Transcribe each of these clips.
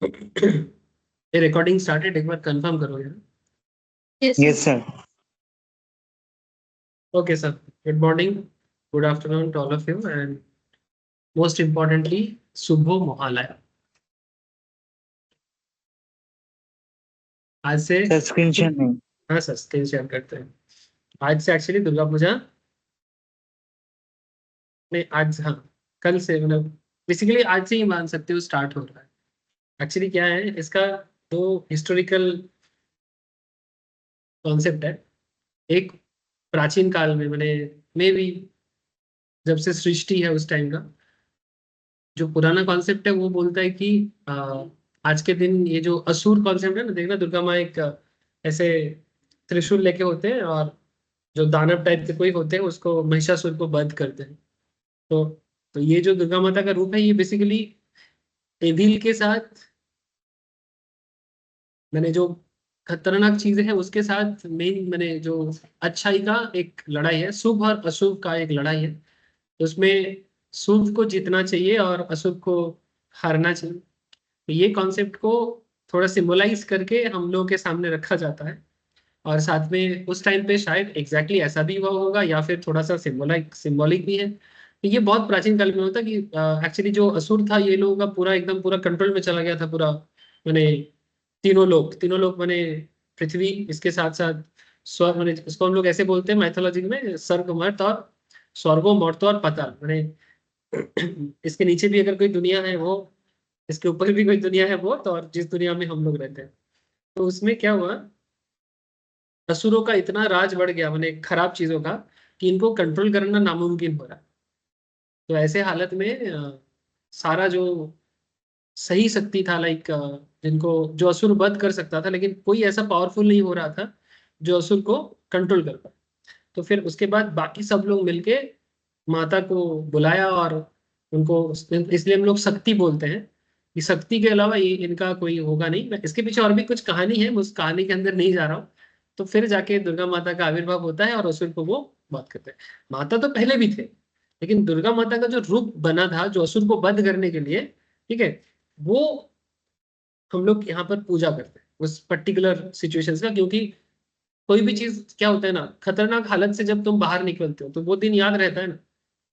ये recording started, एक बार confirm करो यार। Yes, Yes, sir. Okay sir, good morning, good afternoon to all of you, and most importantly Shubho Mahalaya. आज से Sir, screen share नहीं. हाँ सर, स्क्रीन शेयर करते हैं। आज से एक्चुअली दुर्गा पूजा नहीं, आज हाँ, कल से मतलब बेसिकली आज से ही मान सकते हो स्टार्ट हो रहा है। एक्चुअली क्या है इसका, दो हिस्टोरिकल कॉन्सेप्ट है। एक प्राचीन काल में मैंने मे भी जब से सृष्टि है उस टाइम का जो पुराना कॉन्सेप्ट है वो बोलता है कि आज के दिन ये जो असुर कॉन्सेप्ट है ना, देखना दुर्गा माँ एक ऐसे त्रिशूल लेके होते हैं और जो दानव टाइप के कोई होते हैं उसको महिषासुर को वध करते हैं। तो तो ये जो दुर्गा माता का रूप है ये बेसिकली एविल के साथ, मैंने जो खतरनाक चीजें हैं उसके साथ मेन मैंने जो अच्छाई का एक लड़ाई है, शुभ और अशुभ का एक लड़ाई है। तो उसमें शुभ को जीतना चाहिए और अशुभ को हारना चाहिए। तो ये कॉन्सेप्ट को थोड़ा सिंबलाइज करके हम लोगों के सामने रखा जाता है। और साथ में उस टाइम पे शायद एग्जैक्टली ऐसा भी हुआ होगा या फिर थोड़ा सा सिंबॉलिक भी है। तो ये बहुत प्राचीन काल में होता कि एक्चुअली जो असुर था ये लोगों का पूरा एकदम पूरा कंट्रोल में चला गया था पूरा, मैंने तीनों लोग मैंने पृथ्वी, इसके साथ साथ स्वर्ग, मैंने इसको हम लोग ऐसे बोलते हैं मैथोलॉजी में, स्वर्ग मर्त और स्वर्गो मर्त और पाताल, मैंने इसके नीचे भी अगर कोई दुनिया है वो, इसके ऊपर भी कोई दुनिया है वो, तो और जिस दुनिया में हम लोग रहते हैं। तो उसमें क्या हुआ, असुरों का इतना राज बढ़ गया मैंने खराब चीजों का कि इनको कंट्रोल करना नामुमकिन हो रहा है। तो ऐसे हालत में सारा जो सही शक्ति था, लाइक जिनको जो असुर वध कर सकता था, लेकिन कोई ऐसा पावरफुल नहीं हो रहा था जो असुर को कंट्रोल कर पाए। तो फिर उसके बाद बाकी सब लोग मिलके माता को बुलाया और उनको, इसलिए हम लोग शक्ति बोलते हैं कि शक्ति के अलावा ये इनका कोई होगा नहीं। मैं इसके पीछे और भी कुछ कहानी है, मैं उस कहानी के अंदर नहीं जा रहा हूँ। तो फिर जाके दुर्गा माता का आविर्भाव होता है और असुर को वो वध करते हैं। माता तो पहले भी थे, लेकिन दुर्गा माता का जो रूप बना था जो असुर को वध करने के लिए, ठीक है, वो हम लोग यहाँ पर पूजा करते हैं उस पर्टिकुलर सिचुएशंस का। क्योंकि कोई भी चीज क्या होता है ना, खतरनाक हालत से जब तुम बाहर निकलते हो तो वो दिन याद रहता है ना।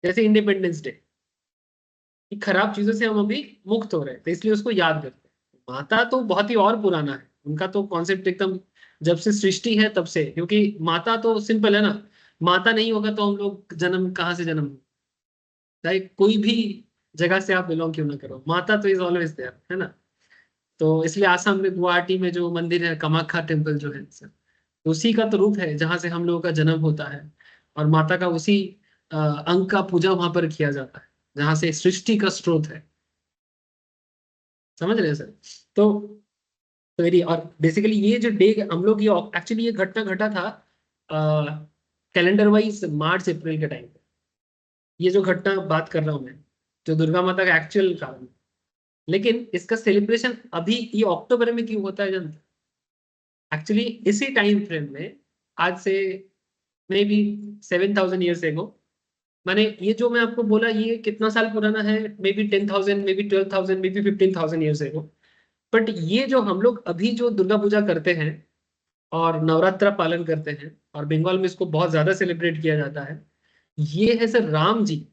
जैसे इंडिपेंडेंस डे, कि खराब चीजों से हम अभी मुक्त हो रहे हैं तो इसलिए उसको याद करते हैं। माता तो बहुत ही और पुराना है, उनका तो कॉन्सेप्ट एकदम जब से सृष्टि है तब से, क्योंकि माता तो सिंपल है ना, माता नहीं होगा तो हम लोग जन्म कहाँ से जन्म, चाहे कोई भी जगह से आप बिलोंग क्यों ना करो, माता तो इज ऑलवेज देयर, है ना। तो इसलिए आसाम में गुवाहाटी में जो मंदिर है कामाख्या टेम्पल जो है सर, उसी का तो रूप है जहाँ से हम लोगों का जन्म होता है। और माता का उसी अंग का पूजा वहां पर किया जाता है जहाँ से सृष्टि का स्रोत है। समझ रहे हैं सर। तो और बेसिकली ये जो डे हम लोग, ये एक्चुअली ये घटना घटा था कैलेंडर वाइज मार्च अप्रैल के टाइम पे। ये जो घटना बात कर रहा हूँ मैं, जो दुर्गा माता का एक्चुअल कारण है। लेकिन इसका सेलिब्रेशन अभी ये अक्टूबर में क्यों होता है जानते? एक्चुअली इसी टाइम फ्रेम में आज से मे बी 7,000 ईयर्स एगो, माने ये जो मैं आपको बोला ये कितना साल पुराना है, may be 10,000, may be 12,000, may be 15,000 years ago. But ये जो हम लोग अभी जो दुर्गा पूजा करते हैं और नवरात्रा पालन करते हैं और बंगाल में इसको बहुत ज्यादा सेलिब्रेट किया जाता है, ये है सर राम जी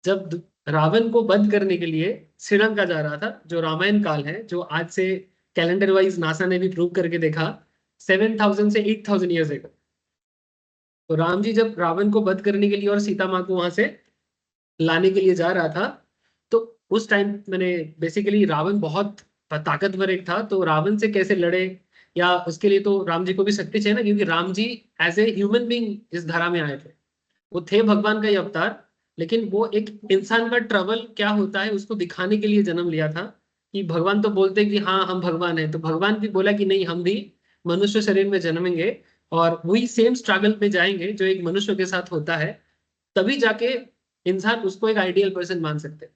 जब रावण को वध करने के लिए श्रीलंका जा रहा था, जो रामायण काल है, जो आज से कैलेंडर वाइज नासा ने भी प्रूव करके देखा 7,000 से 8,000 ईयर्स एगो। तो राम जी जब रावण को वध करने के लिए और सीता माँ को वहां से लाने के लिए जा रहा था, तो उस टाइम मैंने बेसिकली रावण बहुत ताकतवर एक था, तो रावण से कैसे लड़े, या उसके लिए तो राम जी को भी शक्ति चाहिए ना, क्योंकि Ram ji as a human being इस धरा में आए थे। वो थे भगवान का ही अवतार, लेकिन वो एक इंसान का ट्रबल क्या होता है उसको दिखाने के लिए जन्म लिया था। कि भगवान तो बोलते कि हाँ हम भगवान हैं, तो भगवान भी बोला कि नहीं हम भी मनुष्य शरीर में जन्मेंगे और वही सेम स्ट्रगल पे जाएंगे जो एक मनुष्य के साथ होता है, तभी जाके इंसान उसको एक आइडियल पर्सन मान सकते हैं,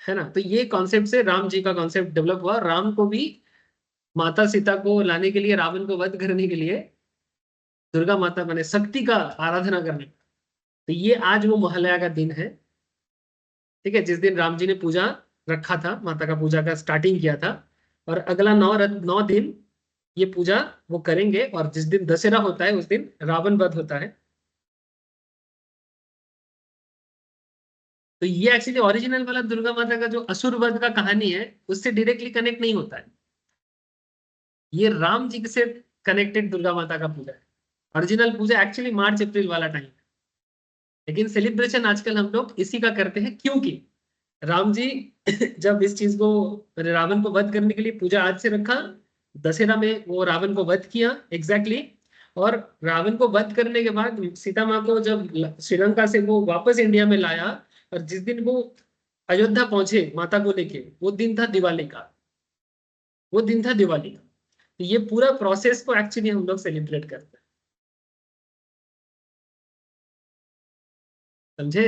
है ना। तो ये कॉन्सेप्ट से राम जी का कॉन्सेप्ट डेवलप हुआ, राम को भी माता सीता को लाने के लिए, रावण को वध करने के लिए दुर्गा माता माने शक्ति का आराधना करने। तो ये आज वो महालया का दिन है, ठीक है, जिस दिन राम जी ने पूजा रखा था, माता का पूजा का स्टार्टिंग किया था। और अगला 9 दिन ये पूजा वो करेंगे, और जिस दिन दशहरा होता है उस दिन रावण वध होता है। तो ये एक्चुअली ओरिजिनल वाला दुर्गा माता का जो असुर वध का कहानी है उससे डायरेक्टली कनेक्ट नहीं होता है। ये राम जी से कनेक्टेड दुर्गा माता का पूजा है। ओरिजिनल पूजा एक्चुअली मार्च अप्रैल वाला टाइम, लेकिन सेलिब्रेशन आजकल हम लोग इसी का करते हैं, क्योंकि राम जी जब इस चीज को, रावण को वध करने के लिए पूजा आज से रखा, दशहरा में वो रावण को वध किया एग्जैक्टली। और रावण को वध करने के बाद सीता माँ को जब श्रीलंका से वो वापस इंडिया में लाया, और जिस दिन वो अयोध्या पहुंचे माता को लेके, वो दिन था दिवाली का। वो दिन था दिवाली का। तो ये पूरा प्रोसेस को एक्चुअली हम लोग सेलिब्रेट करते हैं। समझे?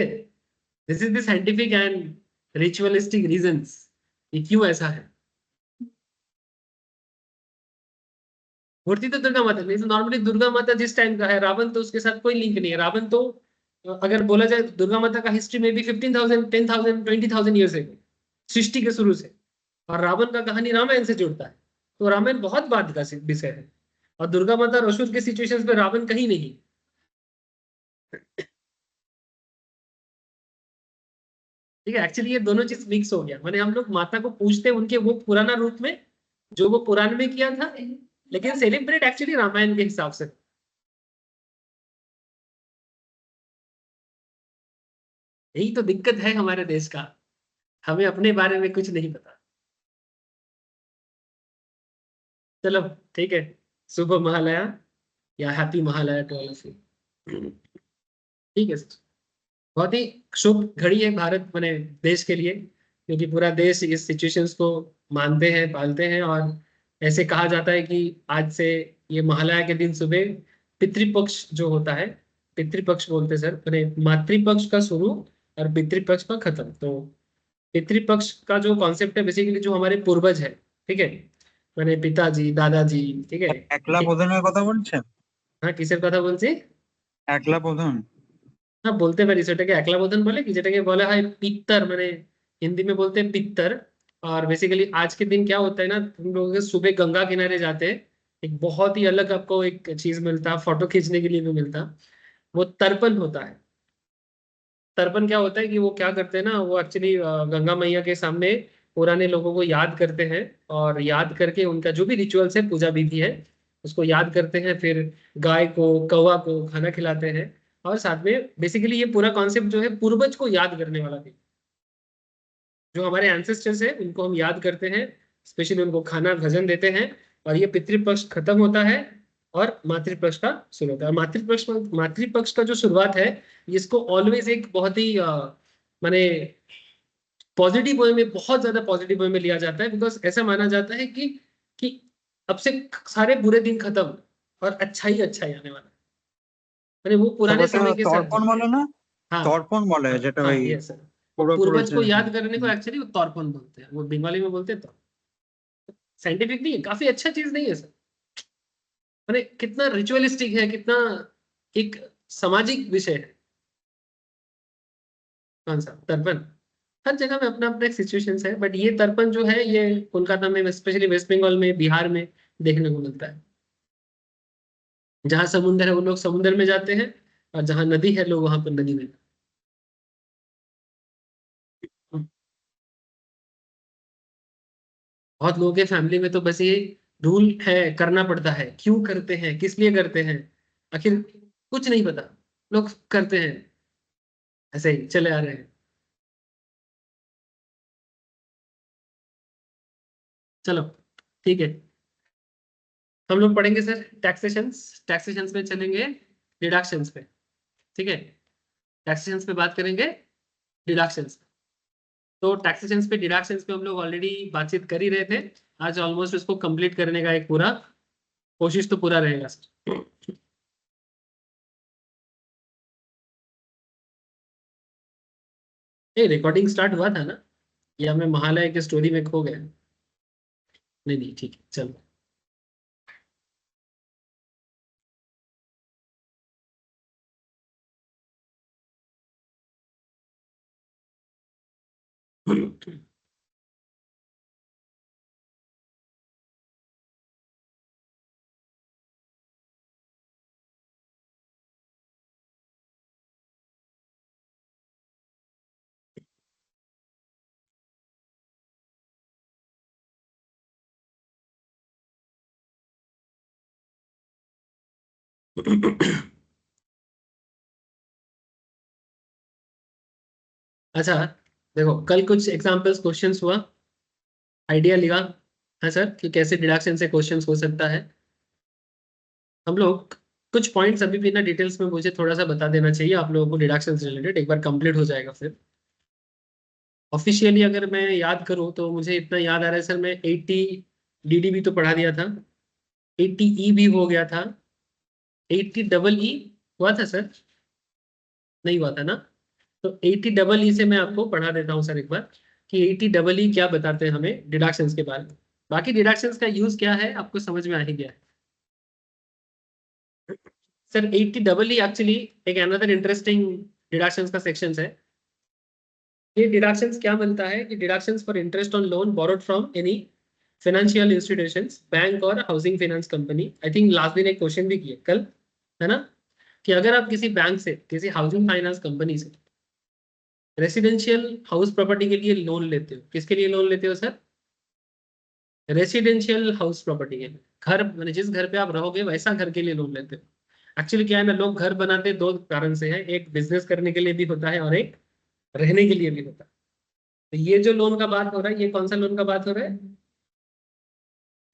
This is the scientific and ritualistic reasons ये क्यों ऐसा है। मूर्ति तो दुर्गा माता नहीं, तो नॉर्मली दुर्गा माता जिस टाइम का है, रावण तो उसके साथ कोई लिंक नहीं है। रावण तो अगर बोला जाए तो दुर्गा माता का हिस्ट्री में भी 15,000 10,000 20,000 ईयर्स है, सृष्टि के शुरू से। और रावण का कहानी रामायण से जुड़ता है। तो रामायण बहुत बाद का विषय है। और दुर्गा माता और असुर के सिचुएशंस में रावण कहीं नहीं। ठीक है, एक्चुअली ये दोनों चीज मिक्स हो गया, माने हम लोग माता को पूजते हैं उनके वो पुराना रूप में, जो वो पुराण में किया था, लेकिन सेलिब्रेट एक्चुअली रामायण के हिसाब से। यही तो दिक्कत है हमारे देश का, हमें अपने बारे में कुछ नहीं पता। चलो, ठीक है। शुभ महालया, या happy Mahalaya to all of you. ठीक है सर। बहुत ही शुभ घड़ी है भारत बने देश के लिए, क्योंकि पूरा देश इस सिचुएशंस को मानते हैं, पालते हैं। और ऐसे कहा जाता है कि आज से ये महालया के दिन सुबह पितृपक्ष जो होता है, पितृपक्ष बोलते हैं सर, मैंने मातृपक्ष का शुरू और पितृपक्ष का खत्म। तो पितृपक्ष का जो कॉन्सेप्ट है, बेसिकली जो हमारे पूर्वज है, ठीक है, मैंने पिताजी दादाजी, ठीक है। একলা ठीक। প্রধানের কথা বলছেন? हाँ, কিসের কথা বলছি? একলা প্রধান। হ্যাঁ, বলতে পারি সেটাকে একলা বোধন বলে, কি যেটাকে বলা হয় पित्तर, मैंने हिंदी में बोलते हैं पित्तर। और बेसिकली आज के दिन क्या होता है ना, तुम लोग सुबह गंगा किनारे जाते हैं, एक बहुत ही अलग आपको एक चीज मिलता है, फोटो खींचने के लिए भी मिलता, वो तर्पण होता है। तर्पण क्या होता है कि वो क्या करते हैं ना, वो एक्चुअली गंगा मैया के सामने पुराने लोगों को याद करते हैं, और याद करके उनका जो भी रिचुअल्स है, पूजा विधि है, उसको याद करते हैं। फिर गाय को कौवा को खाना खिलाते हैं। और साथ में बेसिकली ये पूरा कॉन्सेप्ट जो है पूर्वज को याद करने वाला भी, जो हमारे एंसेस्टर्स है उनको हम याद करते हैं, स्पेशली उनको खाना भजन देते हैं। और ये पितृपक्ष खत्म होता है और मातृपक्ष का शुरू होता है। मातृपक्ष का जो शुरुआत है, इसको ऑलवेज एक बहुत ही माने पॉजिटिव वे में, बहुत ज्यादा पॉजिटिव वे में लिया जाता है, बिकॉज ऐसा माना जाता है कि अब से सारे बुरे दिन खत्म और अच्छा ही अच्छा ही आने वाला है। মানে वो তো पुराने ওটা समय के साथ তর্পণ जोड़ता है। বলে ना? हाँ। তর্পণ বলে हाँ, যেটা हाँ, ওই ये सर। पूर्वज को পূর্বপুরুষের। याद करने को एक्चुअली वो तर्पण बोलते हैं, वो बंगाली में बोलते हैं तो। साइंटिफिक नहीं है, काफी अच्छा चीज नहीं है सर। मैंने कितना रिचुअलिस्टिक है, कितना एक सामाजिक विषय है। कौन सा तर्पण? हर जगह में अपना अपना एक सिचुएशन है, बट ये तर्पण जो है ये कोलकाता में, स्पेशली वेस्ट बंगाल में, बिहार में देखने को मिलता है। जहाँ समुंदर है वो लोग समुंदर में जाते हैं, और जहाँ नदी है लोग वहां पर नदी में। बहुत लोगों के फैमिली में तो बस ये रूल है, करना पड़ता है। क्यों करते हैं, किस लिए करते हैं, आखिर कुछ नहीं पता, लोग करते हैं, ऐसे ही चले आ रहे हैं। चलो, ठीक है। हम लोग पढ़ेंगे सर टैक्सेशंस, टैक्सेशंस में चलेंगे डिडक्शंस पे। ठीक है, टैक्सेशंस पे बात करेंगे, डिडक्शंस। तो टैक्सेशंस पे डिडक्शंस पे हम लोग ऑलरेडी बातचीत कर ही रहे थे। आज ऑलमोस्ट उसको कंप्लीट करने का एक पूरा कोशिश तो पूरा रहेगा सर। ये रिकॉर्डिंग स्टार्ट हुआ था ना, या मैं महालय के स्टोरी में खो गया? नहीं नहीं, ठीक है, चलो। अच्छा, देखो कल कुछ एग्जांपल्स क्वेश्चंस हुआ, आइडिया लिखा है सर कि कैसे डिडक्शन से क्वेश्चंस हो सकता है। हम लोग कुछ पॉइंट्स अभी भी ना डिटेल्स में मुझे थोड़ा सा बता देना चाहिए आप लोगों को डिडक्शन से रिलेटेड, एक बार कंप्लीट हो जाएगा फिर। ऑफिशियली अगर मैं याद करूं तो मुझे इतना याद आ रहा है सर, मैं 80 डीडी भी तो पढ़ा दिया था, 80 ई भी हो गया था, 80 डबल ई हुआ था सर, नहीं हुआ था ना? तो 80 डबल ई से मैं आपको पढ़ा देता हूँ सर एक बार कि 80 डबल ई क्या बताते हैं हमें डिडक्शंस के बारे में। बाकी डिडक्शंस का यूज क्या है आपको समझ में आ ही गया है सर। 80 डबल ई एक्चुअली एक अनदर इंटरेस्टिंग डिडक्शंस का सेक्शन है। ये डिडक्शंस क्या बनता है कि deductions for interest on loan borrowed from any financial institutions, bank और housing finance company. I think last दिन एक क्वेश्चन भी किए कल, है ना, कि अगर आप किसी बैंक से, किसी हाउसिंग फाइनेंस कंपनी से रेसिडेंशियल हाउस प्रॉपर्टी के लिए लोन लेते हो, किसके लिए लोन लेते हो सर? रेसिडेंशियल हाउस प्रॉपर्टी के लिए, घर मैंने जिस घर पे आप रहोगे वैसा घर के लिए लोन लेते हो। एक्चुअली क्या है ना, लोग घर बनाते दो कारण से है, एक बिजनेस करने के लिए भी होता है और एक रहने के लिए भी होता है। तो ये जो लोन का बात हो रहा है, ये कौन सा लोन का बात हो रहा है?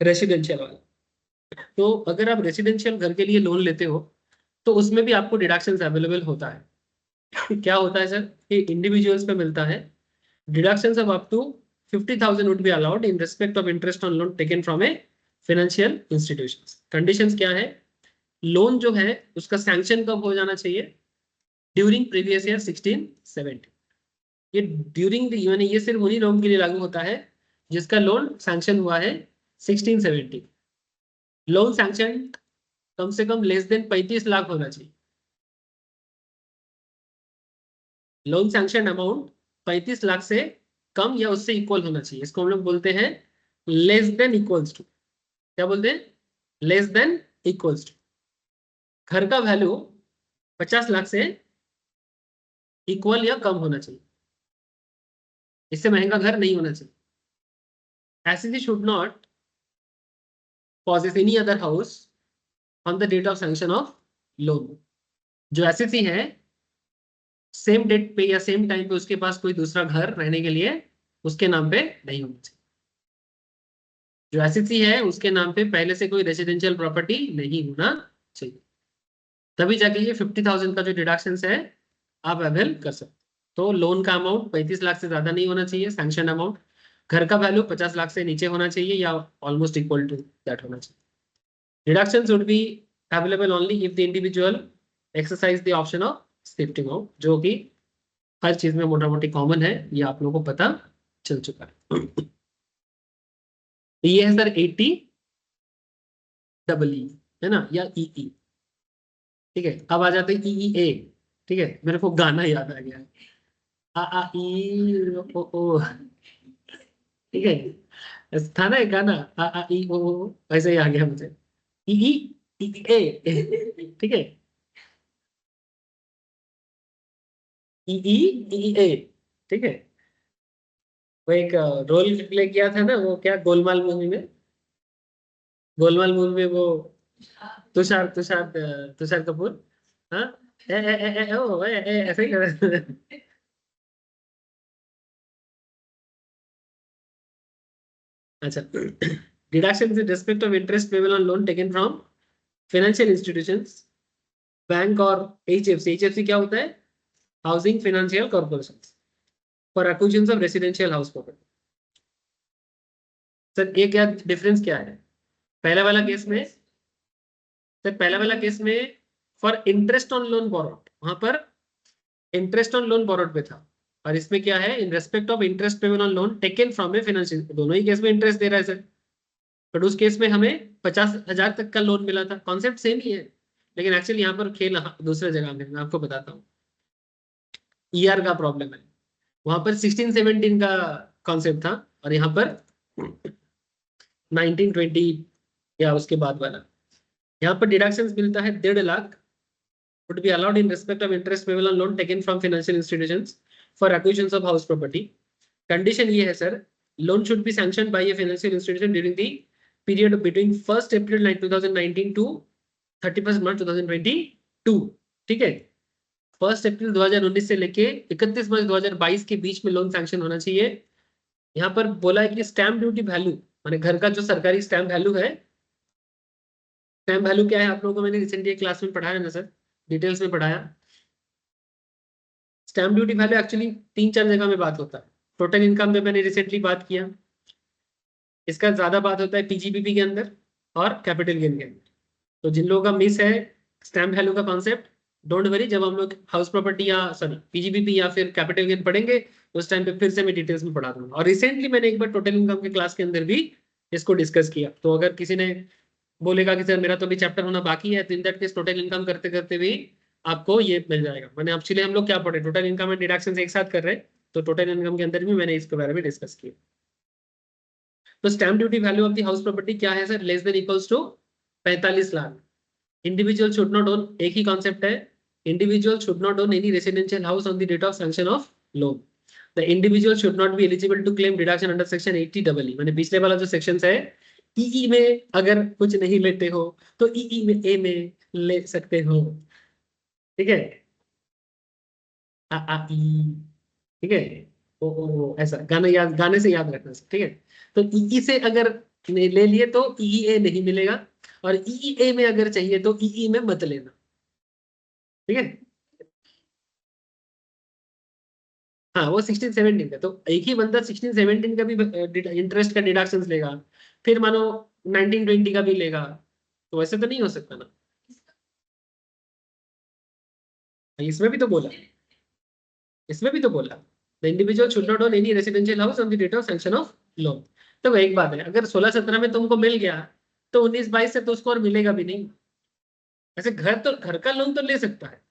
रेसिडेंशियल वाला। तो अगर आप रेसिडेंशियल घर के लिए लोन लेते हो तो उसमें भी आपको डिडक्शंस अवेलेबल होता है। क्या होता है सर, ये इंडिविजुअल्स पे मिलता है। Deductions of up to 50,000 would be allowed in respect of interest on loan taken from a financial institutions. Conditions क्या है? लोन जो है उसका सैंक्शन कब हो जाना चाहिए? During previous year 16-17। ये ड्यूरिंग यानी ये सिर्फ उन्हीं लोगों के लिए लागू होता है जिसका लोन सैंक्शन हुआ है 16-17। लोन सैंक्शन कम से कम लेस देन 35 लाख होना चाहिए। लोन सैंक्शन अमाउंट 35 लाख से कम या उससे इक्वल होना चाहिए, इसको हम लोग बोलते हैं लेस देन इक्वल्स टू। क्या बोलते हैं? Less than equals to. घर का वैल्यू 50 लाख से इक्वल या कम होना चाहिए, इससे महंगा घर नहीं होना चाहिए। SCC should not possess any other house on the date of sanction of loan। जो एससीसी है सेम डेट पे या सेम टाइम पे उसके पास कोई दूसरा घर रहने के लिए उसके नाम पे नहीं होना चाहिए। जो एससीसी है उसके नाम पे पहले से कोई रेसिडेंशियल प्रॉपर्टी नहीं होना चाहिए, तभी जाके ये 50,000 का जो डिडक्शन है आप अवेल कर सकते। तो लोन का अमाउंट 35 लाख से ज्यादा नहीं होना चाहिए सैंक्शन अमाउंट, घर का वैल्यू 50 लाख से नीचे होना चाहिए या ऑलमोस्ट इक्वल टू दैट होना चाहिए। Deductions would be available only if the individual exercise the option of shifting out, जो कि हर चीज में मोटा मोटी कॉमन है, ये आप लोगों को पता चल चुका है। ये है सर 80 डबल ई, है ना, या ई। ठीक है, अब आ जाते हैं ई ए। ठीक है, मेरे को गाना याद आ गया है, आ आ ई ओ ओ। ठीक है, था ना एक गाना, आ आ ई ओ, ऐसे ही आ गया मुझे। ई ई ए। ठीक है, ई ई ई ए। ठीक है, वो एक रोल प्ले किया था ना, वो क्या गोलमाल मूवी में, गोलमाल मूवी में वो तुषार तुषार तुषार कपूर, हाँ, ऐसे ही कर रहा था। अच्छा, deduction in respect of interest payable on loan taken from financial institutions, bank और एचएफसी। एचएफसी क्या होता है? Housing financial corporation, for acquisition of residential house property. Sir ये क्या डिफरेंस क्या है? पहला वाला केस में सर, पहला वाला केस में for interest on loan borrowed, वहां पर इंटरेस्ट ऑन लोन बोरोड पे था, और इसमें क्या है? In respect of interest payable on loan taken from a financial. दोनों ही केस में इंटरेस्ट दे रहा है सर, बट उस केस में हमें 50,000 तक का लोन मिला था। कॉन्सेप्ट सेम ही है, लेकिन एक्चुअली यहाँ पर खेल दूसरे जगह में, मैं आपको बताता हूँ। ईआर का प्रॉब्लम है, वहां पर 16-17 का कॉन्सेप्ट था, और यहाँ पर 19-20 या उसके बाद वाला। यहाँ पर डिडक्शन मिलता है 1.5 lakh would be allowed in respect of interest payable on loan taken from financial institutions for acquisitions of house property। Condition ये है sir, loan should be sanctioned by a financial institution during the period between 1 April 2019 to 31 March 2022, ठीक है। 1 April 2019 से लेके 31 March 2022 के बीच में loan sanction होना चाहिए। यहाँ पर बोला है कि स्टैम्प ड्यूटी वैल्यू, माने घर का जो सरकारी स्टैम्प वैल्यू है, स्टैम्प वैल्यू क्या है आप लोगों को मैंने रिसेंटली एक क्लास में पढ़ाया ना सर, डिटेल्स में पढ़ाया। स्टैम्प ड्यूटी वैल्यू एक्चुअली 3-4 जगह में बात होता है। टोटल इनकम में मैंने रिसेंटली बात किया, इसका ज्यादा बात होता है पीजीबीपी के अंदर और कैपिटल गेन के अंदर। तो जिन लोगों का मिस है स्टैम्प वैल्यू का कॉन्सेप्ट, डोंट वरी, जब हम लोग हाउस प्रॉपर्टी या सॉरी पीजीबीपी या फिर कैपिटल गेन पढ़ेंगे उस टाइम पे फिर से मैं डिटेल्स में पढ़ा दूंगा। और रिसेंटली मैंने एक बार टोटल इनकम के क्लास के अंदर भी इसको डिस्कस किया। तो अगर किसी ने बोलेगा कि सर मेरा तो भी चैप्टर होना बाकी है, तो in that case total income करते करते भी आपको ये मिल जाएगा। मैंने एक्चुअली हम लोग क्या पढ़े, टोटल इनकम एंड डिडक्शन एक साथ कर रहे हैं, तो टोटल इनकम के अंदर भी मैंने इसके बारे में डिस्कस किया। तो stamp duty value of the house property क्या है sir, less than equals to 45 lakh. Individual should not own, एक ही कॉन्सेप्ट है, individual should not own any residential house on the date of sanction of loan. The individual should not be eligible to claim deduction under section 80 मैंने पिछले वाला जो section है, EE में अगर कुछ नहीं लेते हो तो ईई में ए में ले सकते हो, ठीक है। आ आ ई, ठीक है। ओ ऐसा गाना याद, गाने से याद रखना, ठीक है। तो ई से अगर ले लिए तो ई ए नहीं मिलेगा, और ई ए में अगर चाहिए तो ई में मत लेना, ठीक है। हाँ वो 16-17 का, तो एक ही बंदा 16-17 का भी इंटरेस्ट का डिडक्शन लेगा, फिर मानो 19-20 का भी लेगा, तो वैसे तो नहीं हो सकता ना। इसमें भी तो बोला, इसमें भी तो बोला the individual should not own any residential house on the date of sanction of loan. तो वो एक बात है, अगर 16-17 में तुमको मिल गया तो 19-22 से तो उसको और मिलेगा भी नहीं। वैसे घर तो, घर का लोन तो ले सकता है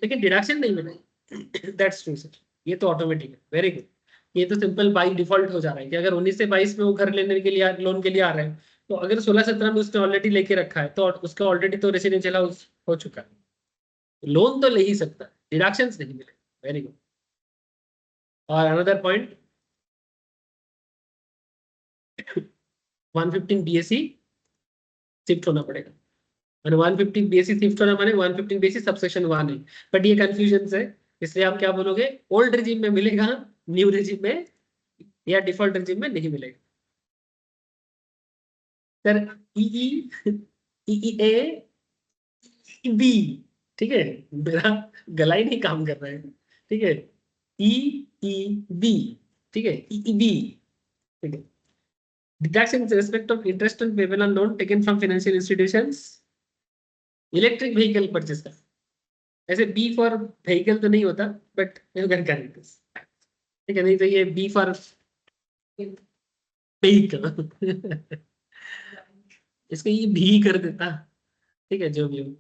लेकिन डिडक्शन नहीं मिलेगा। दैट्स ट्रू सर, ये तो ऑटोमेटिक है, वेरी गुड। ये तो सिंपल बाई डिफॉल्ट हो जा रहा है कि अगर 19 से 22 में वो घर लेने के लिए लोन के लिए आ रहे हैं, तो अगर 16-17 में उसने ऑलरेडी लेके रखा है तो उसका ऑलरेडी तो रेसिडेंशियल हाउस हो चुका है, लोन तो ले ही सकता है, डिडक्शन नहीं मिले। Very good. और अनदर पॉइंट, 115 बीएससी शिफ्ट होना पड़ेगा, और 115 बीएससी शिफ्ट होना माने 115 बीएससी सबसेक्शन 1 है। बट ये कंफ्यूजन है, इसलिए आप क्या बोलोगे, ओल्ड रिजीम में मिलेगा, न्यू रिजीम में या डिफॉल्ट रिजीम में नहीं मिलेगा। Sir E E A B, ठीक है, मेरा गला ही नहीं काम कर रहा है, ठीक है। ई ई बी, ठीक है, ई बी, ठीक है। Deduction in respect of interest on payable on loan taken from financial institutions, electric vehicle purchase का। ऐसे बी फॉर व्हीकल तो नहीं होता, but you can correct this, ठीक है। नहीं तो ये बी फॉर व्हीकल इसको ये भी कर देता, ठीक है, जो भी हो।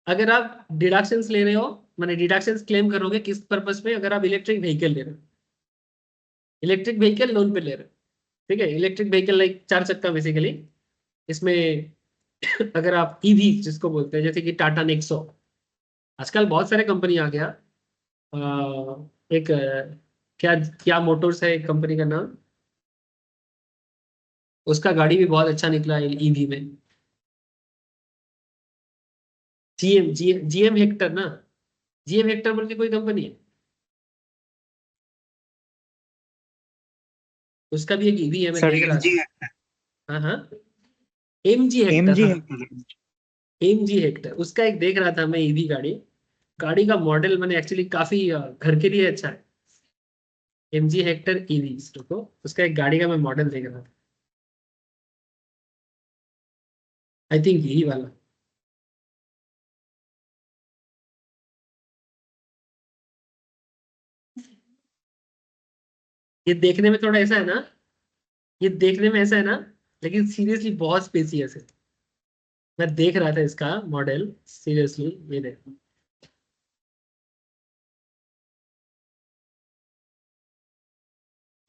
अगर आप डिडक्शंस ले रहे हो, माने डिडक्शंस क्लेम करोगे किस पर्पस में, अगर आप इलेक्ट्रिक व्हीकल ले रहे हो, इलेक्ट्रिक व्हीकल लोन पे ले रहे हो, ठीक है। इलेक्ट्रिक व्हीकल लाइक 4 चक्का बेसिकली, इसमें अगर आप ईवी जिसको बोलते हैं, जैसे कि टाटा नेक्सो, आजकल बहुत सारे कंपनी आ गया। एक क्या क्या मोटर्स है एक कंपनी का नाम, उसका गाड़ी भी बहुत अच्छा निकला है ईवी में, जीएम हेक्टर ना, जीएम हेक्टर बोल के कोई कंपनी है, उसका भी एक ईवी है, मैं सर देख रहा एमजी था। हाँ हाँ, एम जी हेक्टर, एमजी हाँ, है सर। एम जी हेक्टर, उसका एक देख रहा था मैं ईवी गाड़ी। गाड़ी का मॉडल मैंने एक्चुअली काफी घर के लिए अच्छा है, एम जी हेक्टर ईवी, तो उसका एक गाड़ी का मैं मॉडल देख रहा था, आई थिंक यही वाला। ये देखने में थोड़ा ऐसा है ना, ये देखने में ऐसा है ना, लेकिन सीरियसली बहुत स्पेसियस है। मैं देख रहा था इसका मॉडल सीरियसली, ये देखो,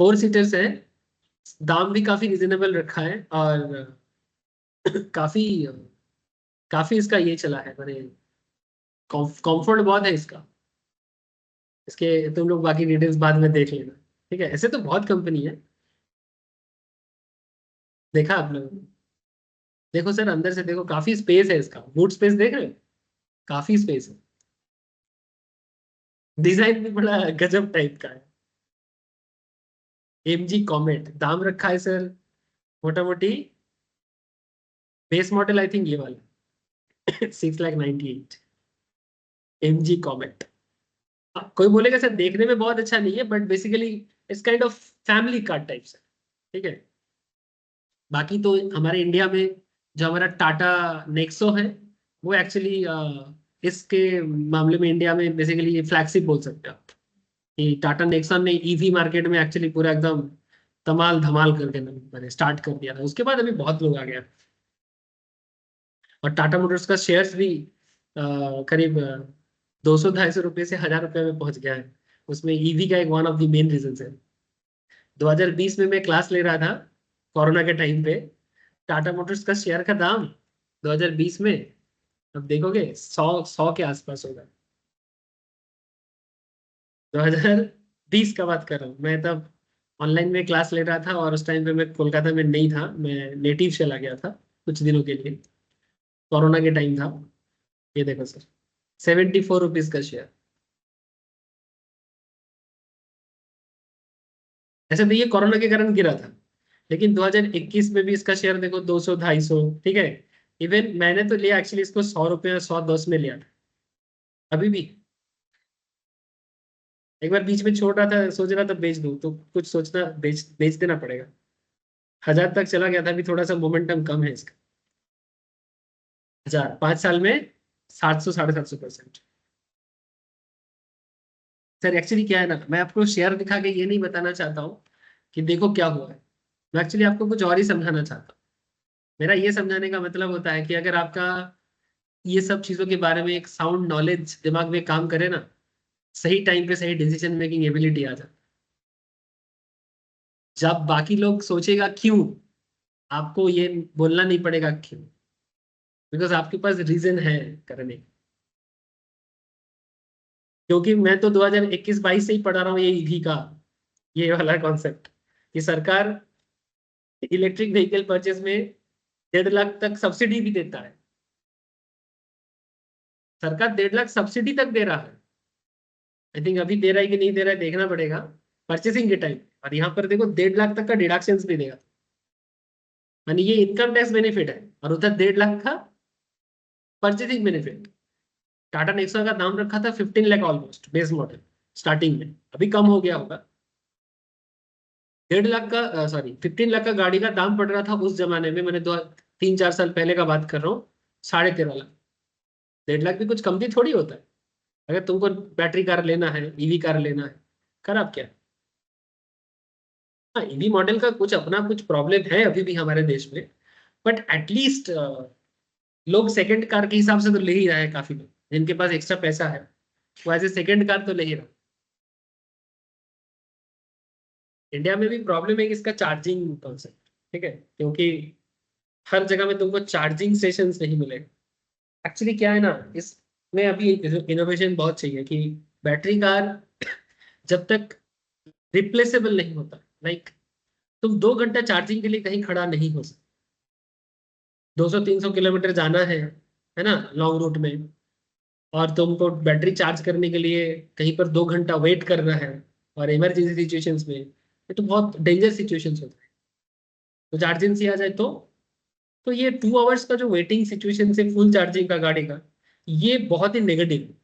4 सीटर्स है, दाम भी काफी रिजनेबल रखा है, और काफी काफी इसका ये चला है, मैंने कंफर्ट बहुत है इसका। इसके तुम लोग बाकी डिटेल्स बाद में देख लेना, ठीक है। ऐसे तो बहुत कंपनी है, देखा आप लोग। देखो सर, अंदर से देखो, काफी स्पेस है इसका, बूट स्पेस देख रहे हो, काफी स्पेस है। डिजाइन भी बड़ा गजब टाइप का है। एमजी कॉमेट दाम रखा है सर, मोटा मोटी बेस मॉडल आई थिंक ये वाला 6,98,000 एमजी कॉमेट। कोई बोलेगा सर देखने में बहुत अच्छा नहीं है, but basically it's kind of family car type से, ठीक है। बाकी तो हमारे इंडिया में जो हमारा टाटा नेक्सो है, वो एक्चुअली इसके मामले में इंडिया में बेसिकली फ्लैगशिप बोल सकते हो आप। कि टाटा नेक्सॉन ने ईवी मार्केट में एक्चुअली पूरा एकदम तमाल धमाल करके मैंने स्टार्ट कर दिया था, उसके बाद अभी बहुत लोग आ गया। और टाटा मोटर्स का शेयर्स भी करीब 200-250 रुपये से 1,000 रुपये में पहुंच गया है। उसमें ईवी का एक one of the main reason है। 2020 में मैं क्लास ले रहा था, कोरोना के टाइम पे, टाटा मोटर्स का शेयर का दाम 2020 में, अब देखोगे 100 के आसपास होगा। 2020 का बात कर रहा हूँ मैं, तब ऑनलाइन में क्लास ले रहा था, और उस टाइम पे मैं कोलकाता में नहीं था, मैं नेटिव चला गया था कुछ दिनों के लिए, कोरोना के टाइम था। ये देखो सर, 74 रुपीज का शेयर। ऐसे तो ये कोरोना के कारण गिरा था, लेकिन 2021 में भी इसका शेयर देखो 200-250, ठीक है। इवन मैंने तो लिया एक्चुअली इसको 100 रुपये 110 में लिया था। अभी भी एक बार बीच में छोड़ रहा था, सोच रहा था बेच दूं, तो कुछ सोचना, बेच बेच देना पड़ेगा। 1,000 तक चला गया था, अभी थोड़ा सा मोमेंटम कम है इसका। 1,000 5 साल में 700 750%। सर एक्चुअली क्या है ना, मैं आपको शेयर दिखा के ये नहीं बताना चाहता हूँ कि देखो क्या हुआ है। मैं एक्चुअली आपको कुछ और ही समझाना चाहता हूँ। मेरा ये समझाने का मतलब होता है कि अगर आपका ये सब चीजों के बारे में एक साउंड नॉलेज दिमाग में काम करे ना, सही टाइम पे सही डिसीजन मेकिंग एबिलिटी आ जाए। जब बाकी लोग सोचेगा क्यों, आपको ये बोलना नहीं पड़ेगा क्यों, बिकॉज आपके पास रीजन है करने की। क्योंकि मैं तो 2021-22 से ही पढ़ा रहा हूँ ये ईवी का, ये वाला कॉन्सेप्ट, कि सरकार इलेक्ट्रिक व्हीकल परचेज में 1.5 लाख तक सब्सिडी भी देता है। सरकार 1.5 लाख सब्सिडी तक दे रहा है। आई थिंक अभी दे रहा है कि नहीं दे रहा है देखना पड़ेगा परचेसिंग के टाइम। और यहाँ पर देखो 1.5 लाख तक का डिडक्शन भी देगा, यानी ये इनकम टैक्स बेनिफिट है, और उधर 1.5 लाख का परचेसिंग बेनिफिट। टाटा नेक्सॉन का दाम रखा था 15 lakh almost base model starting में, अभी कम हो गया होगा। 1.5 लाख का, सॉरी 15 लाख का गाड़ी का दाम पड़ रहा था उस जमाने में, मैंने 2-3-4 साल पहले का बात कर रहा हूँ, 13.5 लाख। 1.5 लाख भी कुछ कम भी थोड़ी होता है, अगर तुमको बैटरी कार लेना है, ईवी कार लेना है। खराब क्या है? हाँ, ईवी मॉडल का कुछ अपना कुछ प्रॉब्लम है अभी भी हमारे देश में, बट एटलीस्ट लोग सेकंड कार के हिसाब से तो ले ही रहे हैं। काफी लोग जिनके पास एक्स्ट्रा पैसा है, वो एज ए सेकंड कार तो ले ही रहे। इंडिया में भी प्रॉब्लम है कि इसका चार्जिंग कॉन्सेप्ट, ठीक है, क्योंकि हर जगह में तुमको चार्जिंग स्टेशन नहीं मिलेगा। एक्चुअली क्या है ना, इसमें अभी इनोवेशन बहुत चाहिए कि बैटरी कार जब तक रिप्लेसेबल नहीं होता, लाइक तुम 2 घंटा चार्जिंग के लिए कहीं खड़ा नहीं हो सकते। 200-300 किलोमीटर जाना है ना, लॉन्ग रूट में, और तुमको बैटरी चार्ज करने के लिए कहीं पर 2 घंटा वेट करना है, और इमरजेंसी सिचुएशंस में, ये तो बहुत डेंजर सिचुएशंस होता है। तो चार्जिंग आ जाए तो ये 2 आवर्स का जो वेटिंग सिचुएशन से फुल चार्जिंग का गाड़ी का, ये बहुत ही नेगेटिव है।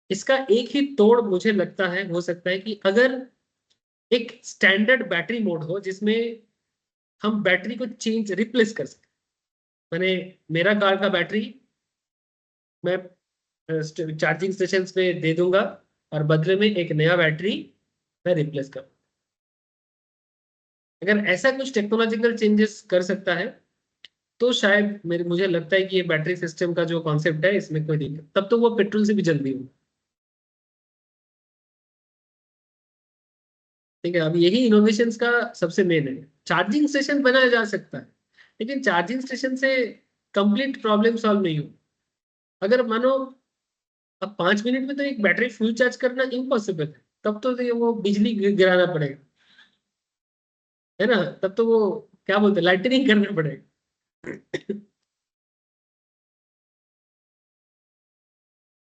इसका एक ही तोड़ मुझे लगता है हो सकता है कि अगर एक स्टैंडर्ड बैटरी मोड हो जिसमें हम बैटरी को चेंज रिप्लेस कर सकें। मैंने मेरा कार का बैटरी मैं चार्जिंग स्टेशन पे दे दूंगा, और बदले में एक नया बैटरी मैं रिप्लेस कर। अगर ऐसा कुछ टेक्नोलॉजिकल चेंजेस कर सकता है, तो शायद मेरे मुझे लगता है कि ये बैटरी सिस्टम का जो कॉन्सेप्ट है इसमें कोई दिक्कत, तब तो वो पेट्रोल से भी जल्दी होगा। ठीक है, अब यही इनोवेशंस का सबसे मेन है। चार्जिंग स्टेशन बनाया जा सकता है, लेकिन चार्जिंग स्टेशन से कंप्लीट प्रॉब्लम सॉल्व नहीं हो। अगर मानो अब 5 मिनट में तो एक बैटरी फुल चार्ज करना इम्पॉसिबल है, तब तो ये वो बिजली गिराना पड़ेगा, है ना, तब तो वो क्या बोलते हैं लाइटनिंग करना पड़ेगा।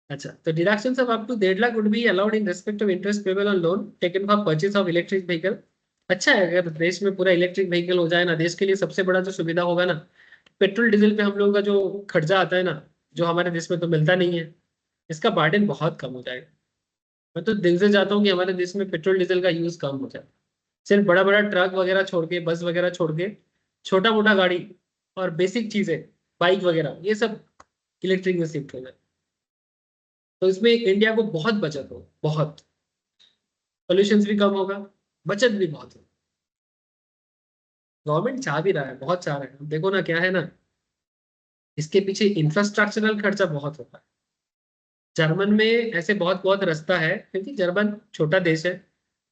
अच्छा, तो deductions of up to 1.5 lakh would be allowed in respect of interest payable on loan taken for purchase of electric vehicle. अच्छा है, अगर देश में पूरा इलेक्ट्रिक व्हीकल हो जाए ना, देश के लिए सबसे बड़ा जो सुविधा होगा ना, पेट्रोल डीजल पे हम लोगों का जो खर्चा आता है ना, जो हमारे देश में तो मिलता नहीं है, इसका बार्डन बहुत कम हो जाएगा। मैं तो दिल से चाहता हूँ कि हमारे देश में पेट्रोल डीजल का यूज कम हो जाए। सिर्फ बड़ा बड़ा ट्रक वगैरह छोड़ के, बस वगैरह छोड़ के, छोटा मोटा गाड़ी और बेसिक चीजें, बाइक वगैरह, ये सब इलेक्ट्रिक में शिफ्ट हो जाए, तो इसमें इंडिया को बहुत बचत हो, बहुत पोल्यूशन भी कम होगा, बचत भी बहुत होगी। गवर्नमेंट चाह भी रहा है, बहुत चाह रहा है। देखो ना क्या है ना, इसके पीछे इंफ्रास्ट्रक्चरल खर्चा बहुत होता है। जर्मन में ऐसे बहुत बहुत रास्ता है, क्योंकि जर्मन छोटा देश है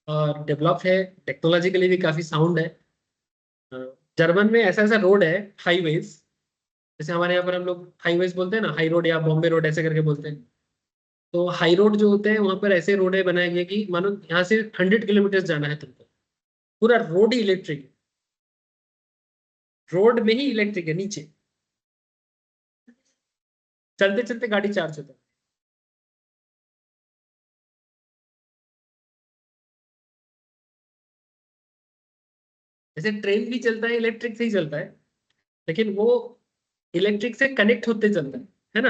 और डेवलप है, टेक्नोलॉजिकली भी काफी साउंड है। अ, जर्मन में ऐसा ऐसा रोड है, हाईवेज, जैसे हमारे यहाँ पर हम लोग हाईवेज बोलते हैं ना, हाई रोड या बॉम्बे रोड ऐसे करके बोलते हैं। तो हाई रोड जो होते हैं वहां पर ऐसे रोड है बनाए गए कि मानो यहाँ से 100 किलोमीटर जाना है तुमको, पूरा रोड ही इलेक्ट्रिक है, रोड में ही इलेक्ट्रिक है नीचे, चलते चलते गाड़ी चार्ज होता है। जैसे ट्रेन भी चलता है इलेक्ट्रिक से ही चलता है, लेकिन वो इलेक्ट्रिक से कनेक्ट होते चलता है ना।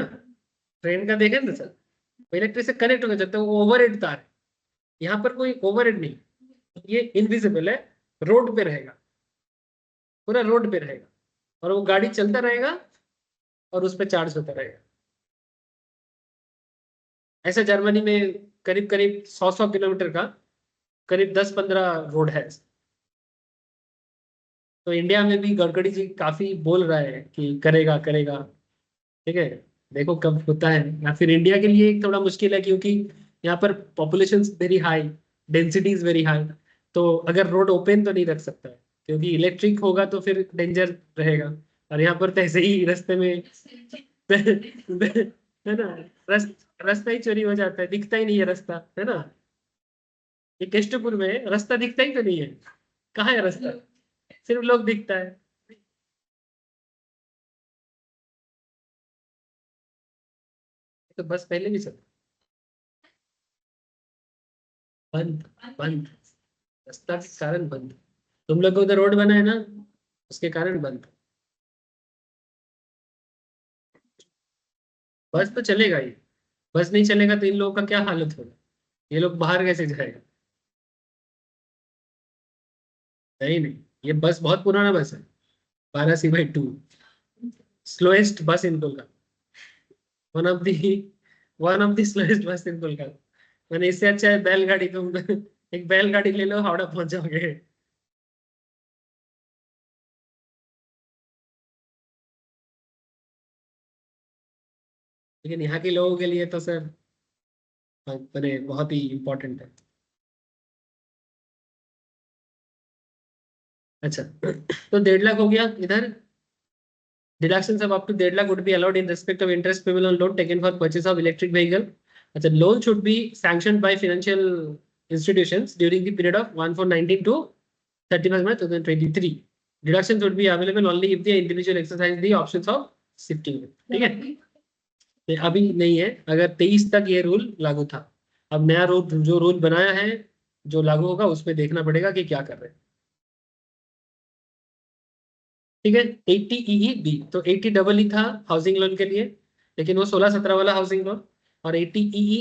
ट्रेन का देखें ना सर, वो इलेक्ट्रिक से कनेक्ट होकर चलता है, वो ओवरहेड तार है। यहाँ पर कोई ओवरहेड नहीं, ये इनविजिबल है, रोड पे रहेगा, पूरा रोड पे रहेगा, और वो गाड़ी चलता रहेगा और उस पर चार्ज होता रहेगा। ऐसे जर्मनी में करीब करीब 100 किलोमीटर का करीब 10-15 रोड है। तो इंडिया में भी गडकरी जी काफी बोल रहा है कि करेगा करेगा। ठीक है, देखो कब होता है। या फिर इंडिया के लिए एक थोड़ा मुश्किल है, क्योंकि यहाँ पर population very high, density is very high. तो अगर रोड ओपन तो नहीं रख सकता है, क्योंकि इलेक्ट्रिक होगा तो फिर डेंजर रहेगा। और यहाँ पर तो ऐसे ही रास्ते में है ना, रास्ता ही चोरी हो जाता है, दिखता ही नहीं है रास्ता, है ना। ये केष्टपुर में रास्ता दिखता ही तो नहीं है, कहाँ है रास्ता, सिर्फ लोग दिखता है। तो बस पहले भी चल, बंद, बंद, रास्ता के कारण बंद। तुम लोग को उधर रोड बना है ना, उसके कारण बंद। बस तो चलेगा ही, बस नहीं चलेगा तो इन लोगों का क्या हालत होगा, ये लोग बाहर कैसे जाएगा। नहीं नहीं, ये बस बहुत पुराना बस है, 12C/2, slowest bus in Kolkata, one of the one of the slowest bus in Kolkata. मैंने इससे अच्छा है बैलगाड़ी, तुम एक बैलगाड़ी ले लो, हावड़ा पहुंच जाओगे। लेकिन यहाँ के लोगों के लिए तो सर मैंने बहुत ही इंपॉर्टेंट है। अच्छा, तो 1.5 लाख हो गया इधर। Deductions of up to 1.5 lakh would be allowed in respect of interest payable on loan taken for purchase of electric vehicle. अच्छा, loan should be sanctioned by financial institutions during the period of 1/4/19 to 31st March 2023. Deductions would be available only if the individual exercise the options of shifting. ठीक है, ये अभी नहीं है, अगर 23 तक ये रूल लागू था। अब नया रूल, जो रूल बनाया है, जो लागू होगा उसमें देखना पड़ेगा कि क्या कर रहे हैं। ठीक है, 80 EE B, तो 80 EE था हाउसिंग लोन के लिए, लेकिन वो 16-17 वाला हाउसिंग लोन। और 80 EE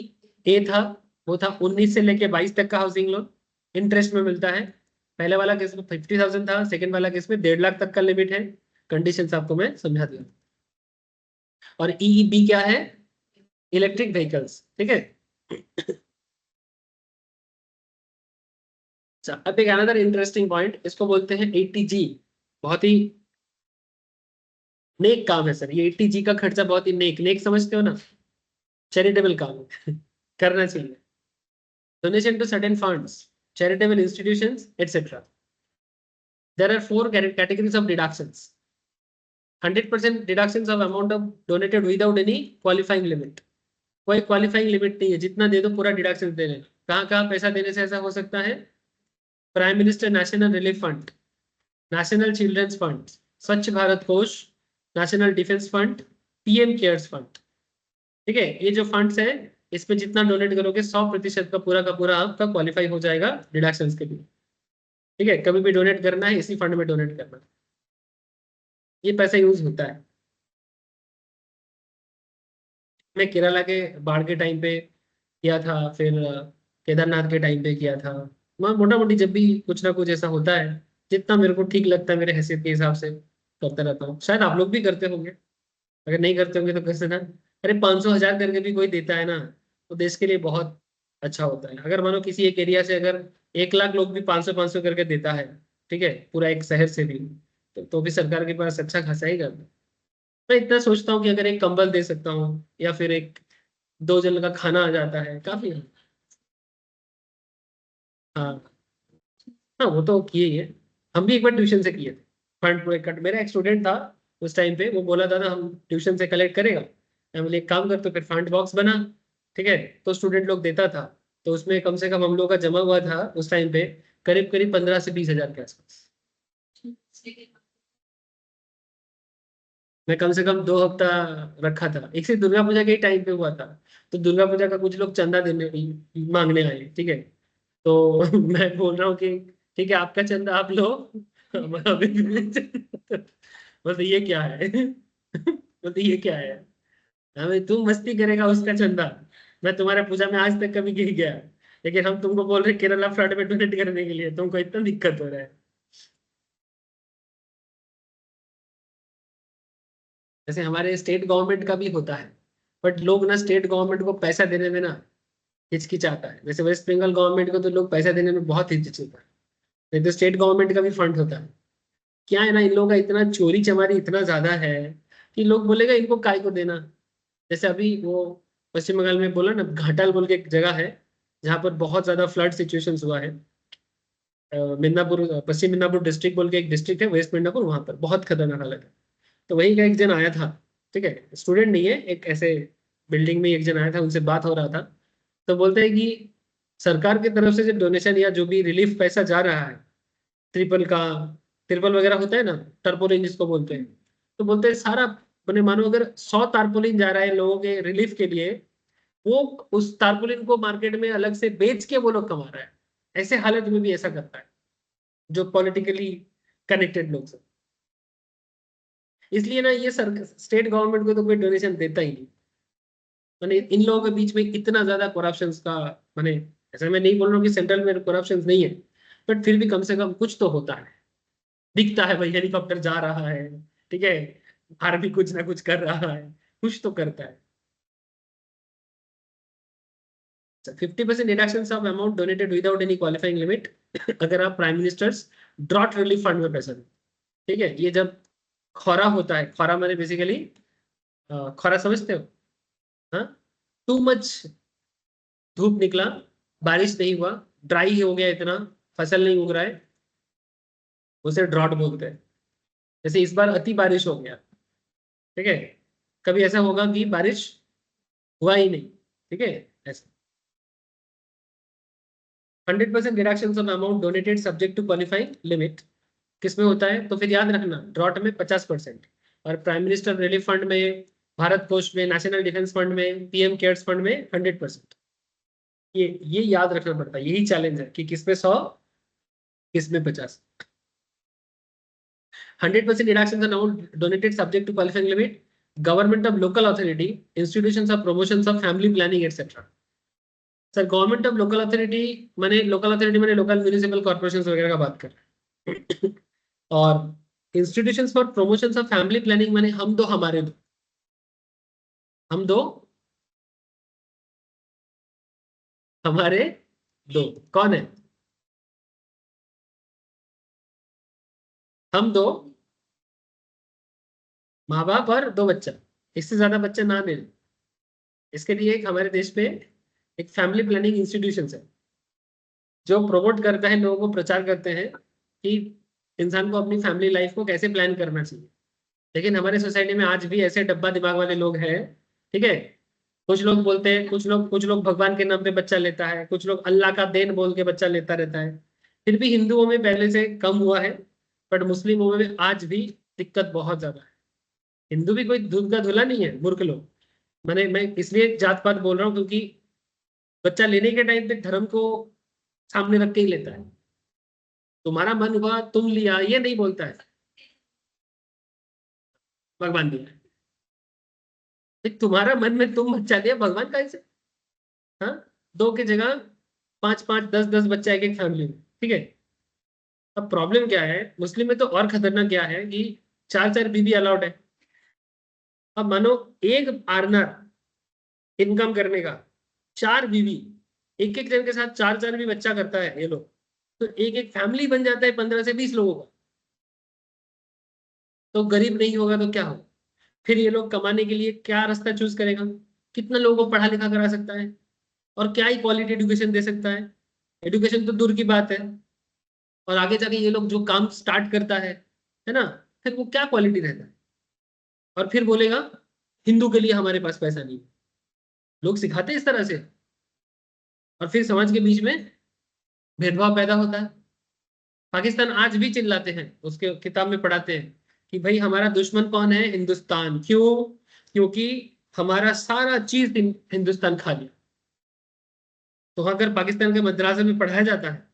A था, वो था 19 से लेके 22 तक का हाउसिंग लोन, इंटरेस्ट में मिलता है। पहले वाला केस में 50,000 था, सेकंड वाला केस में 1.5 लाख तक का लिमिट है। कंडीशंस आपको मैं समझा दिया। और EEB क्या है, इलेक्ट्रिक व्हीकल्स। ठीक है, अच्छा, अब एक अनदर इंटरेस्टिंग पॉइंट, इसको बोलते हैं 80G। बहुत ही नेक काम है सर ये, 80G का खर्चा बहुत ही नेक, नेक समझते हो ना, चैरिटेबल काम है, करना चाहिए। Donation to certain funds, charitable institutions etcetera. There are 4 categories of deductions. 100% deductions of amount of donated without any qualifying limit. कोई क्वालिफाइंग लिमिट नहीं है, जितना दे दो पूरा डिडक्शन दे लेना। कहाँ कहाँ पैसा देने से ऐसा हो सकता है? Prime minister national relief fund, national children's fund, Swachh Bharat Kosh, national defence fund, PM cares fund. ठीक है, ये जो फंड्स है इसमें जितना डोनेट करोगे 100% का पूरा आपका क्वालिफाई हो जाएगा डिडक्शंस के लिए। ठीक है, कभी भी डोनेट करना है इसी फंड में डोनेट करना है। ये पैसा यूज होता है। मैं केरला के बाढ़ के टाइम पे किया था, फिर केदारनाथ के टाइम पे किया था। मैं मोटा मोटी जब भी कुछ ना कुछ ऐसा होता है, जितना मेरे को ठीक लगता है मेरे हैसियत के हिसाब से करता रहता हूँ। शायद आप लोग भी करते होंगे, अगर नहीं करते होंगे तो कैसे ना। अरे 500 1000 करके भी कोई देता है ना, तो देश के लिए बहुत अच्छा होता है। अगर मानो किसी एक एरिया से अगर 1 लाख लोग भी 500 500 करके देता है, ठीक है, पूरा एक शहर से भी, तो भी सरकार के पास अच्छा खासा ही करता है। मैं इतना सोचता हूँ कि अगर एक कंबल दे सकता हूँ या फिर एक 2 जन का खाना आ जाता है, काफी है। हाँ। हाँ, वो तो किए ही है। हम भी एक बार ट्यूशन से किए थे फंड को इकट्ठ। मेरा एक स्टूडेंट था उस टाइम पे, वो बोला था ना हम ट्यूशन से कलेक्ट करेगा। मैं बोले एक काम कर, तो फिर फंड बॉक्स बना। ठीक है, तो स्टूडेंट लोग देता था, तो उसमें कम से कम हम लोग का जमा हुआ था उस टाइम पे करीब करीब 15 से 20 हजार के आसपास। मैं कम से कम 2 हफ्ता रखा था। एक से दुर्गा पूजा के ही टाइम पे हुआ था। तो दुर्गा पूजा का कुछ लोग चंदा देने मांगने आए, ठीक है। तो मैं बोल रहा हूँ कि ठीक है आपका चंदा आप लो, हमारा अभी भी बोलते ये क्या है। बोलते ये क्या है, हमें तू मस्ती करेगा उसका चंदा। मैं तुम्हारे पूजा में आज तक कभी नहीं गया, लेकिन हम तुमको बोल रहे केरला फ्लड में डोनेट करने के लिए, तुमको इतना दिक्कत हो रहा है। जैसे हमारे स्टेट गवर्नमेंट का भी होता है, बट लोग ना स्टेट गवर्नमेंट को पैसा देने में ना हिचकिचाता है। जैसे वेस्ट बंगाल गवर्नमेंट को तो लोग पैसा देने में बहुत हिचकिचाता है। नहीं तो स्टेट गवर्नमेंट का भी फंड होता है। क्या है ना, इन लोगों का इतना चोरी चमारी इतना ज्यादा है कि लोग बोलेगा इनको काय को देना। जैसे अभी वो पश्चिम बंगाल में बोला ना, घाटाल बोल के एक जगह है जहाँ पर बहुत ज्यादा फ्लड सिचुएशन हुआ है। मिदनापुर, पश्चिम मिदनापुर डिस्ट्रिक्ट बोल के एक डिस्ट्रिक्ट है वेस्ट मिदनापुर, वहां पर बहुत खतरनाक हालत है। तो वहीं का एक जन आया था, ठीक है, स्टूडेंट नहीं है, एक ऐसे बिल्डिंग में एक जन आया था, उनसे बात हो रहा था। तो बोलते हैं कि सरकार की तरफ से जो डोनेशन या जो भी रिलीफ पैसा जा रहा है, ट्रिपल का, ट्रिपल वगैरह होता है ना, टर्पोलिन जिसको बोलते हैं, तो बोलते हैं सारा, मैंने मानो अगर 100 टारपोलिन जा रहा है लोगों के रिलीफ के लिए, वो उस टारपोलिन को मार्केट में अलग से बेच के वो लोग कमा रहा है। ऐसे हालत में भी ऐसा करता है जो पॉलिटिकली कनेक्टेड लोग सब। इसलिए ना ये सर स्टेट गवर्नमेंट को तो कोई डोनेशन देता ही नहीं। मैंने इन लोगों के बीच में इतना ज्यादा करप्शन का, मैंने, ऐसा मैं नहीं बोल रहा हूँ कि सेंट्रल में करप्शन नहीं है, बट फिर भी कम से कम कुछ तो होता है। दिखता है भाई हेलीकॉप्टर जा रहा है, ठीक है, आर्मी कुछ ना कुछ कर रहा है, कुछ तो करता है। 50% deduction of amount donated without any qualifying limit, अगर आप prime minister's drought relief fund में पैसा दें। ठीक है, ये जब खरा होता है, खरा मैंने बेसिकली, खरा समझते हो? हाँ, टू मच धूप निकला, बारिश नहीं हुआ, ड्राई हो गया इतना, फसल नहीं उग रहा है, उसे ड्रॉट बोलते हैं। जैसे इस बार अति बारिश हो गया, ठीक है, कभी ऐसा होगा कि बारिश हुआ ही नहीं, ठीक है, ऐसा। 100% deduction of amount donated subject to qualifying limit किसमें होता है, तो फिर याद रखना ड्रॉट में 50%, और प्राइम मिनिस्टर रिलीफ फंड में, भारत कोष में, नेशनल डिफेंस फंड में, पीएम केयर्स फंड में 100%। ये याद रखना पड़ता है, यही चैलेंज है कि किसमें 100 किसमें 50। 100% deduction amount donated subject to qualifying limit, government of local authority, institutions of promotions of family planning etcetera. Sir government of local authority मैंने, लोकल अथॉरिटी मैंने लोकल म्यूनिसिपल कॉर्पोरेशन वगैरह का बात कर रहा हूं। और institutions for promotions of family planning मैंने हम दो हमारे दो, हम दो हमारे दो, कौन है? हम दो, माँ बाप और दो बच्चा, इससे ज्यादा बच्चे ना मिले। इसके लिए एक हमारे देश में एक फैमिली प्लानिंग इंस्टीट्यूशन है जो प्रमोट करता है, लोगों को प्रचार करते हैं कि इंसान को अपनी फैमिली लाइफ को कैसे प्लान करना चाहिए। लेकिन हमारे सोसाइटी में आज भी ऐसे डब्बा दिमाग वाले लोग हैं, ठीक है, कुछ लोग बोलते हैं, कुछ लोग भगवान के नाम पे बच्चा लेता है, कुछ लोग अल्लाह का देन बोल के बच्चा लेता रहता है। फिर भी हिंदुओं में पहले से कम हुआ है, बट मुस्लिमों में आज भी दिक्कत बहुत ज्यादा है। हिंदू भी कोई दूध का धुला नहीं है, मूर्ख लोग। मैं इसलिए जात पात बोल रहा हूँ क्योंकि बच्चा लेने के टाइम पे धर्म को सामने रख के ही लेता है। तुम्हारा मन हुआ तुम लिया, ये नहीं बोलता है भगवान दिया। तुम्हारा मन में तुम बच्चा लिया, भगवान का से। हाँ, दो की जगह पांच पांच दस दस बच्चा एक एक फैमिली में, ठीक है। अब प्रॉब्लम क्या है, मुस्लिम में तो और खतरनाक क्या है कि चार चार बीबी अलाउड है। अब मानो एक अर्नर इनकम करने का, चार बीवी, एक एक जन के साथ चार चार भी बच्चा करता है ये लोग, तो एक एक फैमिली बन जाता है 15 से 20 लोगों का। तो गरीब नहीं होगा तो क्या होगा? फिर ये लोग कमाने के लिए क्या रास्ता चूज करेगा? कितना लोगों को पढ़ा लिखा करा सकता है? और क्या ही क्वालिटी एजुकेशन दे सकता है? एजुकेशन तो दूर की बात है। और आगे जाके ये लोग जो काम स्टार्ट करता है ना, फिर वो क्या क्वालिटी रहता है? और फिर बोलेगा हिंदू के लिए हमारे पास पैसा नहीं है। लोग सिखाते हैं इस तरह से, और फिर समाज के बीच में भेदभाव पैदा होता है। पाकिस्तान आज भी चिल्लाते हैं, उसके किताब में पढ़ाते हैं कि भाई हमारा दुश्मन कौन है? हिंदुस्तान। क्यों? क्योंकि हमारा सारा चीज हिंदुस्तान खा लिया। तो अगर पाकिस्तान के मद्रासे में पढ़ाया जाता है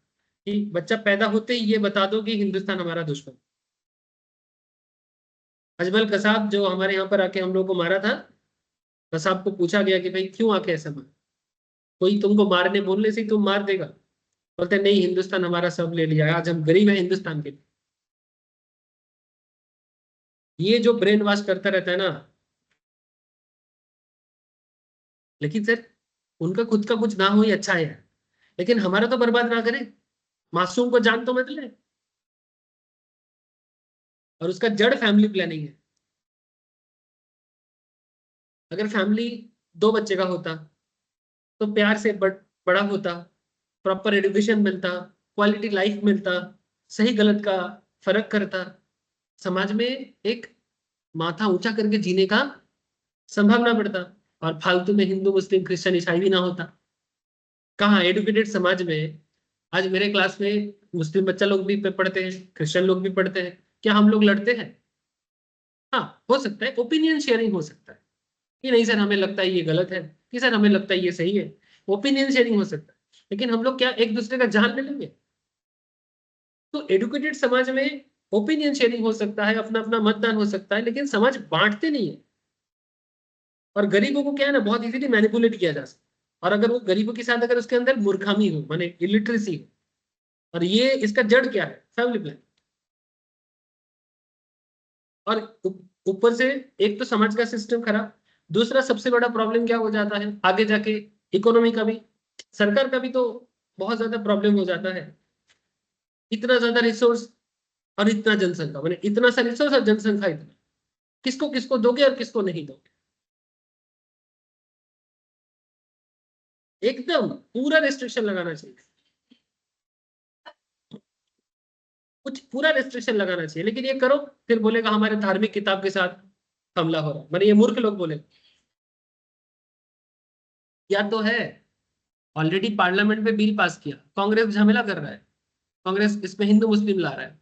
कि बच्चा पैदा होते ही ये बता दो कि हिंदुस्तान हमारा दुश्मन। अजमल कसाब जो हमारे यहाँ पर आके हम लोग को मारा था, कसाब को पूछा गया कि भाई क्यों आके ऐसा मारा? कोई तुमको मारने बोलने से ही तुम मार देगा? बोलते नहीं, हिंदुस्तान हमारा सब ले लिया, आज हम गरीब है हिंदुस्तान के लिए। ये जो ब्रेन वॉश करता रहता है ना। लेकिन सर, उनका खुद का कुछ ना हो ही अच्छा है, लेकिन हमारा तो बर्बाद ना करे। मासूम को जान तो मत ले। और उसका जड़ फैमिली प्लानिंग है। अगर फैमिली दो बच्चे का होता तो प्यार से बड़ा होता, प्रॉपर एजुकेशन मिलता, क्वालिटी लाइफ मिलता, सही गलत का फर्क करता, समाज में एक माथा ऊंचा करके जीने का संभावना बढ़ता, और फालतू में हिंदू मुस्लिम क्रिश्चियन ईसाई भी ना होता। कहाँ एडुकेटेड समाज में आज मेरे क्लास में मुस्लिम बच्चा लोग भी पढ़ते हैं, क्रिश्चियन लोग भी पढ़ते हैं। क्या हम लोग लड़ते हैं? हाँ, हो सकता है ओपिनियन शेयरिंग हो सकता है कि नहीं सर हमें लगता है ये गलत है, कि सर हमें लगता है ये सही है। ओपिनियन शेयरिंग हो सकता है, लेकिन हम लोग क्या एक दूसरे का जान ले लेंगे? तो एडुकेटेड समाज में ओपिनियन शेयरिंग हो सकता है, अपना अपना मतदान हो सकता है, लेकिन समाज बांटते नहीं है। और गरीबों को क्या है ना, बहुत इजीली मैनिपुलेट किया जा सकता है। और अगर वो गरीबों के साथ अगर उसके अंदर मूर्खामी हो, माने इलिटरेसी हो, और ये इसका जड़ क्या है? Family plan. और ऊपर से एक तो समाज का सिस्टम खराब, दूसरा सबसे बड़ा प्रॉब्लम क्या हो जाता है आगे जाके? इकोनॉमी का भी, सरकार का भी तो बहुत ज्यादा प्रॉब्लम हो जाता है। इतना ज्यादा रिसोर्स और इतना जनसंख्या, माने इतना सा रिसोर्स और जनसंख्या इतना, किसको किसको दोगे और किसको नहीं दोगे? एकदम पूरा रेस्ट्रिक्शन लगाना चाहिए। कुछ पूरा रेस्ट्रिक्शन लगाना चाहिए, लेकिन ये करो फिर बोलेगा हमारे धार्मिक किताब के साथ हमला हो रहा है। माने ये मूर्ख लोग बोले। या तो है, ऑलरेडी पार्लियामेंट में बिल पास किया, कांग्रेस झमेला कर रहा है, कांग्रेस इसमें हिंदू मुस्लिम ला रहा है।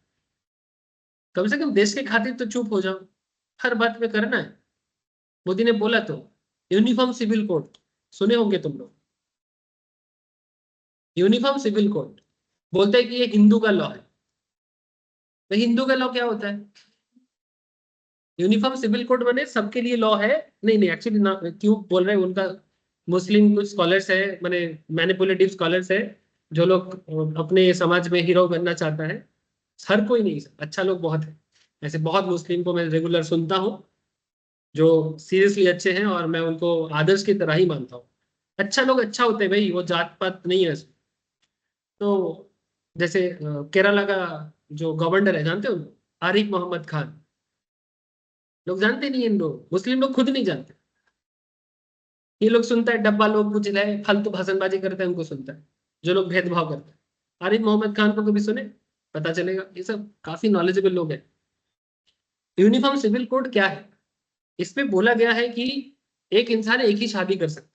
कम से कम देश के खातिर तो चुप हो जाओ, हर बात में करना है। मोदी ने बोला तो यूनिफॉर्म सिविल कोड, सुने होंगे तुम लोग। यूनिफॉर्म सिविल कोड बोलते हैं कि ये हिंदू का लॉ है। तो हिंदू का लॉ क्या होता है? यूनिफॉर्म सिविल कोड माने सबके लिए लॉ है। नहीं नहीं, एक्चुअली ना, क्यों बोल रहे हैं उनका, मुस्लिम कुछ स्कॉलर्स है, माने मैनिपुलेटिव स्कॉलर्स है, जो लोग अपने समाज में हीरो बनना चाहता है। हर कोई नहीं, अच्छा लोग बहुत है। ऐसे बहुत मुस्लिम को मैं रेगुलर सुनता हूँ जो सीरियसली अच्छे हैं, और मैं उनको आदर्श की तरह ही मानता हूँ। अच्छा लोग अच्छा होते हैं भाई, वो जात पात नहीं है इसमें। तो जैसे केरला का जो गवर्नर है, जानते हो उनको? आरिफ मोहम्मद खान। लोग जानते नहीं, इन लोग मुस्लिम लोग खुद नहीं जानते। ये लोग सुनता है डब्बा लोग कुछ रहे फालतू भाषणबाजी करते हैं, उनको सुनता है, जो लोग भेदभाव करते हैं। आरिफ मोहम्मद खान को कभी सुने? पता चलेगा, ये सब काफी नॉलेजेबल लोग हैं। यूनिफॉर्म सिविल कोड क्या है? इसमें बोला गया है कि एक इंसान एक ही शादी कर सकता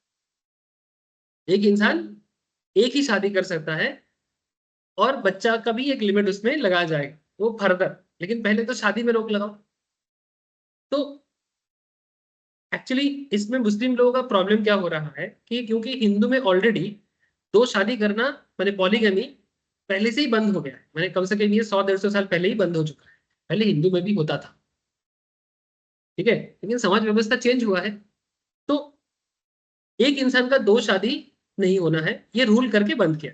है, एक इंसान एक ही शादी कर सकता है, और बच्चा का भी एक लिमिट उसमें लगाया जाएगा, वो फर्दर। लेकिन पहले तो शादी में रोक लगाओ। तो एक्चुअली इसमें मुस्लिम लोगों का प्रॉब्लम क्या हो रहा है कि क्योंकि हिंदू में ऑलरेडी दो शादी करना मैंने पॉलीगमी पहले से ही बंद हो गया है, मैंने कम से कम ये 100-150 साल पहले ही बंद हो चुका है। पहले हिंदू में भी होता था, ठीक है, लेकिन समाज व्यवस्था चेंज हुआ है। तो एक इंसान का दो शादी नहीं होना है, ये रूल करके बंद किया।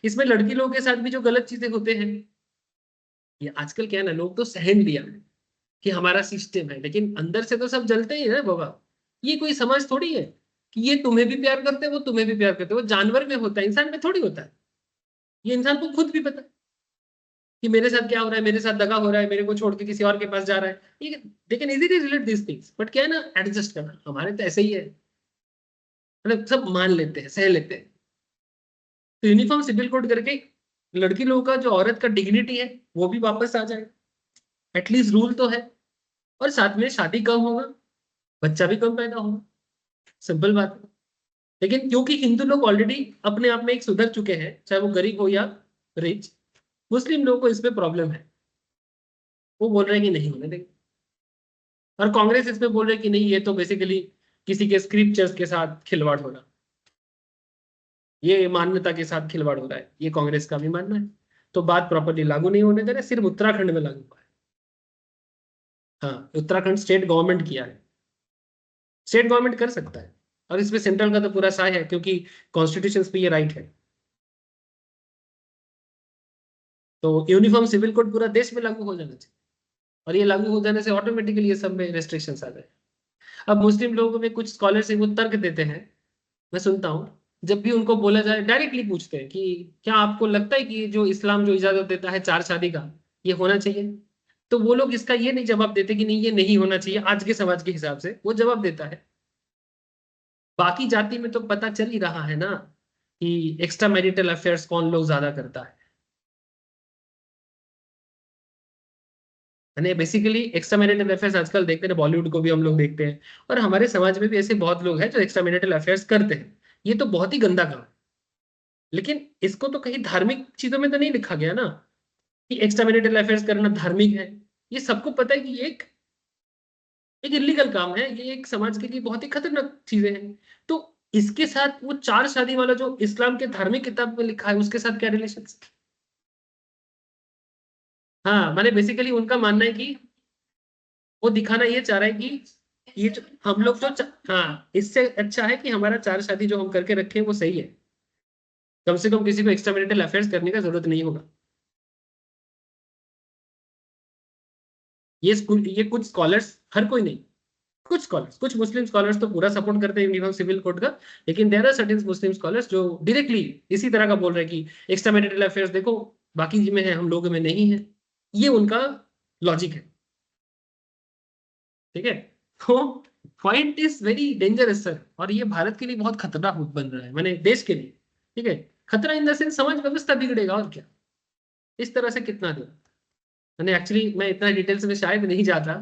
इसमें लड़की लोगों के साथ भी जो गलत चीजें होते हैं, ये आजकल क्या है ना, लोग तो सहन लिया है कि हमारा सिस्टम है, लेकिन अंदर से तो सब जलते ही है ना बाबा। ये कोई समाज थोड़ी है कि ये तुम्हें भी प्यार करते हैं वो तुम्हें भी प्यार करते हैं। वो जानवर में होता है, इंसान में थोड़ी होता है। ये इंसान को खुद भी पता है कि मेरे साथ क्या हो रहा है, मेरे साथ दगा हो रहा है, मेरे को छोड़ के किसी और के पास जा रहा है। ये they can easily relate this things, but क्या है ना, एडजस्ट करना। हमारे तो ऐसे ही है, मतलब सब मान लेते हैं, सह लेते हैं। तो यूनिफॉर्म सिविल कोड करके लड़की लोगों का जो औरत का डिग्निटी है वो भी वापस आ जाए, एटलीस्ट रूल तो है। और साथ में शादी कम होगा, बच्चा भी कम पैदा होगा, सिंपल बात है। लेकिन क्योंकि हिंदू लोग ऑलरेडी अपने आप में एक सुधर चुके हैं, चाहे वो गरीब हो या रिच, मुस्लिम लोगों को इसमें प्रॉब्लम है। वो बोल रहे हैं कि नहीं होने देंगे, और कांग्रेस इसमें बोल रहे हैं कि नहीं, ये तो बेसिकली किसी के स्क्रिप्चर्स के साथ खिलवाड़ हो रहा है, ये मान्यता के साथ खिलवाड़ हो रहा है, ये कांग्रेस का भी मानना है। तो बात प्रॉपर्ली लागू नहीं होने दे रहे, सिर्फ उत्तराखंड में लागू हुआ है। हाँ, उत्तराखंड स्टेट गवर्नमेंट किया है, स्टेट गवर्नमेंट कर सकता है। और इसमें सेंट्रल का तो पूरा साय है, क्योंकि कॉन्स्टिट्यूशन पे ये राइट है। तो यूनिफॉर्म सिविल कोड पूरा देश में लागू हो जाना चाहिए, और ये लागू हो जाने से ऑटोमेटिकली ये सब में रेस्ट्रिक्शंस आ गए। अब मुस्लिम लोगों में कुछ स्कॉलर्स वो तर्क देते हैं, मैं सुनता हूँ। जब भी उनको बोला जाए, डायरेक्टली पूछते हैं कि क्या आपको लगता है कि जो इस्लाम जो इजाजत देता है चार शादी का, ये होना चाहिए? तो वो लोग इसका ये नहीं जवाब देते कि नहीं ये नहीं होना चाहिए आज के समाज के हिसाब से। वो जवाब देता है बाकी जाति में तो पता चल ही रहा है ना कि एक्स्ट्रा मैरिटल अफेयर्स कौन लोग ज्यादा करता है। यानी बेसिकली एक्स्ट्रा मैरिटल अफेयर्स आजकल देखते हैं, बॉलीवुड को भी हम लोग देखते हैं, और हमारे समाज में भी ऐसे बहुत लोग हैं जो एक्स्ट्रा मैरिटल अफेयर्स करते हैं। ये तो बहुत ही गंदा काम है। लेकिन इसको तो कहीं धार्मिक चीजों में तो नहीं लिखा गया ना कि एक्स्ट्रा मैरिटल अफेयर्स करना धार्मिक है। ये सबको पता है कि ये एक एक इलीगल काम है, ये एक समाज के लिए बहुत ही खतरनाक चीजें हैं। तो इसके साथ वो चार शादी वाला जो इस्लाम के धार्मिक किताब में लिखा है उसके साथ क्या रिलेशन? हाँ, मैंने बेसिकली उनका मानना है कि वो दिखाना ये चाह रहा है कि ये जो हम लोग जो हाँ, इससे अच्छा है कि हमारा चार शादी जो हम करके रखे हैं वो सही है। कम से कम किसी को एक्स्ट्रा मैरिटल अफेयर्स करने का जरूरत नहीं होगा। ये कुछ स्कॉलर्स, हर कोई नहीं, कुछ स्कॉलर्स, कुछ मुस्लिम स्कॉलर्स तो पूरा सपोर्ट करते हैं यूनिफॉर्म सिविल कोड का। लेकिन there are certain Muslim scholars जो डायरेक्टली इसी तरह का बोल रहे हैं कि एक्स्ट्रा मैरिटल अफेयर्स देखो बाकी जी में है, हम लोगों में नहीं है। ये उनका लॉजिक है, ठीक है। तो point is very dangerous sir, और ये भारत के लिए बहुत खतरनाक बन रहा है, मैंने देश के लिए, ठीक है। खतरा इन द सेंस समाज व्यवस्था बिगड़ेगा, और क्या। इस तरह से कितना दिन, मैंने एक्चुअली मैं इतना डिटेल्स में शायद नहीं जाता,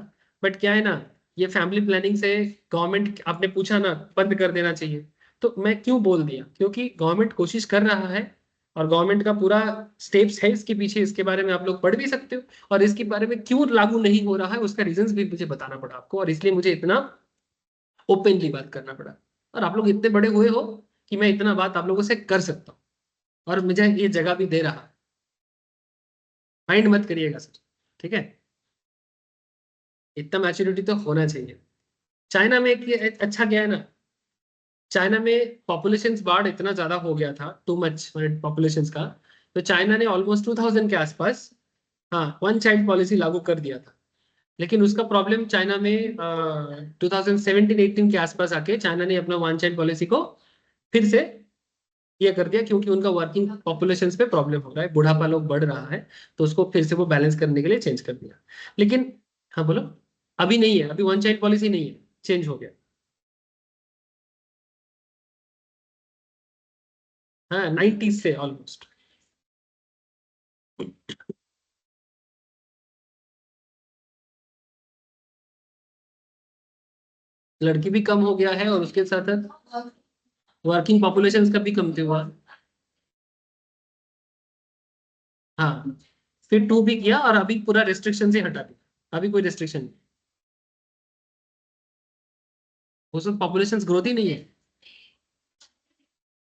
बट क्या है ना, ये फैमिली प्लानिंग से गवर्नमेंट, आपने पूछा ना बंद कर देना चाहिए, तो मैं क्यों बोल दिया, क्योंकि गवर्नमेंट कोशिश कर रहा है, और गवर्नमेंट का पूरा स्टेप्स है इसके पीछे, इसके बारे में आप लोग पढ़ भी सकते हो। और इसके बारे में क्यों लागू नहीं हो रहा है उसका रीजंस भी मुझे बताना पड़ा आपको, और इसलिए मुझे इतना ओपनली बात करना पड़ा। और आप लोग इतने बड़े हुए हो कि मैं इतना बात आप लोगों से कर सकता हूँ, और मुझे ये जगह भी दे रहा है। माइंड मत करिएगा सर, ठीक है। इतना मैच्योरिटी तो होना चाहिए। चाइना में एक ये अच्छा क्या है ना, चाइना में पॉपुलेशन बाढ़ इतना ज्यादा हो गया था, टू मच पॉपुलेशन का। तो चाइना ने ऑलमोस्ट 2000 के आसपास, हाँ, वन चाइल्ड पॉलिसी लागू कर दिया था। लेकिन उसका प्रॉब्लम चाइना में 2017-18 के आसपास आके चाइना ने अपना वन चाइल्ड पॉलिसी को फिर से ये कर दिया, क्योंकि उनका वर्किंग पॉपुलेशन पे प्रॉब्लम हो रहा है, बुढ़ापा लोग बढ़ रहा है। तो उसको फिर से वो बैलेंस करने के लिए चेंज कर दिया। लेकिन हाँ बोलो। अभी नहीं है, अभी वन चाइल्ड पॉलिसी नहीं है, चेंज हो गया। हाँ, 90s से ऑलमोस्ट। लड़की भी कम हो गया है, और उसके साथ साथ वर्किंग पॉपुलेशन का भी कम हुआ। हाँ, फिर टू भी किया, और अभी पूरा रिस्ट्रिक्शन से हटा दिया, अभी कोई रिस्ट्रिक्शन नहीं। उसमें पॉपुलेशन ग्रोथ ही नहीं है।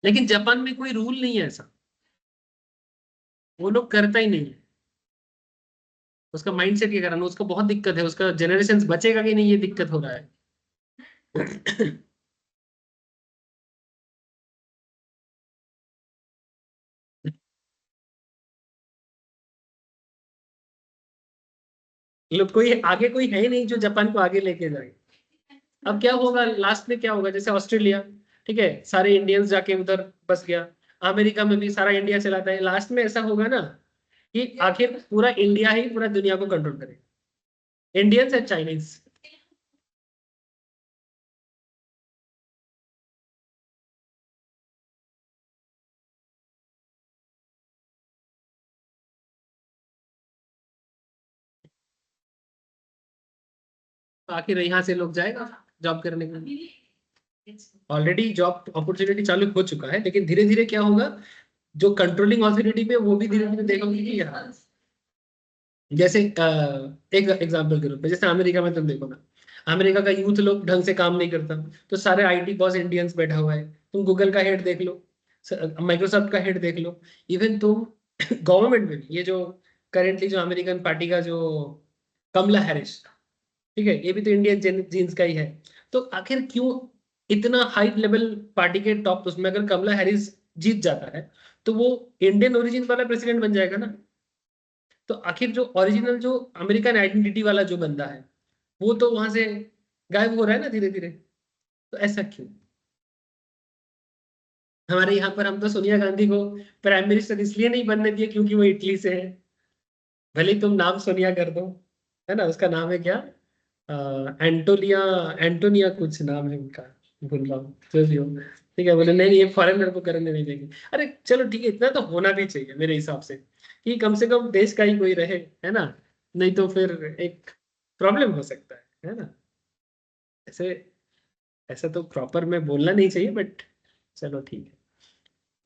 लेकिन जापान में कोई रूल नहीं है ऐसा, वो लोग करता ही नहीं है। उसका माइंडसेट के कारण उसको बहुत दिक्कत है, उसका जनरेशन बचेगा कि नहीं ये दिक्कत हो रहा है। लोग कोई आगे कोई है ही नहीं जो जापान को आगे लेके जाए। अब क्या होगा लास्ट में, क्या होगा, जैसे ऑस्ट्रेलिया, ठीक है, सारे इंडियंस जाके उधर बस गया। अमेरिका में भी सारा इंडिया चलाता है, लास्ट में ऐसा होगा ना कि आखिर पूरा इंडिया ही पूरा दुनिया को कंट्रोल करेगा, इंडियंस एंड चाइनीज। आखिर यहाँ से लोग जाएगा जॉब करने के लिए। ऑलरेडी जॉब अपॉर्चुनिटी चालू हो चुका है, लेकिन धीरे धीरे क्या होगा, जो कंट्रोलिंग अथॉरिटी पे वो भी धीरे धीरे देखोगे कि यार, जैसे एक एग्जांपल के रूप में जैसे अमेरिका में तुम देखो ना, अमेरिका का यूथ लोग ढंग से काम नहीं करता, तो सारे आईटी बॉस इंडियंस बैठा हुआ है। तुम गूगल का हेड देख लो, माइक्रोसॉफ्ट का हेड देख लो, इवन तुम गवर्नमेंट में भी ये जो करेंटली जो अमेरिकन पार्टी का जो कमला हैरिस, ठीक है, ये भी तो इंडियन जीन्स का ही है। तो आखिर क्यों इतना हाई लेवल पार्टी के टॉप उसमें अगर कमला हैरिस जीत जाता है, तो वो इंडियन ओरिजिन वाला प्रेसिडेंट बन जाएगा ना। तो आखिर जो ओरिजिनल जो अमेरिकन आइडेंटिटी वाला जो बंदा है, वो तो वहां से गायब हो रहा है ना धीरे धीरे। तो ऐसा क्यों? हमारे यहाँ पर हम तो सोनिया गांधी को प्राइम मिनिस्टर इसलिए नहीं बनने दिए क्योंकि वो इटली से है। भले ही तुम नाम सोनिया कर दो, है ना, उसका नाम है क्या, एंटोलिया, एंटोनिया कुछ नाम है उनका, भूल रहा हूँ, जो भी हो। ठीक है, बोले नहीं ये फॉरेनर को करने नहीं देंगे। अरे चलो ठीक है, इतना तो होना भी चाहिए मेरे हिसाब से, कि कम से कम देश का ही कोई रहे, है ना। नहीं तो फिर एक प्रॉब्लम हो सकता है ना। ऐसे ऐसा तो प्रॉपर में बोलना नहीं चाहिए, बट चलो ठीक है।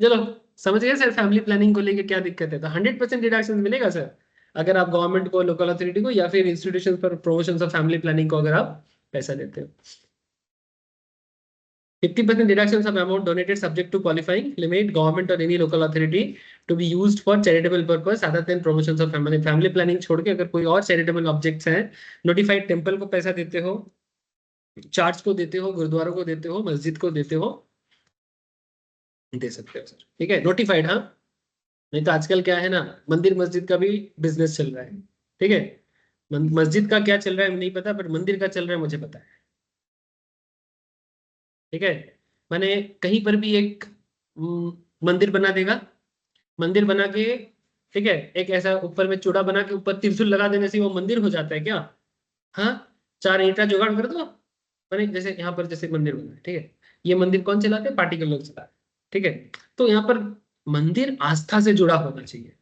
चलो, समझ गए सर फैमिली प्लानिंग को लेके क्या दिक्कत है। तो 100% डिडक्शन मिलेगा सर, अगर आप गवर्नमेंट को, लोकल अथॉरिटी को, या फिर इंस्टीट्यूशन पर प्रमोशन ऑफ फैमिली प्लानिंग को अगर आप पैसा देते हो। 50% deductions of amount donated subject to qualifying limit, government or any local authority to be used for charitable purpose other than promotions of family। Family planning छोड़ के अगर कोई और चैरिटेबल ऑब्जेक्ट्स हैं, नोटिफाइड टेम्पल को पैसा देते हो, चर्च को देते हो, गुरुद्वारों को देते हो, मस्जिद को देते हो, दे सकते हो सर, ठीक है, नोटिफाइड। हाँ, नहीं तो आजकल क्या है ना, मंदिर मस्जिद का भी बिजनेस चल रहा है, ठीक है। मस्जिद का क्या चल रहा है नहीं पता, पर मंदिर का चल रहा है मुझे पता है, ठीक है। मैंने कहीं पर भी एक मंदिर बना देगा, मंदिर बना के, ठीक है, एक ऐसा ऊपर में चूड़ा बना के ऊपर त्रिशूल लगा देने से वो मंदिर हो जाता है क्या? हाँ, चार ईंटा जुगाड़ कर दो, मैंने जैसे यहाँ पर जैसे मंदिर बना है, ठीक है, ये मंदिर कौन चलाते हैं? पार्टी के लोग चलाते हैं, ठीक है। तो यहाँ पर मंदिर आस्था से जुड़ा होना चाहिए,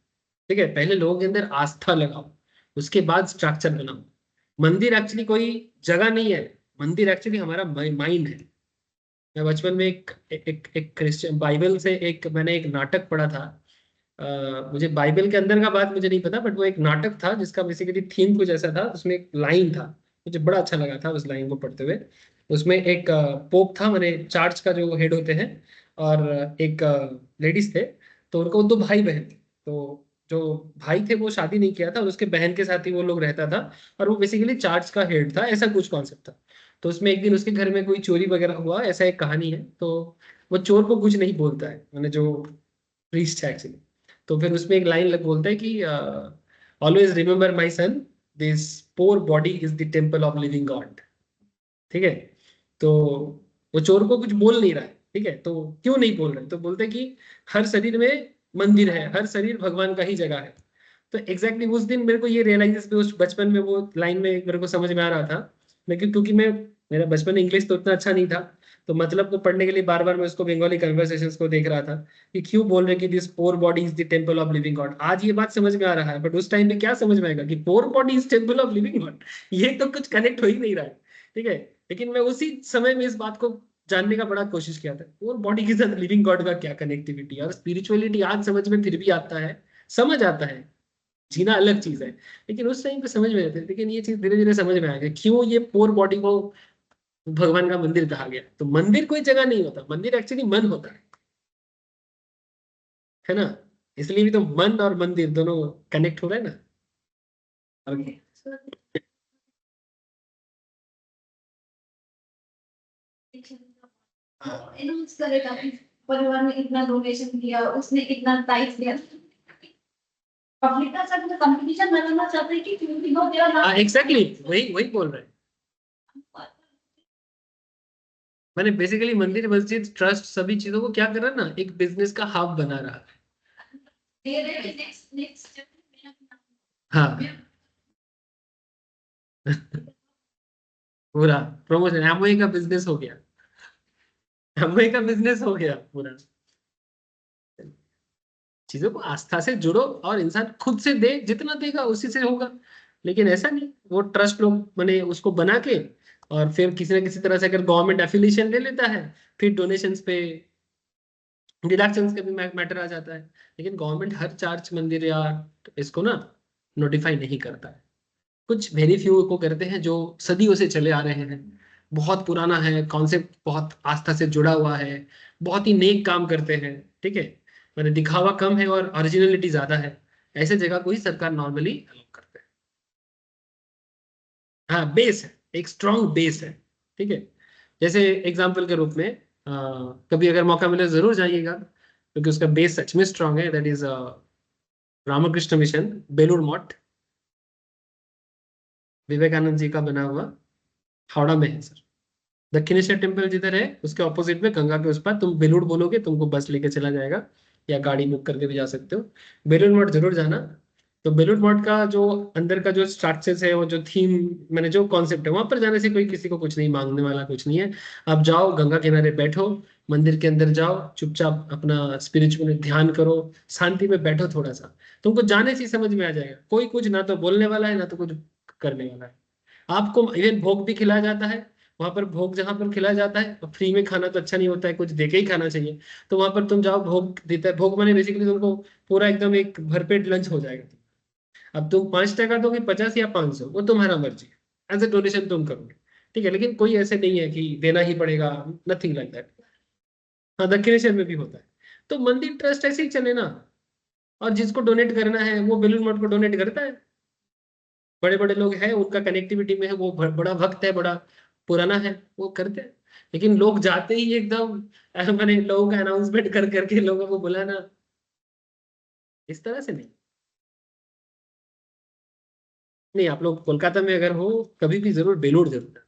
ठीक है, पहले लोगों के अंदर आस्था लगाओ, उसके बाद स्ट्रक्चर बनाओ। मंदिर एक्चुअली कोई जगह नहीं है, मंदिर एक्चुअली हमारा माइंड है। मैं बचपन में एक क्रिश्चियन बाइबल से एक मैंने एक नाटक पढ़ा था। मुझे बाइबल के अंदर का बात मुझे नहीं पता, बट वो एक नाटक था जिसका बेसिकली थीम कुछ ऐसा था, उसमें एक लाइन था, मुझे बड़ा अच्छा लगा था उस लाइन को पढ़ते हुए। उसमें एक पोप था, मैंने चर्च का जो हेड होते हैं, और एक लेडीज थे। तो उनको दो भाई बहन थे। तो जो भाई थे वो शादी नहीं किया था, और उसके बहन के साथ ही वो लोग रहता था, और वो बेसिकली चर्च का हेड था, ऐसा कुछ कॉन्सेप्ट था। तो उसमें एक दिन उसके घर में कोई चोरी वगैरह हुआ, ऐसा एक कहानी है। तो वो चोर को कुछ नहीं बोलता है, मैंने जो प्रीस्ट है एक्चुअली। तो फिर उसमें एक लाइन लग बोलता है कि always remember my son, this poor body is the temple of living God, ठीक है। तो वो चोर को कुछ बोल नहीं रहा है, ठीक है, तो क्यों नहीं बोल रहे, तो बोलते हैं कि हर शरीर में मंदिर है, हर शरीर भगवान का ही जगह है। तो एग्जैक्टली उस दिन मेरे को ये रियलाइज, उस बचपन में वो लाइन में मेरे को समझ में आ रहा था। लेकिन क्योंकि मैं, मेरा बचपन में इंग्लिश तो उतना अच्छा नहीं था, तो मतलब को पढ़ने के लिए बार बार मैं उसको बंगाली कन्वर्सेशंस को देख रहा था कि क्यों बोल रहे कि this poor body is the temple of living God. आज ये बात समझ में आ रहा है, बट उस टाइम पे क्या समझ में आएगा कि poor body is temple of living god, ये तो कुछ कनेक्ट हो ही नहीं रहा है, ठीक है। लेकिन मैं उसी समय में इस बात को जानने का बड़ा कोशिश किया था, पोर बॉडी के साथ लिविंग गॉड का क्या कनेक्टिविटी है। और स्पिरिचुअलिटी आज समझ में फिर भी आता है, समझ आता है, जीना अलग चीज है, लेकिन उस टाइम पे समझ में आते, लेकिन ये चीज धीरे धीरे समझ में आ गई क्यों ये पोर बॉडी को भगवान का मंदिर कहा गया। तो मंदिर कोई जगह नहीं होता, मंदिर एक्चुअली मन होता है ना। इसलिए भी तो मन और मंदिर दोनों कनेक्ट हो रहे हैं ना। आगे। हाँ। अनाउंस करेगा कि परिवार ने इतना डोनेशन दिया, उसने इतना टाइप दिया। पब्लिक का सब कंपटीशन बनाना चाहते हैं कि क्योंकि वो देयर हाँ एग्जैक्टली, वही वही बोल रहे हैं। मैंने बेसिकली मंदिर मस्जिद ट्रस्ट सभी चीजों को क्या कर रहा है ना, एक बिजनेस का हब बना रहा है। नेक्स्ट नेक्स्ट हाँ पूरा प्रमोशन एमवे का बिजनेस हो गया, एमवे का बिजनेस हो गया पूरा। चीजों को आस्था से जुड़ो और इंसान खुद से दे, जितना देगा उसी से होगा। लेकिन ऐसा नहीं, वो ट्रस्ट लोग मैंने उसको बना के और फिर किसी ना किसी तरह से अगर गवर्नमेंट एफिलिएशन ले लेता है, फिर डोनेशंस पे डिडक्शंस का भी मैटर आ जाता है। लेकिन गवर्नमेंट हर चर्च मंदिर या इसको ना नोटिफाई नहीं करता है। कुछ वेरी फ्यू को करते हैं जो सदियों से चले आ रहे हैं, बहुत पुराना है कॉन्सेप्ट, बहुत आस्था से जुड़ा हुआ है, बहुत ही नेक काम करते हैं। ठीक है, मैंने दिखावा कम है और ओरिजिनलिटी ज्यादा है, ऐसे जगह को ही सरकार नॉर्मली अलाउ करते हैं। हाँ बेस है, एक स्ट्रॉन्ग बेस है। ठीक है, जैसे एग्जाम्पल के रूप में कभी अगर मौका मिले जरूर जाइएगा, क्योंकि उसका बेस सच में स्ट्रांग है। That is Ramakrishna Mission, Belur Math, Vivekananda जी का बना हुआ, हावड़ा में है सर। दक्षिणेश्वर टेम्पल जिधर है उसके ऑपोजिट में गंगा के उस पार, तुम बेलूर बोलोगे तुमको बस लेके चला जाएगा, या गाड़ी बुक करके भी जा सकते हो। बेलूर मठ जरूर जाना। तो बेलूर मठ का जो अंदर का जो स्ट्रक्चर्स है, वो जो थीम, मैंने जो कॉन्सेप्ट है, वहां पर जाने से कोई किसी को कुछ नहीं मांगने वाला, कुछ नहीं है। आप जाओ गंगा किनारे बैठो, मंदिर के अंदर जाओ, चुपचाप अपना स्पिरिचुअल ध्यान करो, शांति में बैठो थोड़ा सा, तुमको जाने से ही समझ में आ जाएगा। कोई कुछ ना तो बोलने वाला है ना तो कुछ करने वाला है। आपको इवन भोग भी खिलाया जाता है वहां पर। भोग जहां पर खिलाया जाता है, तो फ्री में खाना तो अच्छा नहीं होता है, कुछ देके ही खाना चाहिए। तो वहां पर तुम जाओ, भोग देता है, भोग माने बेसिकली तुमको पूरा एकदम एक भरपेट लंच हो जाएगा। अब तुम 5 टका दोगे, 50 या 500, वो तुम्हारा मर्जी है, एज ए डोनेशन तुम करोगे। ठीक है, लेकिन कोई ऐसे नहीं है कि देना ही पड़ेगा, नथिंग लाइक दैट। हाँ दक्षिणेश्वर में भी होता है। तो मंदिर ट्रस्ट ऐसे ही चले ना, और जिसको डोनेट करना है वो बेलूर मठ को डोनेट करता है। बड़े बड़े लोग हैं, उनका कनेक्टिविटी में है, वो बड़ा भक्त है, बड़ा पुराना है, वो करते हैं। लेकिन लोग जाते ही एकदम मैंने लोगों का अनाउंसमेंट कर करके लोगों को बुलाना, इस तरह से नहीं। नहीं, आप लोग कोलकाता में अगर हो, कभी भी जरूर बेलूर जरूर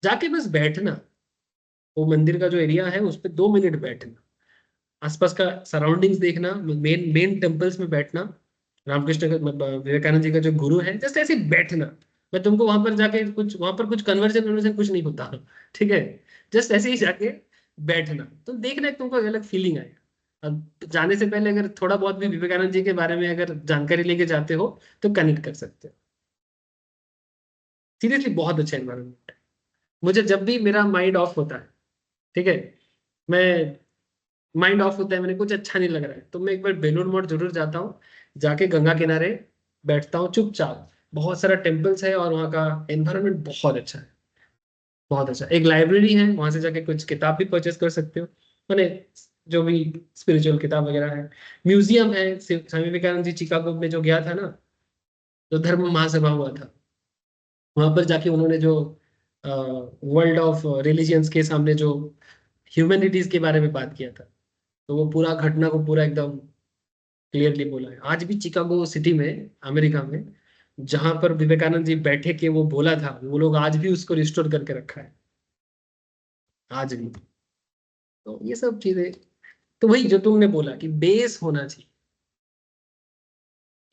जाके बस बैठना। वो मंदिर का जो एरिया है उस पर 2 मिनट बैठना, आसपास का सराउंडिंग्स देखना, मेन मेन टेम्पल्स में बैठना, रामकृष्ण का विवेकानंद जी का जो गुरु है, जस्ट ऐसे ही बैठना। मैं तुमको वहां पर जाके कुछ, वहां पर कुछ कन्वर्जन वन्वर्जन कुछ नहीं होता। ठीक है, जस्ट ऐसे ही जाके बैठना, तुम देखना, तुमको अलग फीलिंग आएगा। अब जाने से पहले अगर थोड़ा बहुत भी विवेकानंद जी के बारे में अगर जानकारी लेके जाते हो तो कनेक्ट कर सकते हो। सीरियसली बहुत अच्छा एनवायरमेंट है। मुझे जब भी मेरा माइंड ऑफ होता है, ठीक है, मैं माइंड ऑफ होता है, मैंने कुछ अच्छा नहीं लग रहा है, तो मैं एक बार बेलूर मठ जरूर जाता हूँ। जाके गंगा किनारे बैठता हूँ चुपचाप। बहुत सारा टेम्पल्स है और वहाँ का एनवायरनमेंट बहुत अच्छा है, बहुत अच्छा। एक लाइब्रेरी है, वहां से जाके कुछ किताब भी परचेस कर सकते हो, मैंने जो भी स्पिरिचुअल किताब वगैरह है। म्यूजियम है, स्वामी विवेकानंद जी चिकागो में जो गया था ना, जो धर्म महासभा हुआ था, वहां पर जाके उन्होंने जो वर्ल्ड ऑफ रिलीजियंस के सामने जो ह्यूमैनिटीज के बारे में बात किया था, तो वो पूरा घटना को पूरा एकदम क्लियरली बोला है। आज भी चिकागो सिटी में, अमेरिका में, जहां पर विवेकानंद जी बैठे के वो बोला था, वो लोग आज भी उसको रिस्टोर करके रखा है, आज भी। तो ये सब चीजें, तो वही जो तुमने बोला कि बेस होना चाहिए,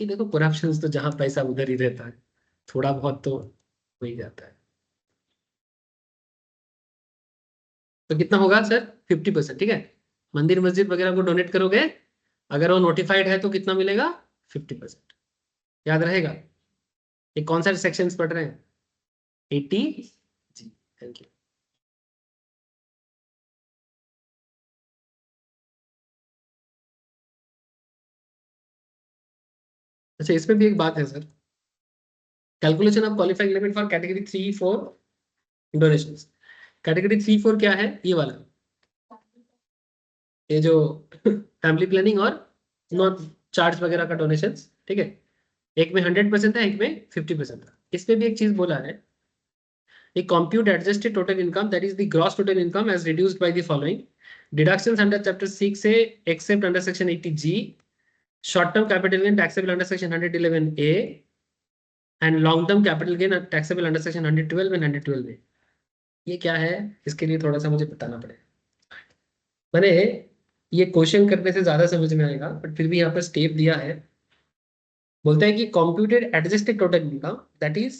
कि देखो करप्शन तो जहां पैसा उधर ही रहता है, थोड़ा बहुत तो हो ही जाता है। तो कितना होगा सर? 50%, ठीक है। मंदिर मस्जिद वगैरह को डोनेट करोगे, अगर वो नोटिफाइड है तो कितना मिलेगा? 50%। याद रहेगा? ये कौन सा सेक्शन पढ़ रहे हैं? 80। जी, थैंक यू। अच्छा, इसमें भी एक बात है sir, calculation of qualifying limit for category 3 4 donations. Category 3-4 क्या है? ये वाला, ये जो फैमिली प्लानिंग और नॉन चार्ज वगैरह का डोनेशंस, ठीक है। एक में 100% है, एक में 50% है। इसमें भी एक चीज बोला है, a compute adjusted total income, that is the gross total income as reduced by the following deductions under chapter 6A except under section 80G, short term capital gain taxable under section 111A and long term capital gain taxable under section 112 and 112A। ये क्या है? इसके लिए थोड़ा सा मुझे बताना पड़ेगा। मैंने ये क्वेश्चन करने से ज्यादा समझ में आएगा, बट फिर भी यहाँ पर स्टेप दिया है। बोलता है कि computed adjusted total income, that is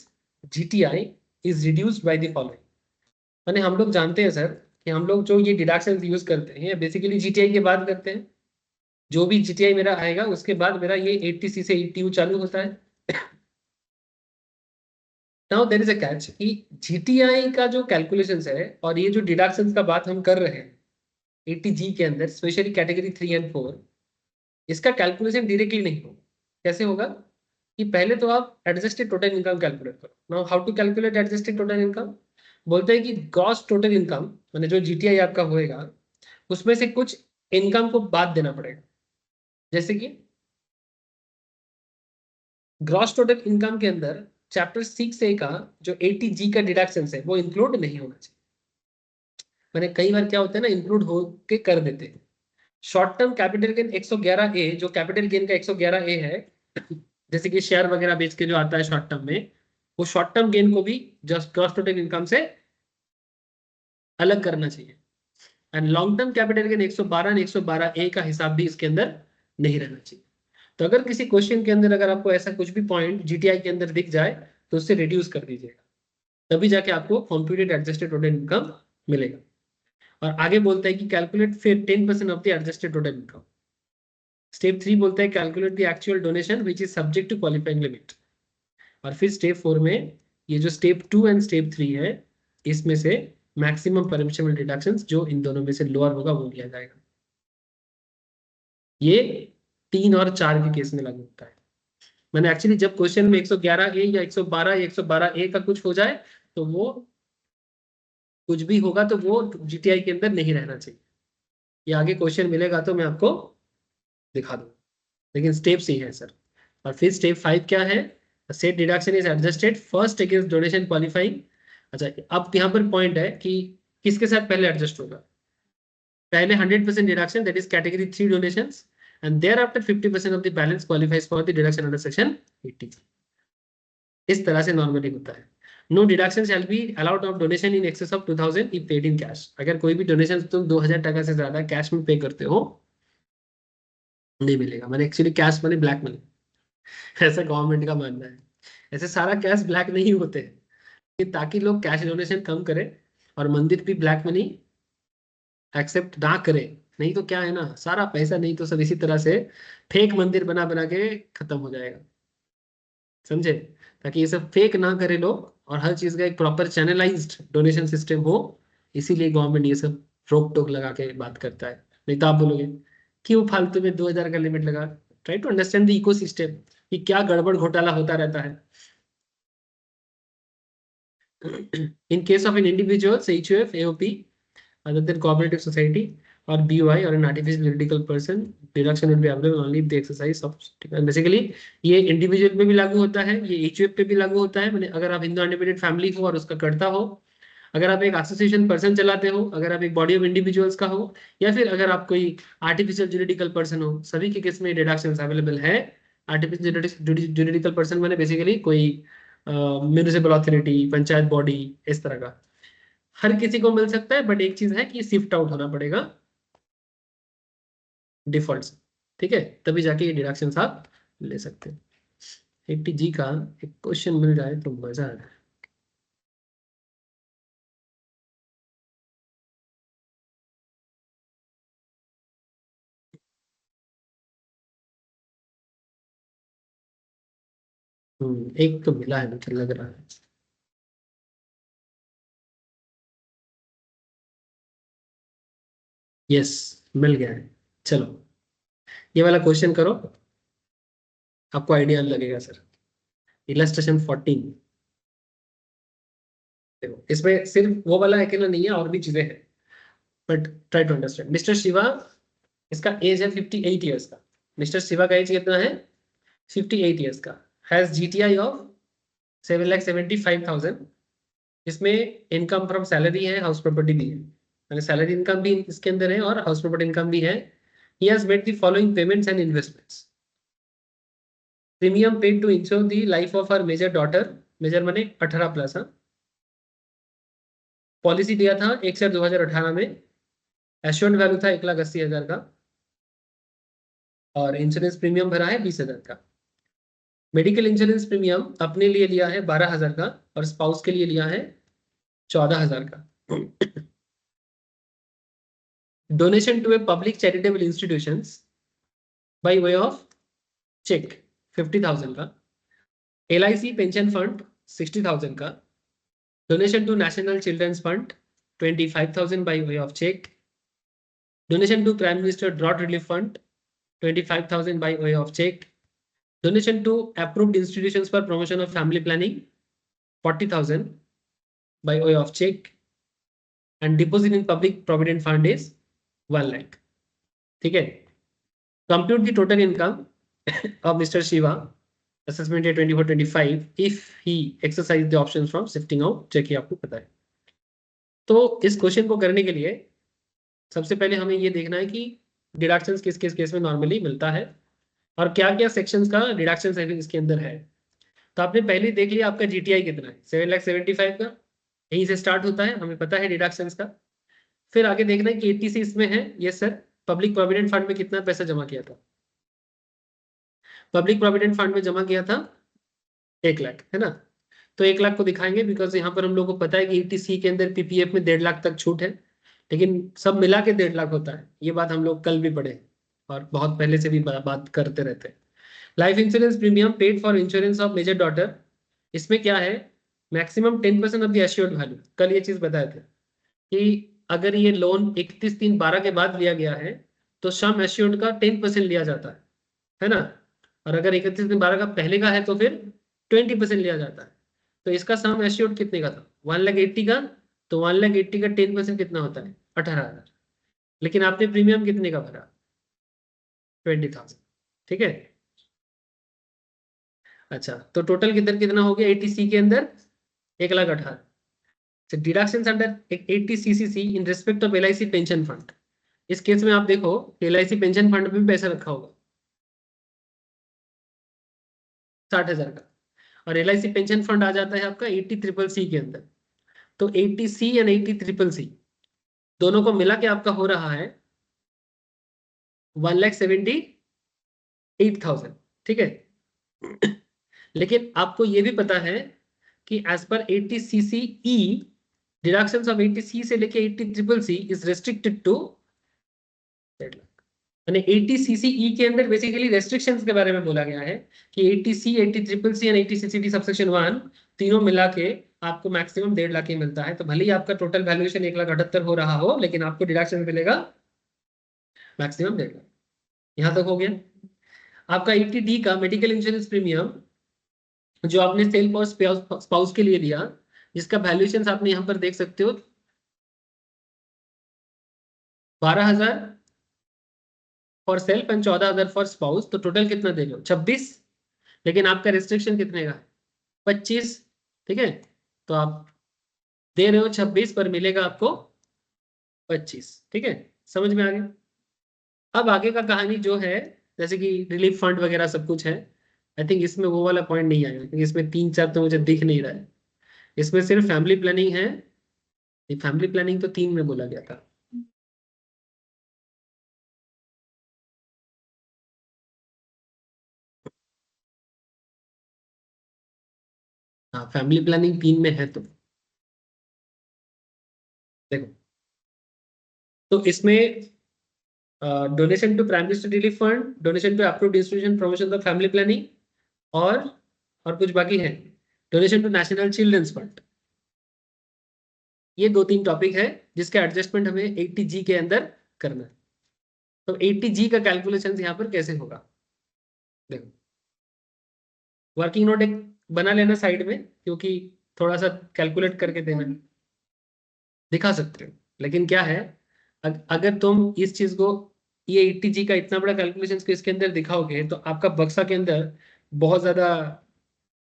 GTI, is reduced by the following। मैंने हम लोग जानते हैं सर कि हम लोग जो ये डिडक्शन यूज करते हैं बेसिकली जीटीआई के बाद करते हैं। जो भी जीटीआई मेरा आएगा उसके बाद मेरा ये 80C से 80U चालू होता है। Now there is a catch कि जीटीआई का जो कैलकुलेशंस है और ये जो डिडक्शंस का बात हम कर रहे हैं 80G के अंदर, स्पेशली कैटेगरी 3 और 4, इसका कैलकुलेशन डायरेक्टली नहीं होगा। कैसे होगा? कि पहले तो आप एडजस्टेड टोटल इनकम कैलकुलेट करो। Now how to calculate adjusted total income? बोलते हैं कि ग्रॉस टोटल इनकम मैंने जो जीटीआई आपका होएगा उसमें से कुछ इनकम को बाद देना पड़ेगा। जैसे कि ग्रॉस टोटल इनकम के अंदर चैप्टर 6A का जो 80G का डिडक्शन है वो इंक्लूड नहीं होना चाहिए। मैंने कई बार क्या होता है ना, इंक्लूड हो के कर देते हैं। Short term capital gain 111A, जो कैपिटल गेन का 111A है, जैसे कि शेयर वगैरह बेच के जो आता है शॉर्ट टर्म में, वो शॉर्ट टर्म गेन को भी जस्ट ग्रॉस टोटल इनकम से अलग करना चाहिए। And long term capital gain 112 और 112A का हिसाब भी इसके अंदर नहीं रहना चाहिए। तो अगर किसी क्वेश्चन के अंदर अगर आपको ऐसा कुछ भी पॉइंट जीटीआई के अंदर दिख जाए तो उससे रिड्यूस कर दीजिएगा, तभी जाके आपको कंप्यूटेड एडजस्टेड टोटल इनकम मिलेगा। और आगे बोलता है कि कैलकुलेट फिर 10% of the adjusted total income. Step 3 बोलता है calculate the actual donation which is subject to qualifying limit. और फिर स्टेप 4 में ये जो स्टेप 2 एंड स्टेप 3 है, इसमें से मैक्सिमम परमिशनेबल डिडक्शंस जो इन दोनों में से लोअर होगा वो लिया जाएगा। ये 3 और 4 के केस में लागू होता है। मैंने एक्चुअली जब क्वेश्चन में 111A या 112 या 112A का कुछ हो जाए तो वो कुछ भी होगा तो वो जीटीआई के अंदर नहीं रहना चाहिए। ये आगे क्वेश्चन मिलेगा तो मैं आपको दिखा दूँ, लेकिन स्टेप सी है सर। और फिर स्टेप 5 क्या है? Set deduction is adjusted first against donation qualifying. अच्छा, अब यहाँ पर पॉइंट है कि किसके साथ पहले एडजस्ट होगा। पहले 100% deduction, that is category 3 donations, and thereafter 50% of the balance qualifies for the deduction under section 80। इस तरह से नॉर्मली होता है। No deduction shall be allowed of donation in excess of 2000 if paid in cash. अगर कोई भी donation तुम 2000 टका से ज्यादा कैश में पे करते हो नहीं मिलेगा। मैंने actually cash money black money, ऐसा गवर्नमेंट का मानना है। ऐसे सारा कैश ब्लैक नहीं होते कि ताकि लोग कैश डोनेशन कम करें और मंदिर भी ब्लैक मनी एक्सेप्ट ना करे। नहीं तो क्या है ना, सारा पैसा नहीं तो सब इसी तरह से फेक मंदिर बना बना के खत्म हो जाएगा। समझे? ताकि ये सब फेक ना करे लोग और हर चीज का एक प्रॉपर चैनलाइज्ड डोनेशन सिस्टम हो, इसीलिए गवर्नमेंट ये सब रोक टोक लगा के बात करता है। नहीं तो आप बोलोगे क्यों फालतू में 2000 का लिमिट लगा। Try to understand the ecosystem कि क्या गड़बड़ घोटाला होता रहता है। In case of an individual, HUF, AOP, other than cooperative society or BOI or an artificial juridical person, deduction will be available only if the exercise of basically ये individual पे भी लागू होता है, ये HUF पे भी लागू होता है। मैंने अगर आप हिंदू अनडिवाइडेड फैमिली हो और उसका करता हो, अगर आप एक एसोसिएशन पर्सन चलाते हो, अगर आप एक बॉडी ऑफ इंडिविजुअल्स का हो, या फिर अगर आप कोई आर्टिफिशियल जुरिडिकल पर्सन हो, सभी के केस में डिडक्शंस अवेलेबल है। आर्टिफिशियल जुरिडिकल पर्सन मैंने बेसिकली कोई म्यूनिसिपल अथॉरिटी, पंचायत बॉडी, इस तरह का हर किसी को मिल सकता है। बट एक चीज है कि शिफ्ट आउट होना पड़ेगा डिफॉल्ट से, ठीक है, तभी जाके ये डिडक्शन आप ले सकते हैं। 80G का एक क्वेश्चन मिल जाए तो मजा आ जाए। एक तो मिला है मुझे लग रहा है। यस, मिल गया है। चलो ये वाला क्वेश्चन करो, आपको आइडिया लगेगा सर। इलस्ट्रेशन 14। देखो इसमें सिर्फ वो वाला अकेला नहीं है, और भी चीजें हैं, but try to understand. Mister Shiva, इसका एज है 58 ईयर्स का। मिस्टर शिवा का एज कितना है? 58 ईयर्स का। Has GTI of 7,75,000। इसमें इनकम फ्रॉम सैलरी है, हाउस प्रॉपर्टी भी है, यानी सैलरी इनकम भी इसके अंदर है और हाउस प्रॉपर्टी इनकम भी है। He has made the following payments and investments. Premium paid to insure the life of our major daughter, major माने 18+। हाँ, पॉलिसी दिया था 1/7/2018 में। एश्योर्ड वैल्यू था 1,80,000 का, और इंश्योरेंस प्रीमियम भरा है 20,000 का। मेडिकल इंश्योरेंस प्रीमियम अपने लिए लिया है 12,000 का, और स्पाउस के लिए लिया है 14,000 का। Donation to a public charitable institutions by way of cheque 50,000 का। LIC पेंशन फंड 60,000 का। Donation to national children's fund 25,000 by way of cheque. Donation to prime minister drought relief fund 25,000 by way of check. Donation to approved institutions for promotion of family planning 40,000 by way of check. And deposit in public provident fund is 1 lakh. ठीक है? Compute the total income of Mr. Shiva assessment year 24-25 if he exercise the options from shifting out. Cheque आपको पता है। तो इस question को करने के लिए सबसे पहले हमें ये देखना है कि डिडक्शंस किस किस केस में नॉर्मली मिलता है, और क्या क्या सेक्शंस का डिडक्शन इसके अंदर है। तो आपने पहले देख लिया आपका जीटीआई कितना है, 7,75,000 का, यहीं से स्टार्ट होता है, हमें पता है डिडक्शंस का। फिर आगे देखना है कि 80 इसमें है। Yes sir, public provident fund में कितना पैसा जमा किया था? पब्लिक प्रोविडेंट फंड में जमा किया था 1 लाख, है ना। तो 1 लाख को दिखाएंगे, बिकॉज यहाँ पर हम लोग को पता है कि 80C के अंदर पीपीएफ में 1.5 लाख तक छूट है, लेकिन सब मिला के 1.5 लाख होता है। ये बात हम लोग कल भी पढ़े और बहुत पहले से भी बात करते रहते हैं। Life insurance premium paid for insurance of major daughter, इसमें क्या है? Maximum 10% of the assured value. कल ये चीज बताए थे कि अगर ये लोन 31/3/12 के बाद लिया गया है तो सम एश्योर्ड का 10% लिया जाता है ना। और अगर 31/12 का पहले का है तो फिर 20% लिया जाता है। तो इसका सम एश्योर्ड कितने का था? 1,80,000 का। तो 1,80,000 का 10% कितना होता है? 18,000। लेकिन आपने प्रीमियम कितने का भरा? 20,000। ठीक है। अच्छा, तो टोटल किधर कितना हो गया 80C के अंदर? 1,18,000। Deductions under 80CCC in respect of LIC pension fund. इस केस में आप देखो LIC पेंशन फंड में भी पैसा रखा होगा 60,000 का, और LIC पेंशन फंड आ जाता है आपका 80CCC के अंदर। तो 80C एंड 80CCC दोनों को मिला के आपका हो रहा है 1,78,000। ठीक है। लेकिन आपको ये भी पता है कि as per 80CCE deductions of 80C से लेके 80CCC इज रेस्ट्रिक्टेड टू, यानी 80CCE के अंदर बेसिकली रेस्ट्रिक्शंस के बारे में बोला गया है कि 80C, 80CCC and 80CCD subsection 1 तीनों मिला के आपको मैक्सिमम 1.5 लाख ही मिलता है। तो भले ही आपका टोटल वैल्यूएशन 1,78,000 हो रहा हो, लेकिन आपको डिडक्शन मिलेगा मैक्सिमम 1.5 लाख। यहां तक हो गया। आपका 80D का मेडिकल इंश्योरेंस प्रीमियम जो आपने सेल फॉर स्पाउस के लिए लिया, जिसका वैल्यूएशन आपने यहाँ पर देख सकते हो 12,000 for self and 14,000 for spouse. तो टोटल कितना दे रहे हो? 26। लेकिन आपका रिस्ट्रिक्शन कितने का है? 25। ठीक है। तो आप दे रहे हो 26 पर मिलेगा आपको 25। ठीक है, समझ में आ गया। अब आगे का कहानी जो है, जैसे कि रिलीफ फंड वगैरह सब कुछ है, आई थिंक इसमें वो वाला पॉइंट नहीं आएगा, क्योंकि इसमें 3-4 तो मुझे दिख नहीं रहा है। इसमें सिर्फ फैमिली प्लानिंग है। फैमिली प्लानिंग तो 3 में बोला गया था। हाँ, फैमिली प्लानिंग 3 में है। तो देखो, तो इसमें donation to prime minister relief fund, donation to approved institution promotion of family planning, और कुछ बाकी है, donation to national children's fund. ये 2-3 टॉपिक है जिसका एडजस्टमेंट हमें 80G के अंदर करना है। तो 80G का कैलकुलेशन यहाँ पर कैसे होगा? देखो, वर्किंग नोट एक बना लेना साइड में, क्योंकि थोड़ा सा कैलकुलेट करके देना, दिखा सकते हो। लेकिन क्या है, अगर तुम इस चीज को, ये 80G का इतना बड़ा कैलकुलेशन को इसके अंदर दिखाओगे तो आपका बक्सा के अंदर बहुत ज्यादा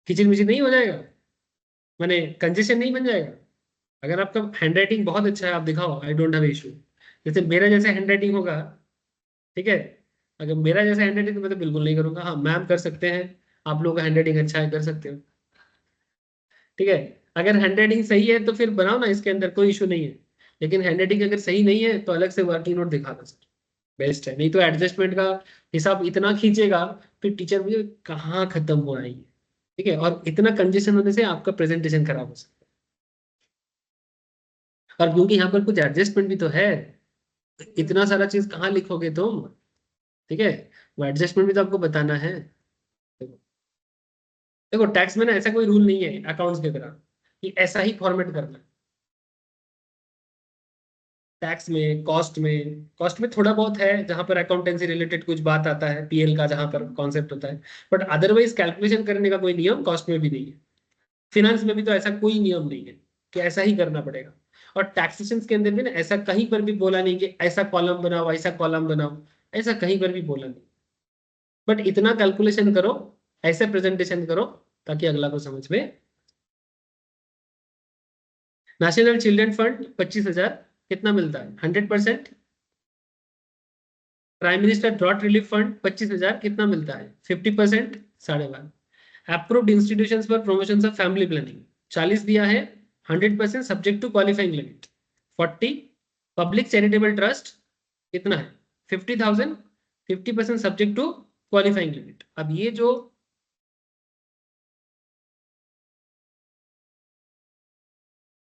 किचिर मिचिर नहीं हो जाएगा, माने कंजेशन नहीं बन जाएगा। अगर आपका हैंड राइटिंग बहुत अच्छा है, आप दिखाओ, आई डोंट हैव इशू। जैसे मेरा जैसे हैंड राइटिंग होगा, ठीक है, अगर मेरा जैसा हैंड राइटिंग, मैं तो बिल्कुल नहीं करूंगा। हाँ मैम कर सकते हैं, आप लोगों का हैंड राइटिंग अच्छा है, कर सकते हो, ठीक है। अगर हैंड राइटिंग सही है तो फिर बनाओ ना, इसके अंदर कोई इशू नहीं है। लेकिन हैंड राइटिंग अगर सही नहीं है तो अलग से वर्किंग नोट दिखा दो सर, बेस्ट है। नहीं तो एडजस्टमेंट का हिसाब इतना खींचेगा, फिर टीचर भी कहाँ खत्म हो रही है, ठीक है। और इतना कंजेशन होने से आपका प्रेजेंटेशन खराब हो सकता है। और क्योंकि यहाँ पर कुछ एडजस्टमेंट भी तो है, इतना सारा चीज कहाँ लिखोगे तुम, ठीक है। वो एडजस्टमेंट भी तो आपको बताना है। देखो, देखो टैक्स में ना ऐसा कोई रूल नहीं है अकाउंट्स की तरह कि ऐसा ही फॉर्मेट करना है। टैक्स में, कॉस्ट में थोड़ा बहुत है जहां पर अकाउंटेंसी रिलेटेड कुछ बात आता है, पीएल का जहां पर कॉन्सेप्ट होता है। बट अदरवाइज कैलकुलेशन करने का कोई नियम कॉस्ट में भी नहीं है। फिनांस में भी तो ऐसा कोई नियम नहीं है कि ऐसा ही करना पड़ेगा। और टैक्सेशन के अंदर भी ना ऐसा कहीं पर भी बोला नहीं कि ऐसा कॉलम बनाओ, ऐसा कॉलम बनाओ, ऐसा कहीं पर भी बोला नहीं। बट इतना कैलकुलेशन करो, ऐसे प्रेजेंटेशन करो ताकि अगला को समझ में। नेशनल चिल्ड्रन फंड 25,000 कितना मिलता है, 100%। Prime minister drought relief fund 25,000 कितना मिलता है, 50%, 12.5। Approved institutions for promotion of family planning 40 दिया है, 100% subject to qualifying limit 40। Public charitable trust कितना है, 50,000, 50% सब्जेक्ट टू क्वालिफाइंग लिमिट। अब ये जो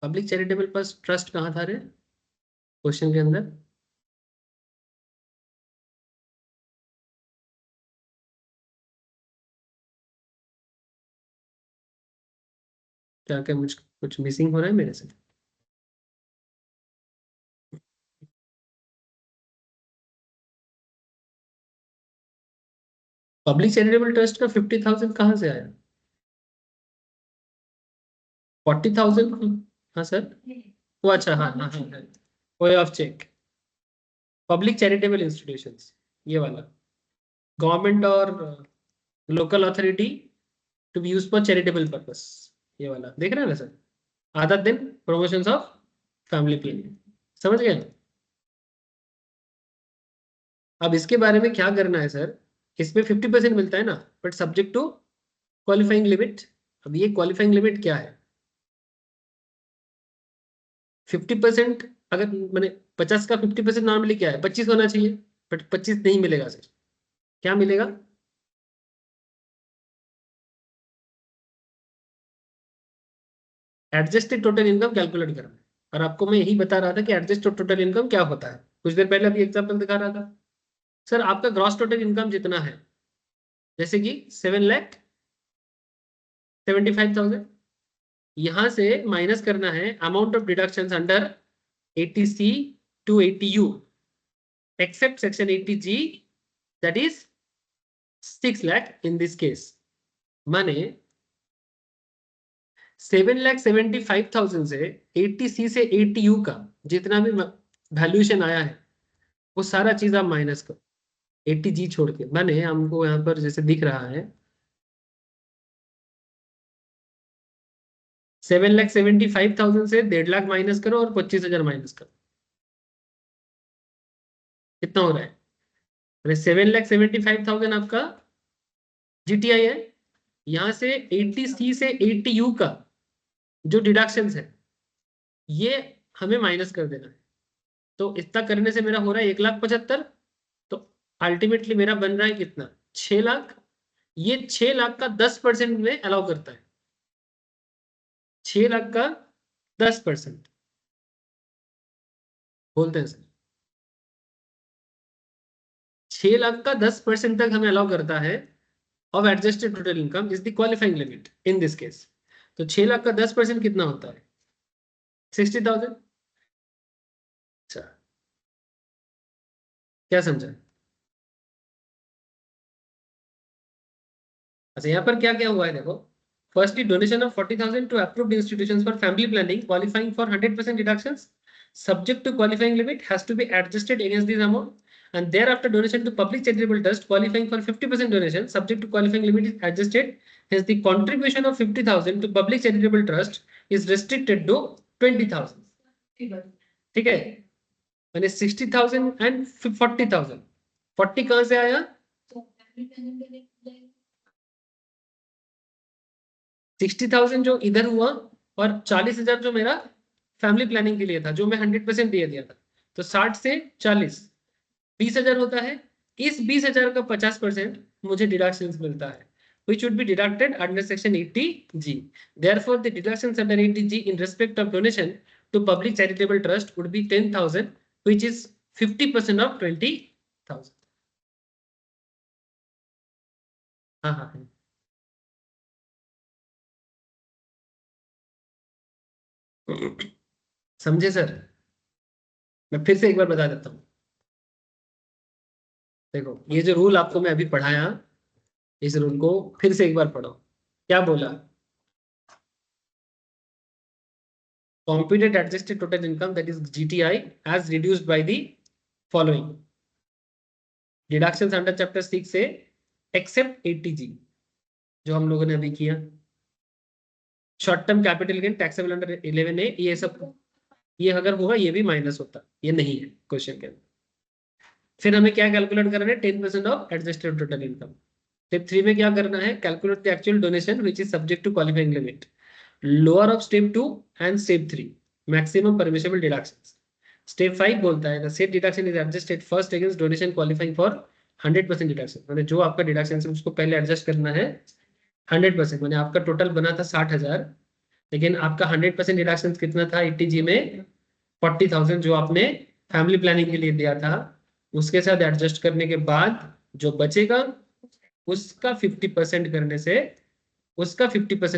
पब्लिक चैरिटेबल ट्रस्ट कहाँ था रे क्वेश्चन के अंदर, क्या क्या मुझ कुछ मिसिंग हो रहा है मेरे से। पब्लिक चैरिटेबल ट्रस्ट का 50,000 कहाँ से आया, 40,000। हाँ सर, वो अच्छा, हाँ हाँ हाँ, way of cheque, public charitable institutions, ये वाला, गवर्नमेंट और local authority to be use for charitable purpose, ये वाला देख रहे हैं ना सर। आधा दिन प्रमोशंस ऑफ फैमिली प्लानिंग, समझ गए। अब इसके बारे में क्या करना है सर, इसमें 50% मिलता है ना, but subject to qualifying limit. अब ये क्वालिफाइंग लिमिट क्या है, 50%, अगर मैंने 50 का 50% नॉर्मली क्या है, 25 होना चाहिए, बट 25 नहीं मिलेगा सर। क्या मिलेगा, एडजस्टेड टोटल इनकम कैलकुलेट करना है। और आपको मैं यही बता रहा था कि एडजस्टेड टोटल इनकम क्या होता है, कुछ देर पहले अभी एग्जांपल दिखा रहा था। सर आपका ग्रॉस टोटल इनकम जितना है, जैसे कि 7,75,000, यहां से माइनस करना है amount of deduction under 80C to 80U except section 80G, that is 6 lakh in this case। माने 7,75,000 से 80C से 80U का जितना भी वैल्यूएशन आया है, वो सारा चीज आप माइनस करो 80G छोड़ के। मैंने हमको यहाँ पर जैसे दिख रहा है 7,75,000 से 1.5 लाख माइनस करो और 25,000 माइनस करो, कितना हो रहा है, अरे 7,75,000 आपका GTI है। यहाँ से 80C से 80U का जो डिडक्शन है, ये हमें माइनस कर देना है। तो इतना करने से मेरा हो रहा है 1,75,000। तो अल्टीमेटली मेरा बन रहा है कितना, 6 लाख। ये 6 लाख का 10% में अलाउ करता है, 6 लाख का 10% बोलते हैं सर। 6 लाख का 10% तक हमें अलाउ करता है of adjusted total income is the qualifying limit in this case. तो 6 लाख का 10% कितना होता है, 60,000। अच्छा, क्या समझा। अच्छा यहाँ पर क्या क्या हुआ है देखो, Firstly, donation of 40,000 to approved institutions for family planning qualifying for 100% deductions subject to qualifying limit has to be adjusted against this amount, and thereafter donation to public charitable trust qualifying for 50% donation subject to qualifying limit is adjusted. Hence, the contribution of 50,000 to public charitable trust is restricted to 20,000. ठीक है, मैंने 60,000 and 40,000. 40 कहां से आया? 60,000 जो इधर हुआ और 40,000 जो मेरा फैमिली प्लानिंग के लिए था, जो मैं 100% दे दिया था. तो 60 से 40 20,000 होता है. इस 20,000 का 50% मुझे डिडक्शंस मिलता है, which would be deducted under section 80G. Therefore, the deductions under 80G in respect of donation to public charitable trust would be 10,000, which is 50% of 20,000. हाँ हाँ, समझे सर? मैं फिर से एक बार बता देता हूँ. देखो, ये जो रूल आपको मैं अभी पढ़ाया, इस रूल को फिर से एक बार पढ़ो. क्या बोला? Computed adjusted total income, that is GTI, as reduced by the following deductions under chapter 6 से except 80G जो हम लोगों ने अभी किया. Short term capital gain taxable under 11A, ये सब ये अगर होगा ये भी माइनस होता, ये नहीं है क्वेश्चन के अंदर. फिर हमें क्या कैलकुलेट करना है? 10% of adjusted total income. Step 3 में क्या करना है? Calculate the actual donation which is subject to qualifying limit. Lower of step 2 and step 3 maximum permissible deductions. Step 5 बोलता है the set deduction is adjusted first against donation qualifying for 100% deduction. मैंने जो आपका deduction है उसको पहले adjust करना है 100%. मैंने आपका टोटल बना था 60,000, लेकिन आपका 100% डिडक्शन कितना था 80G में? 40,000 जो आपने फैमिली प्लानिंग के लिए दिया था, उसके साथ एडजस्ट करने के बाद जो बचेगा उसका 50%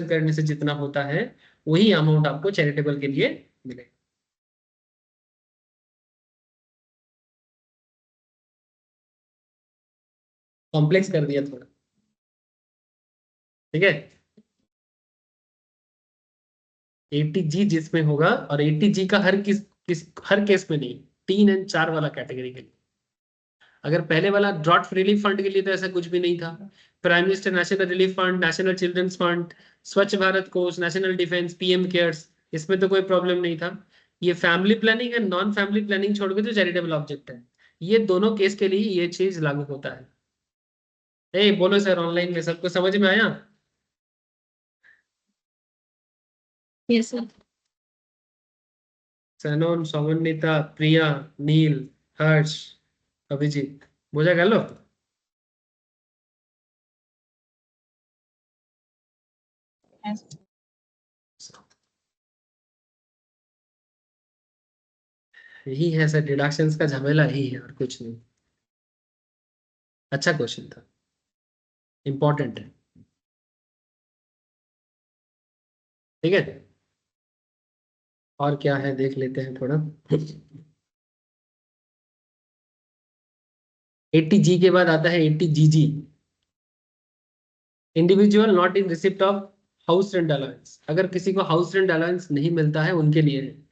करने से जितना होता है वही अमाउंट आपको चैरिटेबल के लिए मिलेगा. कॉम्प्लेक्स कर दिया थोड़ा, ठीक है. 80G जिसमें होगा, और 80G का हर केस में नहीं, 3 और 4 वाला कैटेगरी के लिए. अगर पहले वाला ड्रॉट रिलीफ फंड के लिए तो ऐसा कुछ भी नहीं था. Prime minister national relief fund, national children's fund, Swachh Bharat Kosh, national defence, PM cares, इसमें तो कोई प्रॉब्लम नहीं था. ये family planning and non family planning छोड़ के जो चैरिटेबल ऑब्जेक्ट है, ये दोनों केस के लिए ये चीज लागू होता है. बोलो सर, ऑनलाइन में सबको समझ में आया? Yes sir. सैनोन, सौमन्विता, प्रिया, नील, हर्ष, अभिजीत, बुझा गया लो? यही है सर, डिडक्शंस का झमेला यही है और कुछ नहीं. अच्छा क्वेश्चन था, इंपॉर्टेंट है, ठीक है. और क्या है देख लेते हैं थोड़ा. 80G के बाद आता है 80GG, individual not in receipt of house rent allowance. अगर किसी को हाउस रेंट अलाउंस नहीं मिलता है उनके लिए है.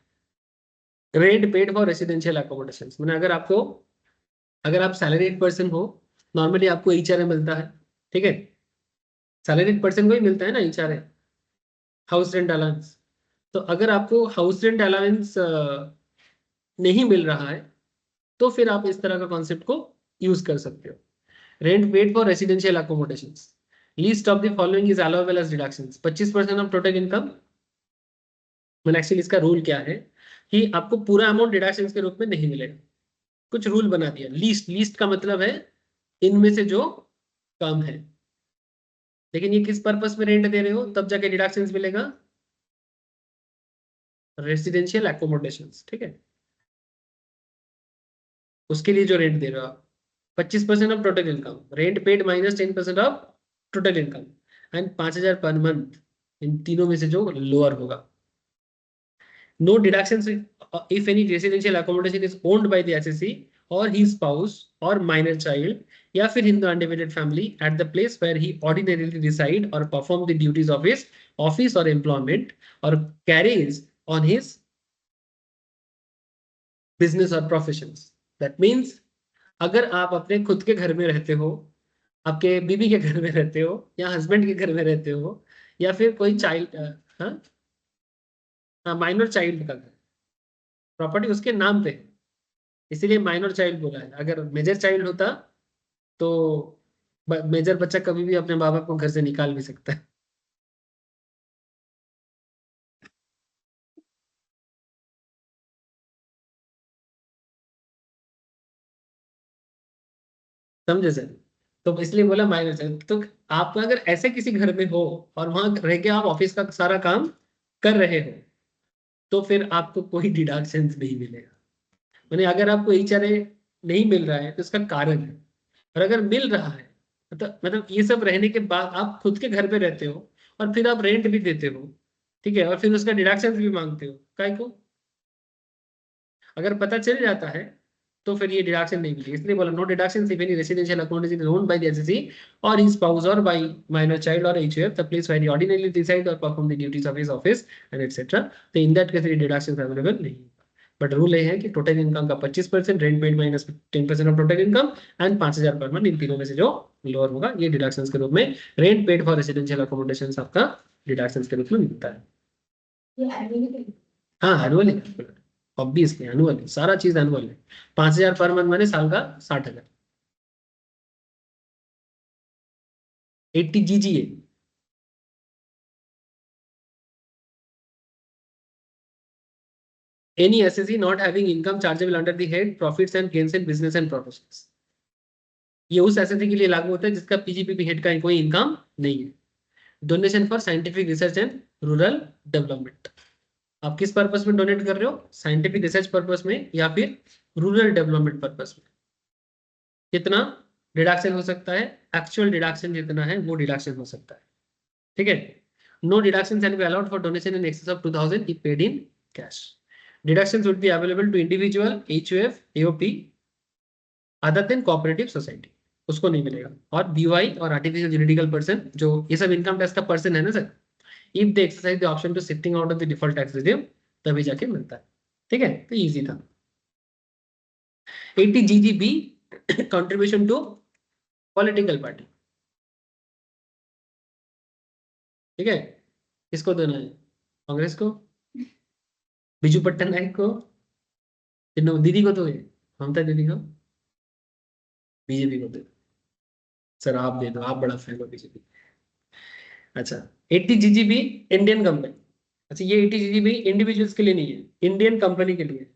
Rent paid for residential accommodation, मैंने अगर आप सैलरीड पर्सन हो, नॉर्मली आपको HRA मिलता है, ठीक है. सैलरीड पर्सन को ही मिलता है ना HRA, हाउस रेंट अलाउंस. तो अगर आपको हाउस रेंट अलाउंस नहीं मिल रहा है तो फिर आप इस तरह का कॉन्सेप्ट को यूज कर सकते हो. Rent paid for residential accommodation, least of the following is allowable as deductions. 25% of total income. मैंने एक्चुअली इसका रूल क्या है कि आपको पूरा अमाउंट डिडक्शंस के रूप में नहीं मिलेगा. कुछ रूल बना दिया. लीस्ट का मतलब है इनमें से जो कम है, लेकिन ये किस पर्पस में रेंट दे रहे हो तब जाके डिडक्शंस मिलेगा. रेसिडेंशियल एकोमोडेशंस, ठीक है, उसके लिए जो रेंट दे रहे हो आप. 25% of total income, rent paid minus 10% of total income, and 5,000 per month. इन तीनों में से जो लोअर होगा. No deductions if any residential accommodation is owned by the assessee or his spouse or minor child या फिर in the undivided family at the place where he ordinarily reside or perform the duties of his office or employment or carries on his business or professions. That means अगर आप अपने खुद के घर में रहते हो, आपके बीवी के घर में रहते हो, या हस्बैंड के घर में रहते हो, या फिर कोई चाइल्ड, हाँ माइनर चाइल्ड का घर, प्रॉपर्टी उसके नाम पे है, इसीलिए माइनर चाइल्ड बोला है। अगर मेजर चाइल्ड होता तो मेजर बच्चा कभी भी अपने माँ बाप को घर से निकाल भी सकता है। समझे सर? तो इसलिए बोला माइनर चाइल्ड। तो आप अगर ऐसे किसी घर में हो और वहां रह के आप ऑफिस का सारा काम कर रहे हो, तो फिर आपको कोई डिडक्शन नहीं मिलेगा। मैंने अगर आपको HRA नहीं मिल रहा है तो इसका कारण है, और अगर मिल रहा है तो मतलब ये सब रहने के बाद आप खुद के घर पे रहते हो और फिर आप रेंट भी देते हो, ठीक है, और फिर उसका डिडक्शन भी मांगते हो, काय को? अगर पता चल जाता है तो फिर ये डिडक्शन नहीं मिलेगी। इसलिए बोला no deduction if any residential account is owned by the assessee और हिज स्पाउस और बाय माइनर चाइल्ड और HUF the place where he ordinarily reside और perform the duties of his office and etcetera. तो in that case deduction available नहीं। But rule ये है कि total income का 25%, rent paid minus 10% of total income and 5,000 per month, इन तीनों में से जो लोअर होगा ये डिडक्शंस के रूप में rent paid for residential accommodation आपका डिडक्शंस के रूप में मिलता है। हाँ एनुअली, ऑब्वियसली एनुअल है, सारा चीज एनुअल है। 5,000 पर मंथ माने साल का 60,000। 80 GGA। Any SSE not having income chargeable under the head profits and gains in business and professions, ये उस SSE के लिए लागू होता है जिसका PGPP हेड का कोई इनकम नहीं है। Donation for scientific research and rural development, आप किस पर्पस में डोनेट कर रहे हो? साइंटिफिक रिसर्च पर्पस में या फिर रूरल डेवलपमेंट पर्पस में। कितना डिडक्शन हो सकता है? एक्चुअल डिडक्शन जितना है वो डिडक्शन हो सकता है, ठीक है। No deduction can be allowed for donation in excess of 2,000 if paid in cash. Deductions would be available to individual, HUF, AOP other than cooperative society, उसको नहीं मिलेगा। और BY और आर्टिफिशियल जुरिडिकल पर्सन, जो ये सब इनकम टैक्स का person है ना sir, if they exercise the option to shifting out of the default tax regime, तभी जाके मिलता है, ठीक है। तो इजी था। 80 GGB contribution to political party, ठीक है। किसको देना है? कांग्रेस को, बिजू पट्टनायक को, दीदी को, तो है ममता दीदी को, बीजेपी को दे दो। सर आप दे दो, आप बड़ा फैन हो बीजेपी। अच्छा 80 GGB इंडियन कंपनी। अच्छा ये 80 GGB इंडिविजुअल्स के लिए नहीं है, इंडियन कंपनी के लिए।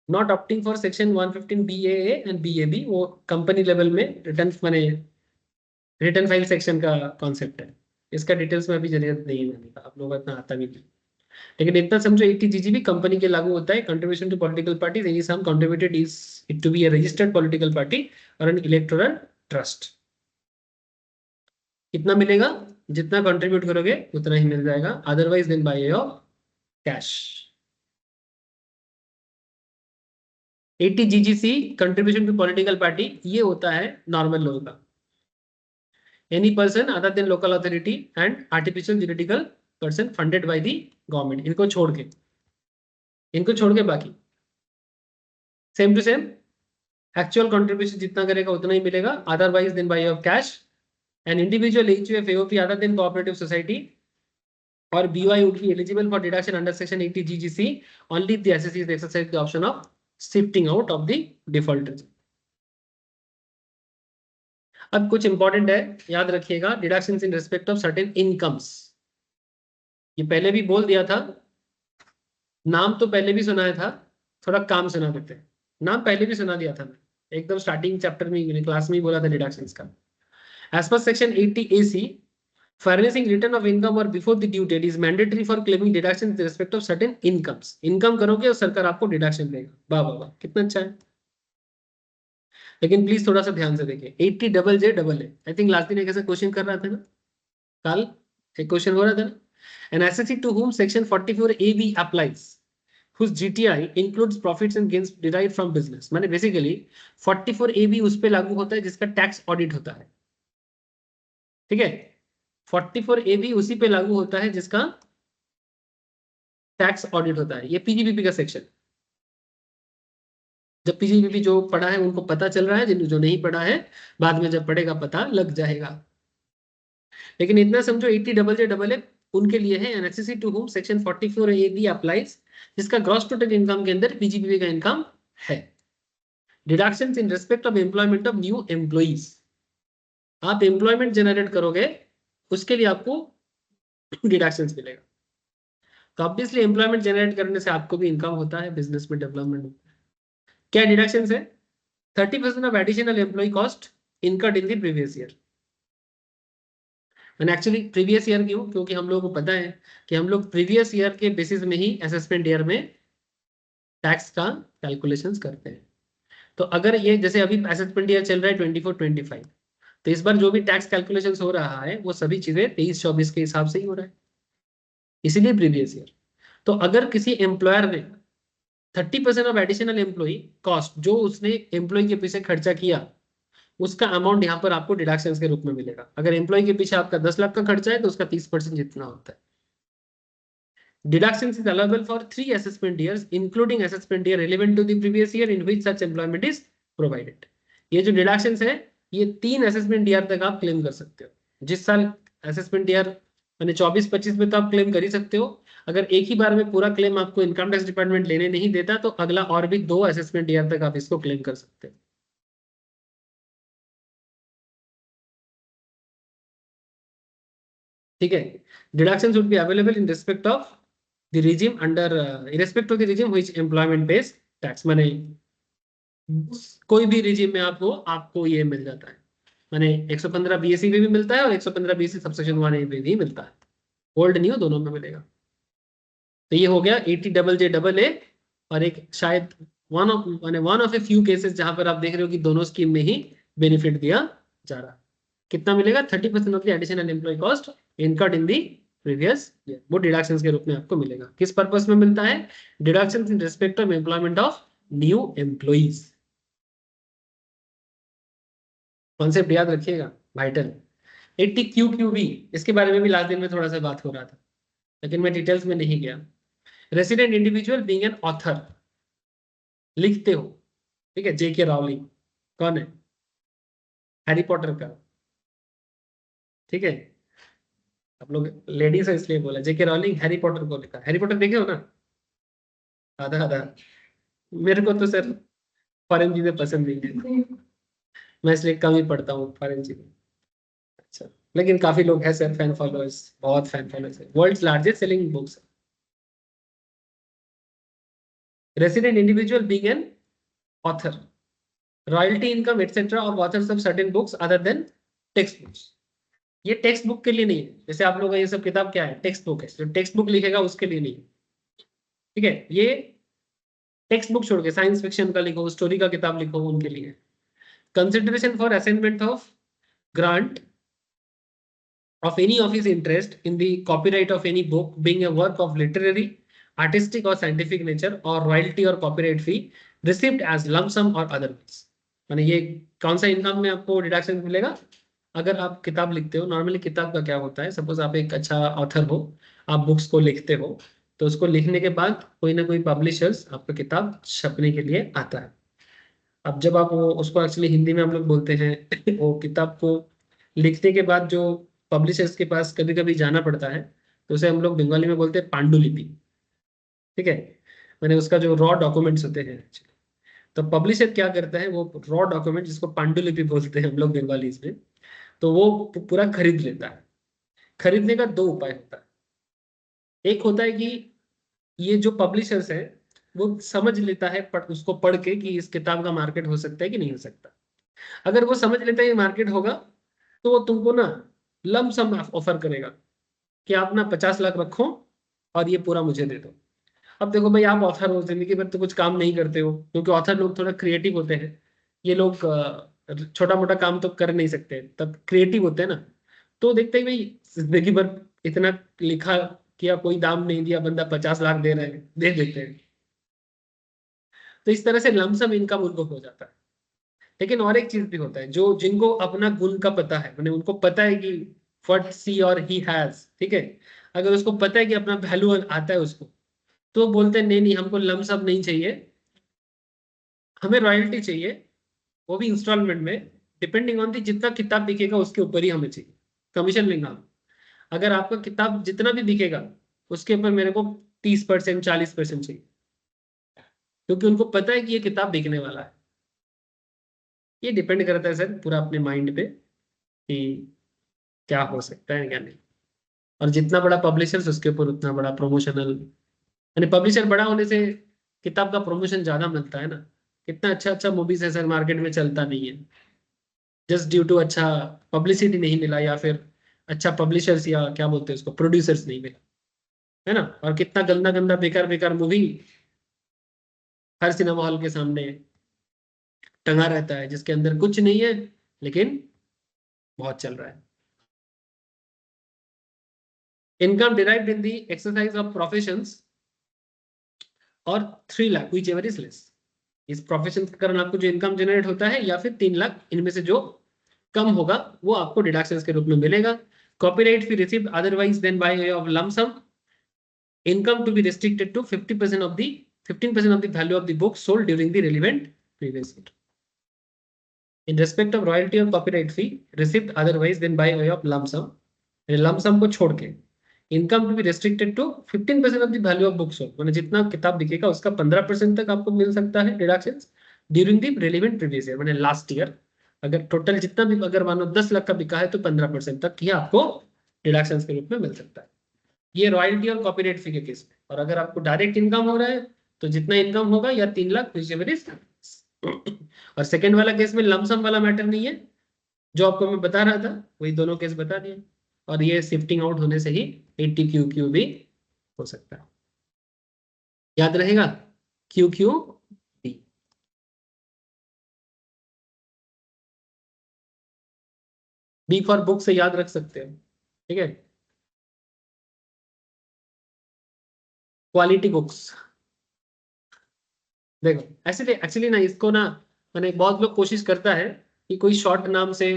Not opting for section 115 BAA and BAB, वो कंपनी लेवल में रिटर्न माने रिटर्न फाइल सेक्शन का कॉन्सेप्ट है। इसका डिटेल्स में अभी जरूरत नहीं है, आप लोगों को इतना आता भी नहीं, लेकिन इतना समझो 80 GGB कंपनी के लागू होता है। Contribution to political parties, any sum contributed is it to be a registered political party or an electoral trust. कितना मिलेगा? जितना कंट्रीब्यूट करोगे उतना ही मिल जाएगा, otherwise than by way of cash. 80 GGC contribution to political party, ये होता है नॉर्मल लोगों का। Any person other than local authority and artificial juridical person funded by the government, इनको छोड़ के बाकी same to same actual contribution जितना करेगा उतना ही मिलेगा, otherwise than by of cash. An individual HUF, AOP other than cooperative society or BY would be eligible for deduction under section 80 GGC only if the SSE is exercise the option of shifting out of the default regime. अब कुछ important है, याद रखिएगा, deductions in respect of certain incomes. ये पहले भी बोल दिया था, नाम तो पहले भी सुनाया था, थोड़ा काम सुना देते हैं। नाम पहले भी सुना दिया था मैं, एकदम स्टार्टिंग चैप्टर में क्लास में ही बोला था डिडक्शंस का। As per section 80 AC, furnishing return of income or before the due date is mandatory for claiming deduction in respect of certain incomes. Income करोगे और सरकार आपको डिडक्शन देगा। वाह वाह वाह, कितना अच्छा है। लेकिन प्लीज थोड़ा सा ध्यान से देखिए, 80 JJAA, आई थिंक लास्ट दिन एक ऐसा क्वेश्चन कर रहा था ना, कल एक क्वेश्चन हो रहा था ना, an SSE to whom section 44AB applies, whose GTI includes profits and gains derived from business। माने बेसिकली 44AB उस पे लागू होता है जिसका टैक्स ऑडिट होता है, ठीक है। 44AB उसी पे लागू होता है जिसका टैक्स ऑडिट होता है। ये पीजीबीपी का सेक्शन, जब पीजीबीपी जो पढ़ा है उनको पता चल रहा है, जिन जो नहीं पढ़ा है बाद में जब पढ़ेगा पता लग जाएगा। लेकिन इतना समझो 80JJAA उनके लिए है, an assessee to whom section 44AB applies, जिसका ग्रॉस टोटल इनकम के अंदर पीजीबीपी का इनकम है। Deductions in respect of employment of new employees, आप एम्प्लॉयमेंट जनरेट करोगे उसके लिए आपको डिडक्शंस मिलेगा। तो ऑब्वियसली एम्प्लॉयमेंट जनरेट करने से आपको भी इनकम होता है, बिजनेस में डेवलपमेंट होता है। क्या डिडक्शंस है? 30% of additional employee cost incurred in the previous year. मैंने एक्चुअली प्रीवियस ईयर क्यों? क्योंकि हम लोगों को पता है कि हम लोग प्रीवियस ईयर के बेसिस में ही असेसमेंट ईयर में टैक्स का कैलकुलेशंस करते हैं। तो अगर ये जैसे अभी असेसमेंट ईयर चल रहा है 24-25, तो इस बार जो भी टैक्स कैलकुलेशंस हो रहा है वो सभी चीजें 23-24 के हिसाब से ही हो रहा है, इसीलिए प्रीवियस ईयर। तो अगर किसी एम्प्लॉयर ने 30% ऑफ एडिशनल एम्प्लॉय कॉस्ट जो उसने एम्प्लॉय के पीछे खर्चा किया उसका अमाउंट यहाँ पर आपको डिडक्शंस के रूप में मिलेगा। अगर एम्प्लॉय के पीछे आपका 10 लाख का खर्चा है तो उसका 30% जितना होता है। Deductions is allowable for 3 assessment years, including assessment year relevant to the previous year in which such employment is provided। ये जो deductions है ये 3 assessment year तक आप क्लेम कर सकते हो। जिस साल assessment year मैंने 24-25 में तो आप क्लेम कर ही सकते हो। अगर एक ही बार में पूरा क्लेम आपको इनकम टैक्स डिपार्टमेंट लेने नहीं देता तो अगला और भी 2 असेसमेंट ईयर तक आप इसको क्लेम कर सकते हो। ठीक है। Deductions would be available in respect of the regime under irrespective of the regime which employment pays tax। माने कोई भी regime में आपको ये मिल जाता है। माने 115 बीएससी में भी मिलता है और 115 बीएससी सबसेक्शन 1 में भी मिलता है, ओल्ड न्यू दोनों में मिलेगा। तो ये हो गया 80JJAA और एक शायद one of a few cases जहां पर आप देख रहे हो कि दोनों स्कीम में ही बेनिफिट दिया जा रहा है। कितना मिलेगा? 30% of the additional employee cost incurred in the previous year, वो डिडक्शंस के रूप में आपको मिलेगा। किस पर्पस में मिलता है? Deductions in respect of employment of new employees. Concept याद रखिएगा, वाइटल। 80QQB, इसके बारे में भी लास्ट दिन में थोड़ा सा बात हो रहा था लेकिन मैं डिटेल्स में नहीं गया। Resident individual being an author, लिखते हो, ठीक है। जेके रावलिंग कौन है? हैरी पॉटर का, ठीक है। आप लोग लेडीज है इसलिए बोला, जेके रावलिंग हैरी पॉटर को लिखा। हैरी पॉटर देखे हो ना? आधा आधा। मेरे को तो सर फॉरेन चीजें पसंद नहीं है, मैं इसलिए कम ही पढ़ता हूँ फॉरेन चीजें। अच्छा, लेकिन काफी लोग हैं सर फैन फॉलोअर्स, बहुत फैन फॉलोअर्स है। World's largest selling books. Resident individual being an author, royalty income et cetera of authors of certain books other than text books. ये टेक्स्ट बुक के लिए नहीं है। जैसे आप लोग ये सब किताब क्या है? टेक्स्ट बुक है। जो टेक्स्ट बुक लिखेगा उसके लिए नहीं, ठीक है। ये टेक्स्ट बुक छोड़ के साइंस फिक्शन का लिखो, स्टोरी का किताब लिखो, उनके लिए। Consideration for assignment of grant of any of his interest in the copyright of any book being a work of literary, artistic or scientific nature, or royalty or copyright fee received as lump sum or otherwise। माने ये कौन सा income में आपको deduction मिलेगा? अगर आप किताब लिखते हो, नॉर्मली किताब का क्या होता है, सपोज आप एक अच्छा ऑथर हो, आप बुक्स को लिखते हो, तो उसको लिखने के बाद कोई ना कोई पब्लिशर्स आपका किताब छपने के लिए आता है। अब जब आप वो उसको एक्चुअली हिंदी में हम लोग बोलते हैं वो किताब को लिखने के बाद जो पब्लिशर्स के पास कभी कभी जाना पड़ता है तो उसे हम लोग बंगाली में बोलते हैं पांडुलिपि, ठीक है। मैंने उसका जो रॉ डॉक्यूमेंट्स होते हैं, तो पब्लिशर क्या करता है, वो रॉ डॉक्यूमेंट जिसको पांडुलिपि बोलते हैं हम लोग बंगाली में, तो वो पूरा खरीद लेता है। खरीदने का 2 उपाय होता है। एक होता है कि ये जो पब्लिशर्स है वो समझ लेता है उसको पढ़ के कि इस किताब का मार्केट हो सकता है कि नहीं हो सकता। अगर वो समझ लेता है मार्केट होगा तो वो तुमको ना लम सम ऑफर करेगा कि आप ना 50 लाख रखो और ये पूरा मुझे दे दो। अब देखो भाई, आप ऑथर हो, जिंदगी भर तो कुछ काम नहीं करते हो, क्योंकि ऑथर लोग थोड़ा क्रिएटिव होते हैं। ये लोग छोटा मोटा काम तो कर नहीं सकते, तब क्रिएटिव होते हैं ना। तो देखते हैं भाई जिंदगी भर इतना लिखा किया, कोई दाम नहीं दिया, बंदा 50 लाख दे रहे हैं, दे देते हैं। तो इस तरह से लमसम इनकम उनको हो जाता है। लेकिन और एक चीज भी होता है, जो जिनको अपना गुण का पता है, मैंने उनको पता है कि व्हाट सी और ही हैज, ठीक है, अगर उसको पता है कि अपना वैल्यू आता है उसको, तो बोलते हैं नहीं नहीं हमको लमसम नहीं चाहिए, हमें रॉयल्टी चाहिए, वो भी इंस्टॉलमेंट में, डिपेंडिंग ऑन दी जितना किताब बिकेगा उसके ऊपर ही हमें चाहिए, कमीशन लेंगे हम। अगर आपका किताब जितना भी बिकेगा उसके ऊपर मेरे को 30% 40% चाहिए, क्योंकि उनको पता है कि ये किताब बिकने वाला है। ये डिपेंड करता है सर पूरा अपने माइंड पे कि क्या हो सकता है क्या नहीं। और जितना बड़ा पब्लिशर्स उसके ऊपर उतना बड़ा प्रमोशनल, यानी पब्लिशर बड़ा होने से किताब का प्रमोशन ज्यादा मिलता है ना। कितना अच्छा अच्छा मूवीज है सर मार्केट में चलता नहीं है, जस्ट ड्यू टू अच्छा पब्लिसिटी नहीं मिला, या फिर अच्छा पब्लिशर्स या क्या बोलते हैं उसको प्रोड्यूसर्स नहीं मिला, है ना। और कितना गंदा गंदा बेकार बेकार मूवी हर सिनेमा हॉल के सामने टंगा रहता है, जिसके अंदर कुछ नहीं है लेकिन बहुत चल रहा है। Income derived in the exercise of professions और 3 lakh which ever is less. इस प्रोफेशन के कारण आपको जो इनकम जनरेट होता है या फिर 3 लाख, इनमें से जो कम होगा वो आपको डिडक्शंस के रूप में मिलेगा। Copyright fee received otherwise than by way of lump sum, income to be restricted to 50% of the 15% of the value of the book sold during the relevant previous year. In respect of royalty or copyright fee received otherwise than by way of lump sum, lump sum को छोड़ के income to be restricted to 15% of the value of book sold, मैंने जितना किताब बिकेगा उसका 15% तक आपको मिल सकता है deduction during the relevant previous year, मैंने लास्ट ईयर। अगर टोटल जितना भी, अगर मानो 10 लाख का बिका है तो 15% तक ही आपको डिडक्शन के रूप में मिल सकता है। ये रॉयल्टी और कॉपीराइट फी के केस में। और अगर आपको डायरेक्ट इनकम हो रहा है तो जितना इनकम होगा या 3 लाख और सेकंड वाला केस में लमसम वाला मैटर नहीं है, जो आपको मैं बता रहा था वही दोनों केस बता दिए। और ये शिफ्टिंग आउट होने से ही 80 QQ भी हो सकता है, याद रहेगा QQ B। B for book से याद रख सकते हो, ठीक है। क्वालिटी बुक्स, देखो ऐसे एक्चुअली ना इसको ना, मैंने बहुत लोग कोशिश करता है कि कोई शॉर्ट नाम से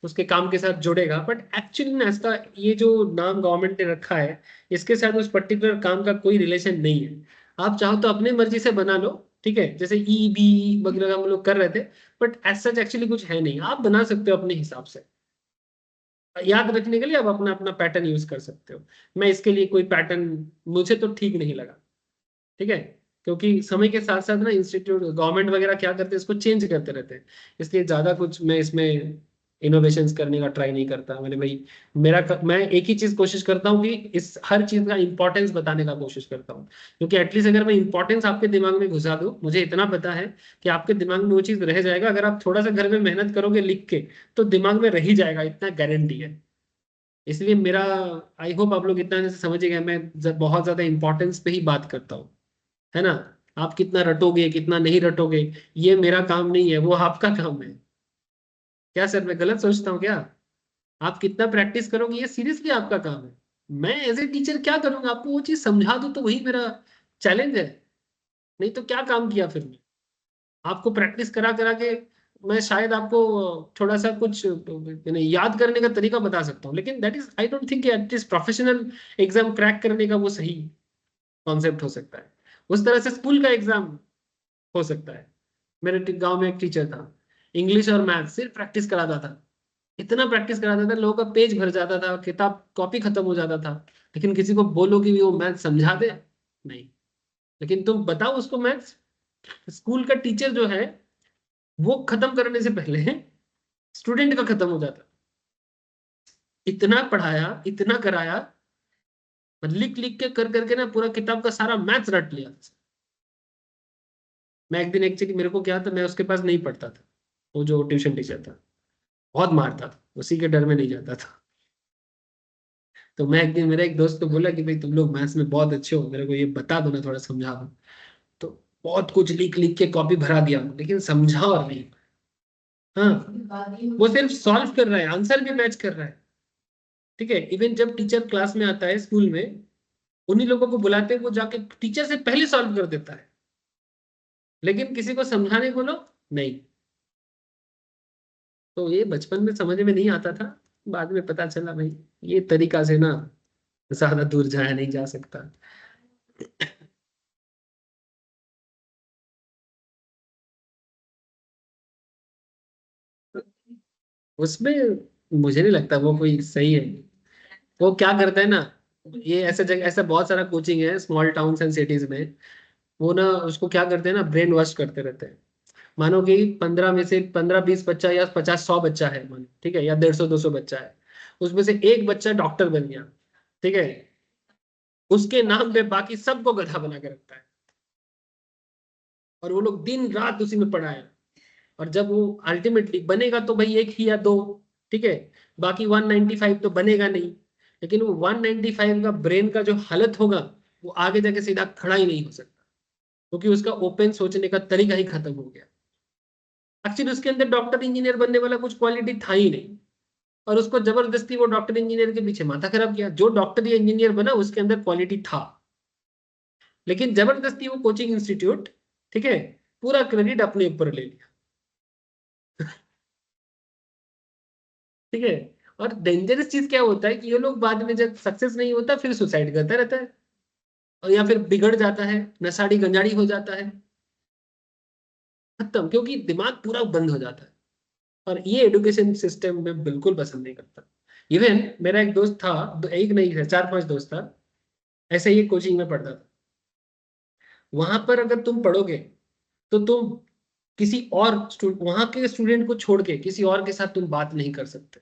उसके काम के साथ जुड़ेगा, बट एक्चुअली ना इसका ये जो नाम गवर्नमेंट ने रखा है इसके साथ उस पर्टिकुलर काम का कोई रिलेशन नहीं है। आप चाहो तो अपनी मर्जी से बना लो, ठीक है, जैसे ई बी वगैरह हम लोग कर रहे थे, बट एज सच एक्चुअली कुछ है नहीं, आप बना सकते हो अपने हिसाब से। याद रखने के लिए आप अपना अपना पैटर्न यूज कर सकते हो। मैं इसके लिए कोई पैटर्न मुझे तो ठीक नहीं लगा, ठीक है, क्योंकि समय के साथ साथ ना इंस्टीट्यूट गवर्नमेंट वगैरह क्या करते हैं इसको चेंज करते रहते हैं, इसलिए ज्यादा कुछ मैं इसमें इनोवेशंस करने का ट्राई नहीं करता। मैंने भाई मैं एक ही चीज कोशिश करता हूँ कि इस हर चीज का इंपॉर्टेंस बताने का कोशिश करता हूँ, क्योंकि एटलीस्ट अगर मैं इंपॉर्टेंस आपके दिमाग में घुसा दूं, मुझे इतना पता है कि आपके दिमाग में वो चीज रह जाएगा, अगर आप थोड़ा सा घर में मेहनत करोगे लिख के तो दिमाग में रह ही जाएगा, इतना गारंटी है। इसलिए मेरा, आई होप आप लोग इतना से समझ गए, मैं बहुत ज्यादा इंपॉर्टेंस पे ही बात करता हूँ, है ना। आप कितना रटोगे कितना नहीं रटोगे ये मेरा काम नहीं है, वो आपका काम है। क्या सर मैं गलत सोचता हूँ क्या? आप कितना प्रैक्टिस करोगे ये सीरियसली आपका काम है। मैं एज ए टीचर क्या करूंगा, आपको वो चीज समझा दूं तो वही मेरा चैलेंज है, नहीं तो क्या काम किया फिर मैं? आपको प्रैक्टिस करा करा के मैं शायद आपको थोड़ा सा कुछ यानी याद करने का तरीका बता सकता हूँ, लेकिन that is I don't think at least professional exam crack करने का वो सही कॉन्सेप्ट हो सकता है। उस तरह से स्कूल का एग्जाम हो सकता है। मेरे गांव में एक टीचर था, इंग्लिश और मैथ सिर्फ प्रैक्टिस कराता था, इतना प्रैक्टिस कराता था लोगों का पेज भर जाता था, किताब कॉपी खत्म हो जाता था, लेकिन किसी को बोलो कि वो मैथ समझा दे, नहीं। लेकिन तुम बताओ उसको मैथ्स, स्कूल का टीचर जो है वो खत्म करने से पहले स्टूडेंट का खत्म हो जाता, इतना पढ़ाया इतना कराया, लिख लिख के कर करके ना पूरा किताब का सारा मैथ्स रट लिया। मैं एक दिन एक्चुअली मेरे को क्या था, मैं उसके पास नहीं पढ़ता था, वो जो ट्यूशन टीचर था बहुत मारता था, उसी के डर में नहीं जाता था। तो मैं एक दिन, मेरा एक दोस्त को बोला कि भाई तुम लोग मैथ्स में बहुत अच्छे हो, मेरे को ये बता दो ना, थोड़ा समझा दो। तो बहुत कुछ लिख लिख के कॉपी भरा दिया, लेकिन समझा और नहीं। हाँ, वो सिर्फ सॉल्व कर रहा है, आंसर भी मैच कर रहा है, ठीक है। इवन जब टीचर क्लास में आता है स्कूल में, उन्हीं लोगों को बुलाते हैं, वो जाके टीचर से पहले सॉल्व कर देता है। लेकिन किसी को समझाने बोलो नहीं। तो ये बचपन में समझ में नहीं आता था, बाद में पता चला भाई ये तरीका से ना ज्यादा दूर जाया नहीं जा सकता। उसमें मुझे नहीं लगता वो कोई सही है। वो क्या करता है ना, ये ऐसे जगह ऐसा बहुत सारा कोचिंग है स्मॉल टाउन्स एंड सिटीज में, वो ना उसको क्या करते हैं ना, ब्रेन वॉश करते रहते हैं। मानो कि 15 में से 15-20 बच्चा या 50-100 बच्चा है मानो, ठीक है, या 150-200 बच्चा है, उसमें से एक बच्चा डॉक्टर बन गया, ठीक है, उसके नाम पे बाकी सबको गधा बना के रखता है। और वो लोग दिन रात उसी में पढ़ा है। और जब वो अल्टीमेटली बनेगा तो भाई एक ही या दो, ठीक है, बाकी 195 तो बनेगा नहीं। लेकिन वो 195 का ब्रेन का जो हालत होगा, वो आगे जाके सीधा खड़ा ही नहीं हो सकता, क्योंकि उसका ओपन सोचने का तरीका ही खत्म हो गया। एक्चुअली उसके अंदर डॉक्टर इंजीनियर बनने वाला कुछ क्वालिटी था ही नहीं, और उसको जबरदस्ती वो डॉक्टर इंजीनियर के पीछे माथा खराब किया। जो डॉक्टर या इंजीनियर बना उसके अंदर क्वालिटी था, लेकिन जबरदस्ती वो कोचिंग इंस्टीट्यूट, ठीक है, पूरा क्रेडिट अपने ऊपर ले लिया। ठीक है। और डेंजरस चीज क्या होता है कि ये लोग बाद में जब सक्सेस नहीं होता फिर सुसाइड करता रहता है, और या फिर बिगड़ जाता है, नशाड़ी गंजाड़ी हो जाता है, खत्म, क्योंकि दिमाग पूरा बंद हो जाता है। और ये एजुकेशन सिस्टम में बिल्कुल पसंद नहीं करता। इवन मेरा एक दोस्त था, एक नहीं था, 4-5 दोस्त था, ऐसे ही कोचिंग में पढ़ता था। वहां पर अगर तुम पढ़ोगे तो तुम किसी और वहां के स्टूडेंट को छोड़ के किसी और के साथ तुम बात नहीं कर सकते।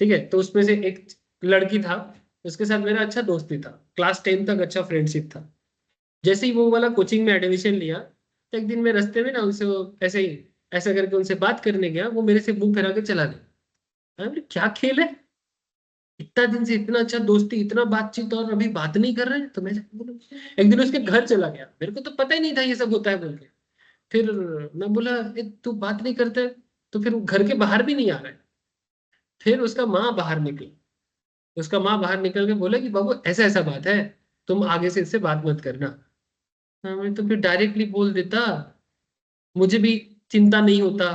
ठीक है, तो उसमें से एक लड़की था, उसके साथ मेरा अच्छा दोस्ती था, क्लास 10 तक अच्छा फ्रेंडशिप था। जैसे ही वो वाला कोचिंग में एडमिशन लिया, तो एक दिन मैं रास्ते में ना उनसे ऐसे ही ऐसा करके उनसे बात करने गया, वो मेरे से मुंह फेरा के चला गया। मैं बोले, क्या खेल है, इतना दिन से इतना अच्छा दोस्ती, इतना बातचीत, और अभी बात नहीं कर रहे हैं। तो मैं बोला, एक दिन उसके घर चला गया, मेरे को तो पता ही नहीं था ये सब होता है बोल के। फिर मैं बोला, तू बात नहीं करता है?" तो फिर वो घर के बाहर भी नहीं आ रहा है। फिर उसका माँ बाहर निकली, उसका माँ बाहर निकल के बोले कि बाबू ऐसा ऐसा बात है, तुम आगे से इससे बात मत करना। हाँ, मैं तो फिर डायरेक्टली बोल देता, मुझे भी चिंता नहीं होता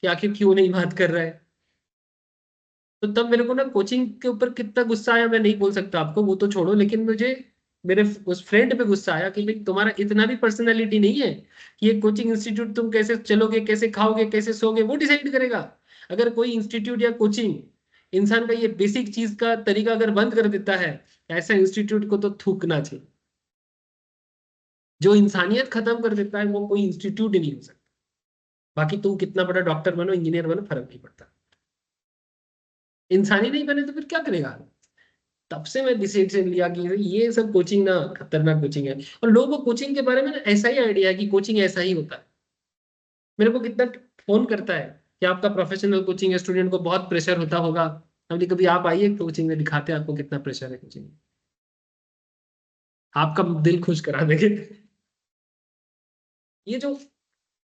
कि आखिर क्यों नहीं बात कर रहा है। तो तब मेरे को ना कोचिंग के ऊपर कितना गुस्सा आया मैं नहीं बोल सकता आपको, वो तो छोड़ो, लेकिन मुझे मेरे उस फ्रेंड पे गुस्सा आया कि भाई तुम्हारा इतना भी पर्सनैलिटी नहीं है कि ये कोचिंग इंस्टीट्यूट तुम कैसे चलोगे, कैसे खाओगे, कैसे सोगे, वो डिसाइड करेगा। अगर कोई इंस्टीट्यूट या कोचिंग इंसान का ये बेसिक चीज का तरीका अगर बंद कर देता है, ऐसा इंस्टीट्यूट को तो थूकना चाहिए। जो इंसानियत खत्म कर देता है वो कोई इंस्टीट्यूट ही नहीं हो सकता। बाकी तुम कितना बड़ा डॉक्टर बनो, इंजीनियर बनो, फर्क नहीं पड़ता। इंसान ही नहीं बने तो फिर क्या करेगा। तब से मैं डिसीजन लिया कि ये सब कोचिंग ना खतरनाक कोचिंग है। और लोगों को कोचिंग के बारे में ना ऐसा ही आइडिया है कि कोचिंग ऐसा ही होता है। मेरे को कितना फोन करता है कि आपका प्रोफेशनल कोचिंग है, स्टूडेंट को बहुत प्रेशर होता होगा। कभी कभी आप आइए कोचिंग में, दिखाते हैं आपको कितना प्रेशर है कोचिंग में, आपका दिल खुश करा देंगे। ये जो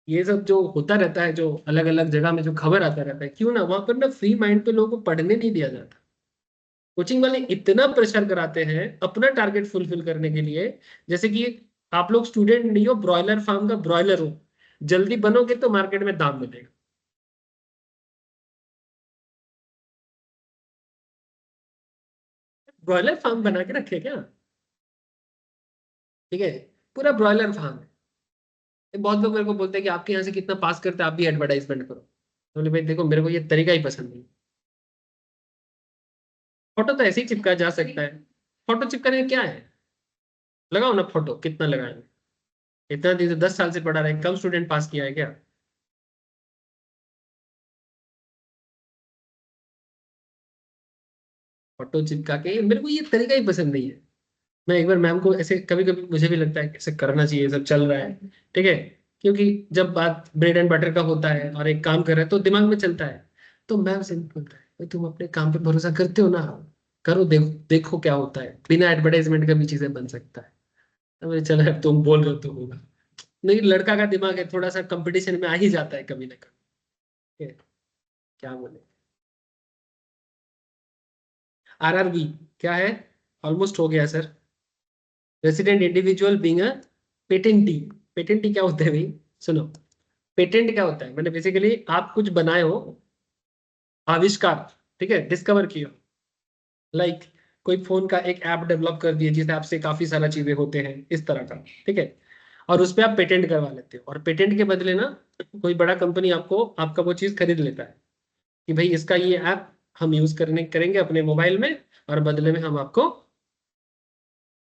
ये सब जो होता रहता है, जो अलग अलग जगह में जो खबर आता रहता है, क्यों ना वहां पर ना फ्री माइंड पे लोगों को पढ़ने नहीं दिया जाता। कोचिंग वाले इतना प्रेशर कराते हैं अपना टारगेट फुलफिल करने के लिए। जैसे कि आप लोग स्टूडेंट नहीं हो, ब्रॉयलर फार्म का ब्रॉयलर हो, जल्दी बनोगे तो मार्केट में दाम मिलेगा। ब्रॉयलर फार्म बना के रखे क्या, ठीक है, पूरा ब्रॉयलर फार्म है। बहुत लोग मेरे को बोलते हैं कि आपके यहाँ से कितना पास करते हैं, आप भी एडवर्टाइजमेंट करो। तो बोले भाई देखो, मेरे को ये तरीका ही पसंद नहीं। फोटो तो ऐसे ही चिपका जा सकता है, फोटो चिपकाने में क्या है, लगाओ ना फोटो, कितना लगाएंगे। इतना दिन से 10 साल से पढ़ा रहे, कम स्टूडेंट पास किया है क्या। फोटो चिपका के मेरे को ये तरीका ही पसंद नहीं है। मैं एक बार मैम को ऐसे, कभी कभी मुझे भी लगता है कैसे करना चाहिए, सब चल रहा है, ठीक है, क्योंकि जब बात ब्रेड एंड बटर का होता है और एक काम कर रहे हैं तो दिमाग में चलता है। तो मैम से बोलता है, "भाई, तुम अपने काम पे भरोसा करते हो ना, करो, देखो देखो क्या होता है, बिना एडवर्टाइजमेंट का भी चीजें बन सकता है।" तो मैंने, चला यार, तुम बोल रहे हो तो होगा। नहीं, लड़का का दिमाग है, थोड़ा सा कंपटीशन में आ ही जाता है कभी ना कभी। ठीक है, क्या बोले। आरआरबी क्या है, ऑलमोस्ट हो गया sir. Resident individual being a patentee. Patent क्या होता है भाई? सुनो, पेटेंट क्या होता है, मैंने बेसिकली आप कुछ बनाए हो, आविष्कार, ठीक है, डिस्कवर किया, लाइक कोई फोन का एक ऐप डेवलप कर दिए जिस ऐप से काफी सारा चीजें होते हैं इस तरह का, ठीक है, और उस पर आप पेटेंट करवा लेते हो, और पेटेंट के बदले ना कोई बड़ा कंपनी आपको आपका वो चीज खरीद लेता है कि भाई इसका ये ऐप हम यूज करेंगे अपने मोबाइल में, और बदले में हम आपको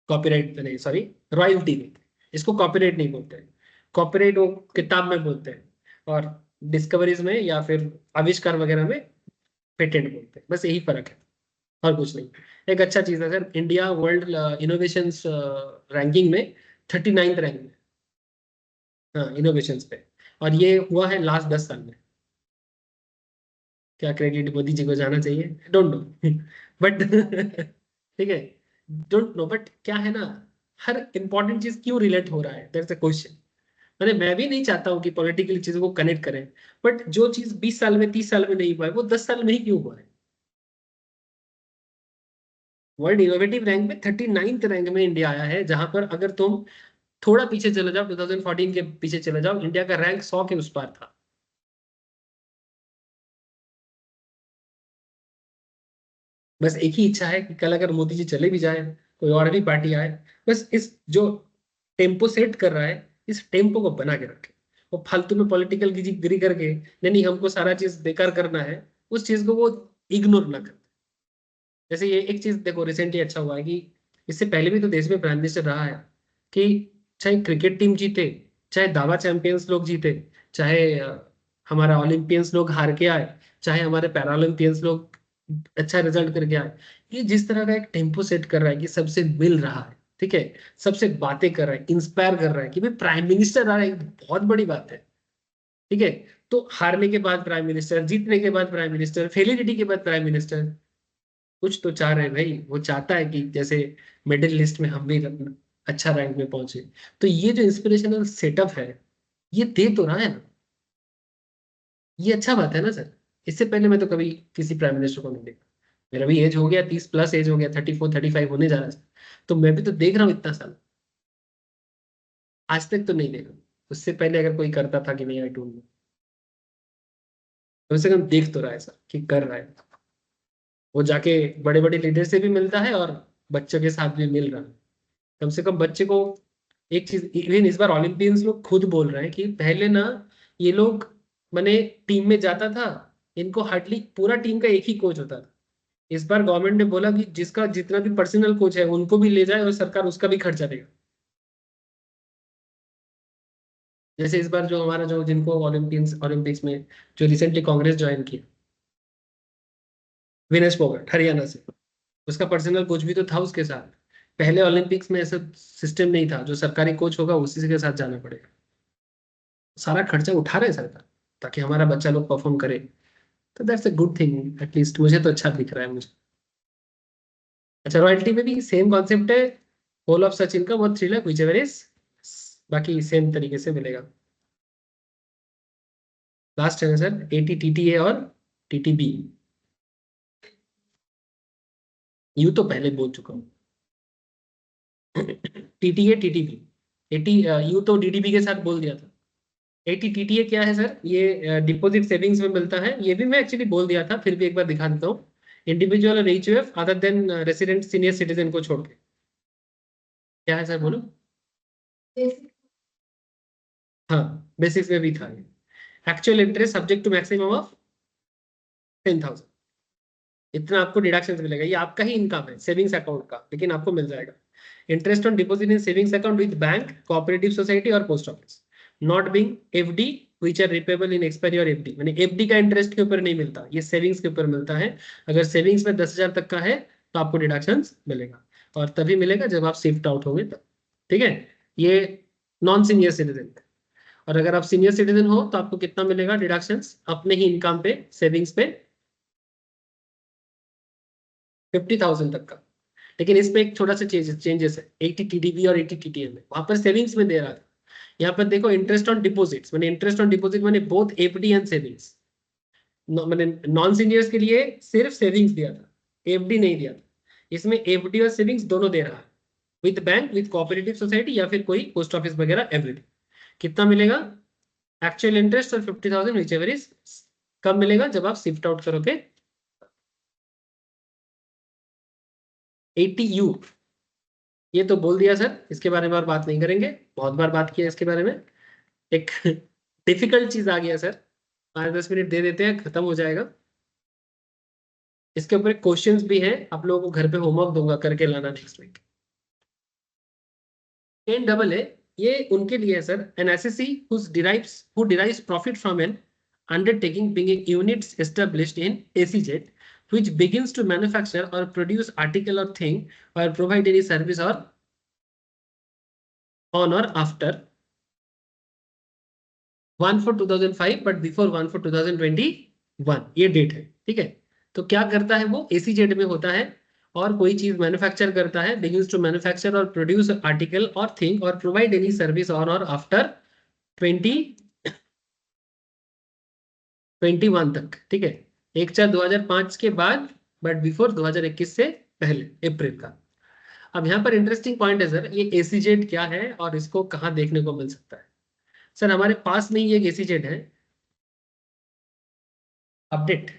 कॉपीराइट नहीं, सॉरी, रॉयल्टी देते हैं। इसको कॉपीराइट नहीं बोलते हैं, कॉपीराइट वो किताब में बोलते हैं, और डिस्कवरीज में या फिर आविष्कार वगैरह में पेटेंट बोलते हैं, बस यही फर्क है और कुछ नहीं। एक अच्छा चीज है sir, India world innovation ranking में 39th रैंक में, हाँ, इनोवेशन पे, और ये हुआ है लास्ट 10 साल में। क्या क्रेडिट मोदी जी को जाना चाहिए, डोंट नो, बट ठीक है, डोंट नो, बट क्या है ना, हर इंपॉर्टेंट चीज क्यों रिलेट हो रहा है, दैट्स अ क्वेश्चन। मैंने मैं भी नहीं चाहता हूँ कि पॉलिटिकल चीजों को कनेक्ट करें, बट जो चीज 20 साल में 30 साल में नहीं हुआ है वो 10 साल में ही क्यों हुआ है? वर्ल्ड इनोवेटिव रैंक में 39th रैंक में इंडिया आया है, जहां पर अगर तुम थोड़ा पीछे चले जाओ, 2014 के पीछे चले जाओ, इंडिया का रैंक 100 के उस पार था। बस एक ही इच्छा है कि कल अगर मोदी जी चले भी जाए, कोई और भी पार्टी आए, बस इस जो टेम्पो सेट कर रहा है, इस टेम्पो को बना के रखे। वो फालतू में पॉलिटिकल गिरी करके नहीं नहीं हमको सारा चीज बेकार करना है, उस चीज को वो इग्नोर ना कर। जैसे ये एक चीज देखो, रिसेंटली अच्छा हुआ है कि इससे पहले भी तो देश में प्राइम मिनिस्टर रहा है कि चाहे क्रिकेट टीम जीते, चाहे दावा चैंपियंस लोग जीते, चाहे हमारा ओलंपियंस लोग हार के आए, चाहे हमारे पैरालंपियंस लोग अच्छा रिजल्ट करके आए, ये जिस तरह का एक टेम्पो सेट कर रहा है कि सबसे मिल रहा है, ठीक है, सबसे बातें कर रहा है, इंस्पायर कर रहा है कि भाई प्राइम मिनिस्टर आ रहा है, बहुत बड़ी बात है, ठीक है। तो हारने के बाद प्राइम मिनिस्टर, जीतने के बाद प्राइम मिनिस्टर, फेलिडिटी के बाद प्राइम मिनिस्टर, कुछ तो चाह रहे हैं भाई, वो चाहता है कि जैसे मेडल लिस्ट में हम भी अच्छा रैंक में पहुंचे। तो ये जो इंस्पिरेशनल सेटअप है, ये दे तो रहा है ना, ये अच्छा बात है ना सर। इससे पहले मैं तो कभी किसी प्राइम मिनिस्टर को नहीं देखा, मेरा भी एज हो गया, 30+ एज हो गया, 34 35 होने जा रहा है, तो मैं भी तो देख रहा हूँ इतना साल, आज तक तो नहीं देखा। उससे पहले अगर कोई करता था कि नहीं, आई डोंट नो, कम से कम देख तो रहा है सर कि कर रहा है, वो जाके बड़े बड़े लीडर से भी मिलता है और बच्चों के साथ भी मिल रहा है। कम से कम बच्चे को एक चीज, इवन इस बार ओलंपियंस लोग खुद बोल रहे हैं कि पहले ना ये लोग, मैंने टीम में जाता था, इनको हार्डली पूरा टीम का एक ही कोच होता था। इस बार गवर्नमेंट ने बोला कि जिसका जितना भी पर्सनल कोच है उनको भी ले जाए और सरकार उसका भी खर्चा देगा। जैसे इस बार जो हमारा जो जिनको ओलंपिक्स में जो रिसेंटली कांग्रेस ज्वाइन की, विनेश फोगाट हरियाणा से, उसका पर्सनल कोच भी तो था उसके साथ। पहले ओलंपिक्स में ऐसा सिस्टम नहीं था, जो सरकारी कोच होगा उसी के साथ जाना पड़ेगा। सारा खर्चा उठा रहे हैं सरकार, ताकि हमारा बच्चा लोग परफॉर्म करे। तो that's a good thing, at least मुझे तो अच्छा दिख रहा है मुझे। अच्छा, रॉयल्टी में भी सेम कॉन्सेप्ट है, होल ऑफ सच इनकम और 3 लाख विच एवर इज, बाकी सेम तरीके से मिलेगा। लास्ट है ना सर, ATTTA और TTB, यू तो पहले बोल चुका हूँ। TTA TTB, एटी यू तो DDB के साथ बोल दिया था। ATTTA क्या है सर, ये डिपॉजिट सेविंग्स में मिलता है, ये भी मैं एक्चुअली बोल दिया था, फिर भी एक बार दिखा देता हूँ। इंडिविजुअल और HUF other than resident senior citizen को छोड़ के, क्या है सर बोलो। हाँ, बेसिक्स में भी था। Actual interest subject to maximum of 10,000, इतना आपको डिडक्शन मिलेगा, ये आपका ही इनकम है सेविंग्स अकाउंट का, लेकिन आपको मिल जाएगा। Interest on deposit in savings account with bank, cooperative society और post office, not being FD which are repayable in expiry और FD, मैंने FD का इंटरेस्ट के ऊपर नहीं मिलता, ये सेविंग्स के ऊपर मिलता है। अगर सेविंग्स में 10,000 तक का है तो आपको डिडक्शन मिलेगा, और तभी मिलेगा जब आप शिफ्ट आउट होंगे तब, ठीक है। ये नॉन सीनियर सिटीजन, और अगर आप सीनियर सिटीजन हो तो आपको कितना मिलेगा डिडक्शन अपने ही इनकम पे, सेविंग्स पे, 50,000 तक का। लेकिन इसमें एक छोटा सा चेंजेस है, ATTDB और ATTTA में, वहां पर सेविंग्स में दे रहा था, यहाँ पर देखो इंटरेस्ट ऑन डिपॉजिट्स, मैंने इंटरेस्ट ऑन डिपॉजिट मैंने बोथ FD एंड सेविंग्स, मैंने नॉन सीनियर्स के लिए सिर्फ सेविंग्स दिया था, FD नहीं दिया था। इसमें FD और सेविंग्स दोनों दे रहा है, with bank, with cooperative society या फिर कोई पोस्ट ऑफिस वगैरह, एवरीथिंग। कितना मिलेगा एक्चुअल इंटरेस्ट और 50,000 विच एवर इज, कब मिलेगा जब आप शिफ्ट आउट करोगे 80U। ये तो बोल दिया सर, इसके बारे में और बात नहीं करेंगे, बहुत बार बात किया इसके बारे में। एक डिफिकल्ट चीज आ गया सर, 5-10 मिनट दे देते हैं, खत्म हो जाएगा। इसके ऊपर क्वेश्चंस भी हैं, आप लोगों को घर पे होमवर्क दूंगा, करके लाना नेक्स्ट वीक। NAA ये उनके लिए है sir, an assessee who derives profit from an undertaking being units established in SEZ which begins to manufacture or produce article or thing or provide any service or on or after 1/4/2005 but before 1/4/2021, ये date है, ठीक है। तो क्या करता है वो, SEZ में होता है और कोई चीज मैन्युफैक्चर करता है, begins to manufacture or produce article or thing or provide any service on or after 2021 तक, ठीक है। 1/4/2005 के बाद बट बिफोर 2021 से पहले अप्रैल का। अब यहाँ पर इंटरेस्टिंग पॉइंट है सर, ये SEZ क्या है और इसको कहाँ देखने को मिल सकता है। सर हमारे पास में ही एक SEZ है, अपडेट।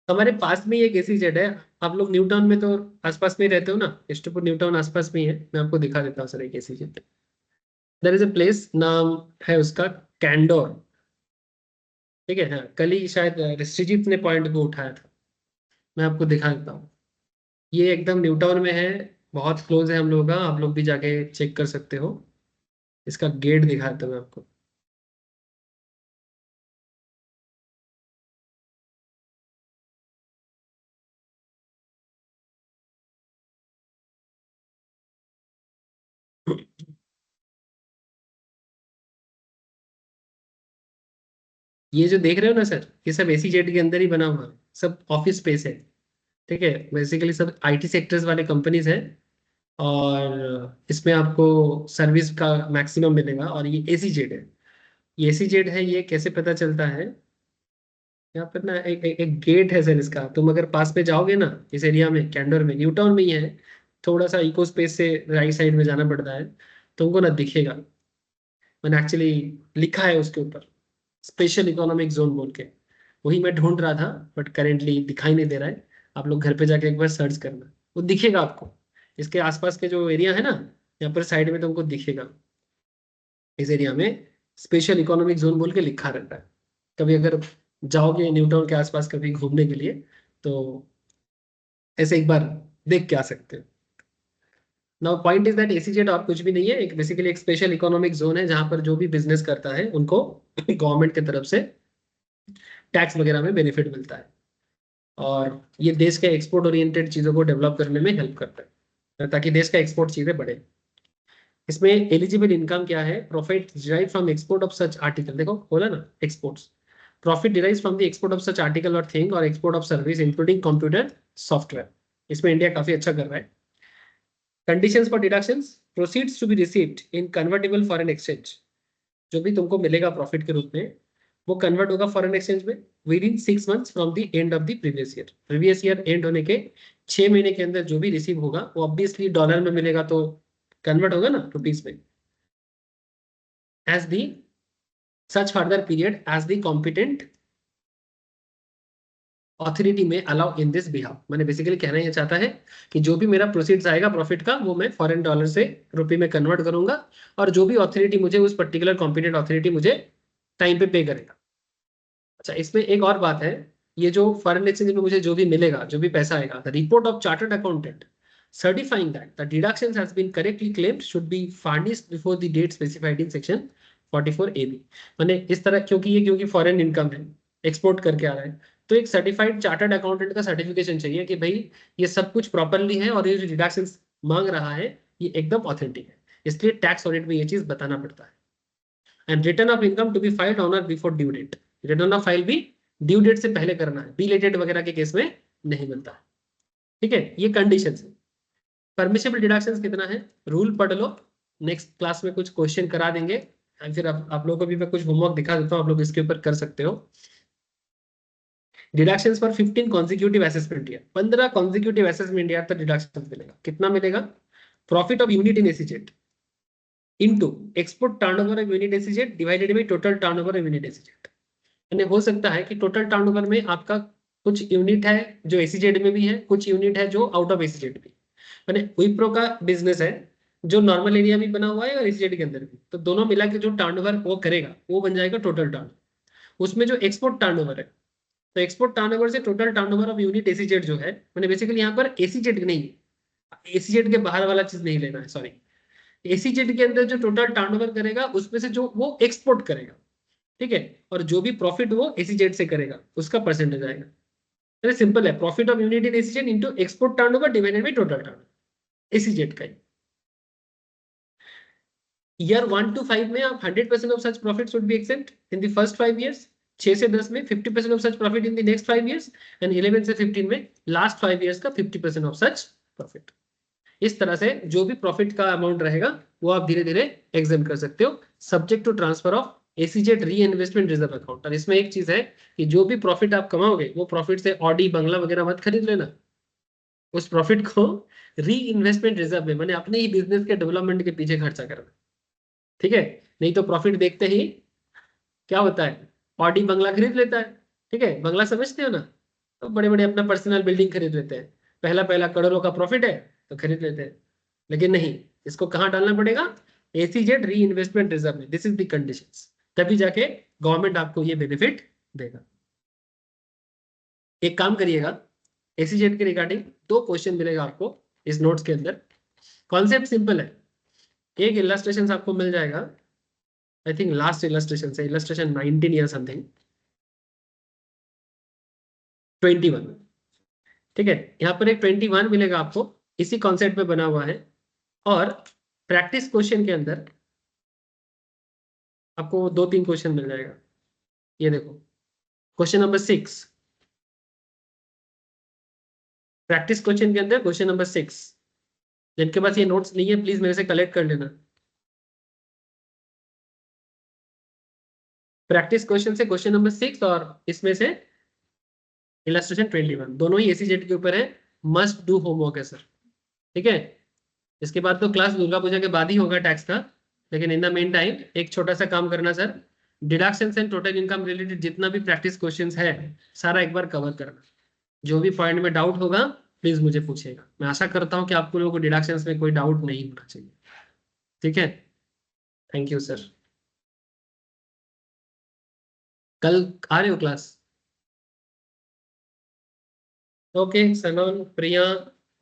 हमारे पास में ही एक SEZ है। आप लोग न्यू टाउन में तो आसपास में ही रहते हो ना, इस्टपुर न्यू टाउन आसपास में ही है। मैं आपको दिखा देता हूँ सर एक SEZ। There is a place, नाम है उसका कैंडोर, ठीक है। हाँ, कल ही शायद सृजित ने पॉइंट को उठाया था, मैं आपको दिखा देता हूँ। ये एकदम न्यू टाउन में है, बहुत क्लोज है हम लोग का, आप लोग भी जाके चेक कर सकते हो। इसका गेट दिखाता हूँ मैं आपको। ये जो देख रहे हो ना सर, ये सब SEZ के अंदर ही बना हुआ है, सब ऑफिस स्पेस है, ठीक है। बेसिकली सब IT सेक्टर्स वाले कंपनीज हैं और इसमें आपको सर्विस का मैक्सिमम मिलेगा। और ये SEZ है, ये SEZ है, ये कैसे पता चलता है, यहाँ पर ना एक गेट है सर इसका। तुम अगर पास में जाओगे ना, इस एरिया में कैंडोर में, न्यू टाउन में ही है, थोड़ा सा इको स्पेस से राइट साइड में जाना पड़ता है, तुमको ना दिखेगा। मैंने एक्चुअली लिखा है उसके ऊपर स्पेशल इकोनॉमिक जोन बोल के, वही मैं ढूंढ रहा था बट करेंटली दिखाई नहीं दे रहा है। आप लोग घर पे जाके एक बार सर्च करना, वो दिखेगा आपको। इसके आसपास के जो एरिया है ना, यहाँ पर साइड में तुमको दिखेगा, इस एरिया में स्पेशल इकोनॉमिक जोन बोल के लिखा रहता है। कभी अगर जाओगे न्यू टाउन के आसपास कभी घूमने के लिए, तो ऐसे एक बार देख के आ सकते हो। Now point is that SEZ और कुछ भी नहीं है, एक बेसिकली एक स्पेशल इकोनॉमिक जोन है जहां पर जो भी बिजनेस करता है उनको गवर्नमेंट की तरफ से टैक्स वगैरह में बेनिफिट मिलता है और ये देश के एक्सपोर्ट ओरिएंटेड चीजों को डेवलप करने में हेल्प करता है ताकि देश का एक्सपोर्ट चीजें बढ़े। इसमें एलिजिबल इनकम क्या है, profit derive from export of such article, देखो बोला ना exports, profit derive from the export of such article or thing or export of service including computer software. इसमें इंडिया काफी अच्छा कर रहा है। Conditions for deductions, proceeds to be received in convertible foreign exchange, जो भी तुमको मिलेगा प्रॉफिट के रूप में वो कन्वर्ट होगा फॉरेन एक्सचेंज में with in 6 months from the end of the previous year and होने के 6 महीने के अंदर जो भी रिसीव होगा वो ऑब्वियसली डॉलर में मिलेगा तो कन्वर्ट होगा ना रुपीस में, as the such further period as the competent authority may allow in this behalf. मैंने बेसिकली कहना ये चाहता है कि जो भी मेरा प्रोसीड्स आएगा प्रॉफिट का वो मैं फॉरेन डॉलर से रुपये में कन्वर्ट करूंगा और जो भी ऑथोरिटी मुझे, उस पर्टिकुलर कॉम्पिटेंट ऑथोरिटी मुझे टाइम पे करेगा। अच्छा, इसमें एक और बात है, ये जो फॉरेन एक्सचेंज में मुझे जो भी मिलेगा, जो भी पैसा आएगा, the report of chartered accountant certifying that the deductions has been correctly claimed should be furnished before the date specified in section 44AB। मैंने इस तरह, क्योंकि फॉरेन इनकम है, एक्सपोर्ट करके आ रहा है, तो एक सर्टिफाइड चार्टर्ड अकाउंटेंट का सर्टिफिकेशन चाहिए कि भाई ये सब कुछ प्रॉपरली है और ये जो डिडक्शंस मांग रहा है ये एकदम ऑथेंटिक है। इसलिए टैक्स ऑडिट में ये चीज बताना पड़ता है। And return of income to be filed on और before due date, return of file भी ड्यू डेट से पहले करना है, बिलेटेड वगैरह के केस में नहीं मिलता है, ठीक है। ये कंडीशन है। परमिशिबल डिडक्शंस कितना है, रूल पढ़ लो, नेक्स्ट क्लास में कुछ क्वेश्चन करा देंगे। फिर आप लोगों को भी मैं कुछ होमवर्क दिखा देता हूँ, आप लोग इसके ऊपर कर सकते हो। Deductions for 15 consecutive assessment year, 15 consecutive assessment year तक डिडक्शन मिलेगा। कितना मिलेगा? Profit of unit in SEZ into export turnover of unit SEZ divided by total turnover of unit SEZ. यानी हो सकता है कि टोटल टर्नओवर में आपका कुछ यूनिट है जो एसीजेड में भी है, कुछ यूनिट है जो आउट ऑफ एसीजेड भी। यानी विप्रो का बिजनेस है जो नॉर्मल एरिया में बना हुआ है और एसीजेड के अंदर भी, तो दोनों मिला के जो टर्नओवर वो करेगा वो बन जाएगा टोटल टर्नओवर। उसमें जो एक्सपोर्ट टर्नओवर है, तो एक्सपोर्ट टर्नओवर से total turnover of unit ACZ जो है, मैंने बेसिकली यहाँ पर एसीजेड नहीं, एसीजेड के बाहर वाला चीज नहीं लेना है, सॉरी। एसीजेड के अंदर जो टोटल टर्नओवर करेगा उसमें से जो वो एक्सपोर्ट करेगा, ठीक है, और जो भी प्रॉफिट वो एसीजेड से करेगा उसका परसेंटेज आएगा। अरे सिंपल है, profit of unit in ACZ into export turnover divided by total turnover ACZ का। ईयर 1 to 5 में आप 100% of such profit should be accept in the first 5 years, 6 से 10 में 50% of such profit in the next 5 years, and 11 से 15 में last 5 years का 50% of such profit. इस तरह से जो भी प्रॉफिट का अमाउंट रहेगा वो आप धीरे धीरे एग्जाम कर सकते हो, subject to transfer of SEZ reinvestment reserve account. और इसमें एक चीज है कि जो भी प्रॉफिट आप कमाओगे वो प्रॉफिट से ऑडी बंगला वगैरह मत खरीद लेना, उस प्रॉफिट को री इन्वेस्टमेंट रिजर्व में, मैंने अपने ही बिजनेस के डेवलपमेंट के पीछे खर्चा करना, ठीक है। नहीं तो प्रॉफिट देखते ही क्या होता है, ऑडी बंगला खरीद लेता है, ठीक है, बंगला समझते हो ना, तो बड़े बड़े अपना पर्सनल बिल्डिंग खरीद लेते हैं, पहला पहला करोड़ों का प्रॉफिट है तो खरीद लेते हैं। लेकिन नहीं, इसको कहाँ डालना पड़ेगा? एसीजेड री इन्वेस्टमेंट रिजर्व में, दिस इज द कंडीशंस, तभी जाके गवर्नमेंट आपको ये बेनिफिट देगा। एक काम करिएगा, एसीजेड के रिगार्डिंग 2 क्वेश्चन मिलेगा आपको इस नोट्स के अंदर। कॉन्सेप्ट सिंपल है, एक इलस्ट्रेशन आपको मिल जाएगा, आई थिंक लास्ट इलस्ट्रेशन से, इलस्ट्रेशन 19 या समथिंग 21, ठीक है। यहाँ पर एक 21 मिलेगा आपको, इसी कॉन्सेप्ट पे बना हुआ है। और प्रैक्टिस क्वेश्चन के अंदर आपको 2-3 क्वेश्चन मिल जाएगा। ये देखो, क्वेश्चन नंबर 6, प्रैक्टिस क्वेश्चन के अंदर क्वेश्चन नंबर 6। जिनके पास ये नोट्स नहीं है प्लीज मेरे से कलेक्ट कर लेना। प्रैक्टिस क्वेश्चन से क्वेश्चन नंबर 6 और इसमें से इलस्ट्रेशन 21, दोनों ही एसीजेड के ऊपर है, मस्ट डू होमवर्क है सर, ठीक है। इसके बाद तो क्लास दुर्गा पूजा के बाद ही होगा टैक्स का, लेकिन इन द मेन टाइम एक छोटा सा काम करना sir, deductions and total income related जितना भी प्रैक्टिस क्वेश्चंस है सारा एक बार कवर करना। जो भी पॉइंट में डाउट होगा प्लीज मुझे पूछिएगा। मैं आशा करता हूँ कि आपको लोगों को डिडक्शंस में कोई डाउट नहीं होना चाहिए, ठीक है। Thank you sir. कल आ रहे हो class? Okay, Sanon, Priya,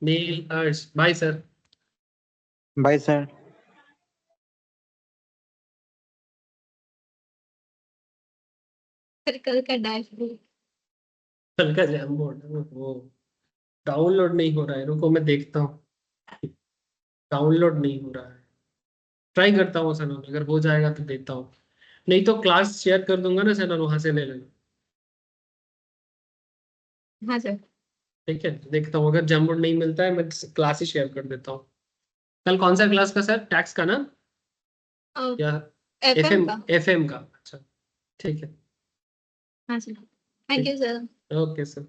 Neel, Harsh, bye sir. Bye sir. फिर कल का डैशबोर्ड कल का जैम बोर्ड वो डाउनलोड नहीं हो रहा है, रुको मैं देखता हूँ, डाउनलोड नहीं हो रहा है, ट्राई करता हूँ सनोन, अगर हो जाएगा तो देता हूँ, नहीं तो क्लास शेयर कर दूंगा ना सनोन, वहां से ले लेना, हाँ सर। ठीक है। देखता हूँ अगर जमबोर्ड नहीं मिलता है मैं क्लास ही शेयर कर देता हूँ। कल कौन सा क्लास का सर? टैक्स का ना या एफएम एफएम? का। एफएम का, अच्छा ठीक है, हाँ sir, thank you sir. Okay sir.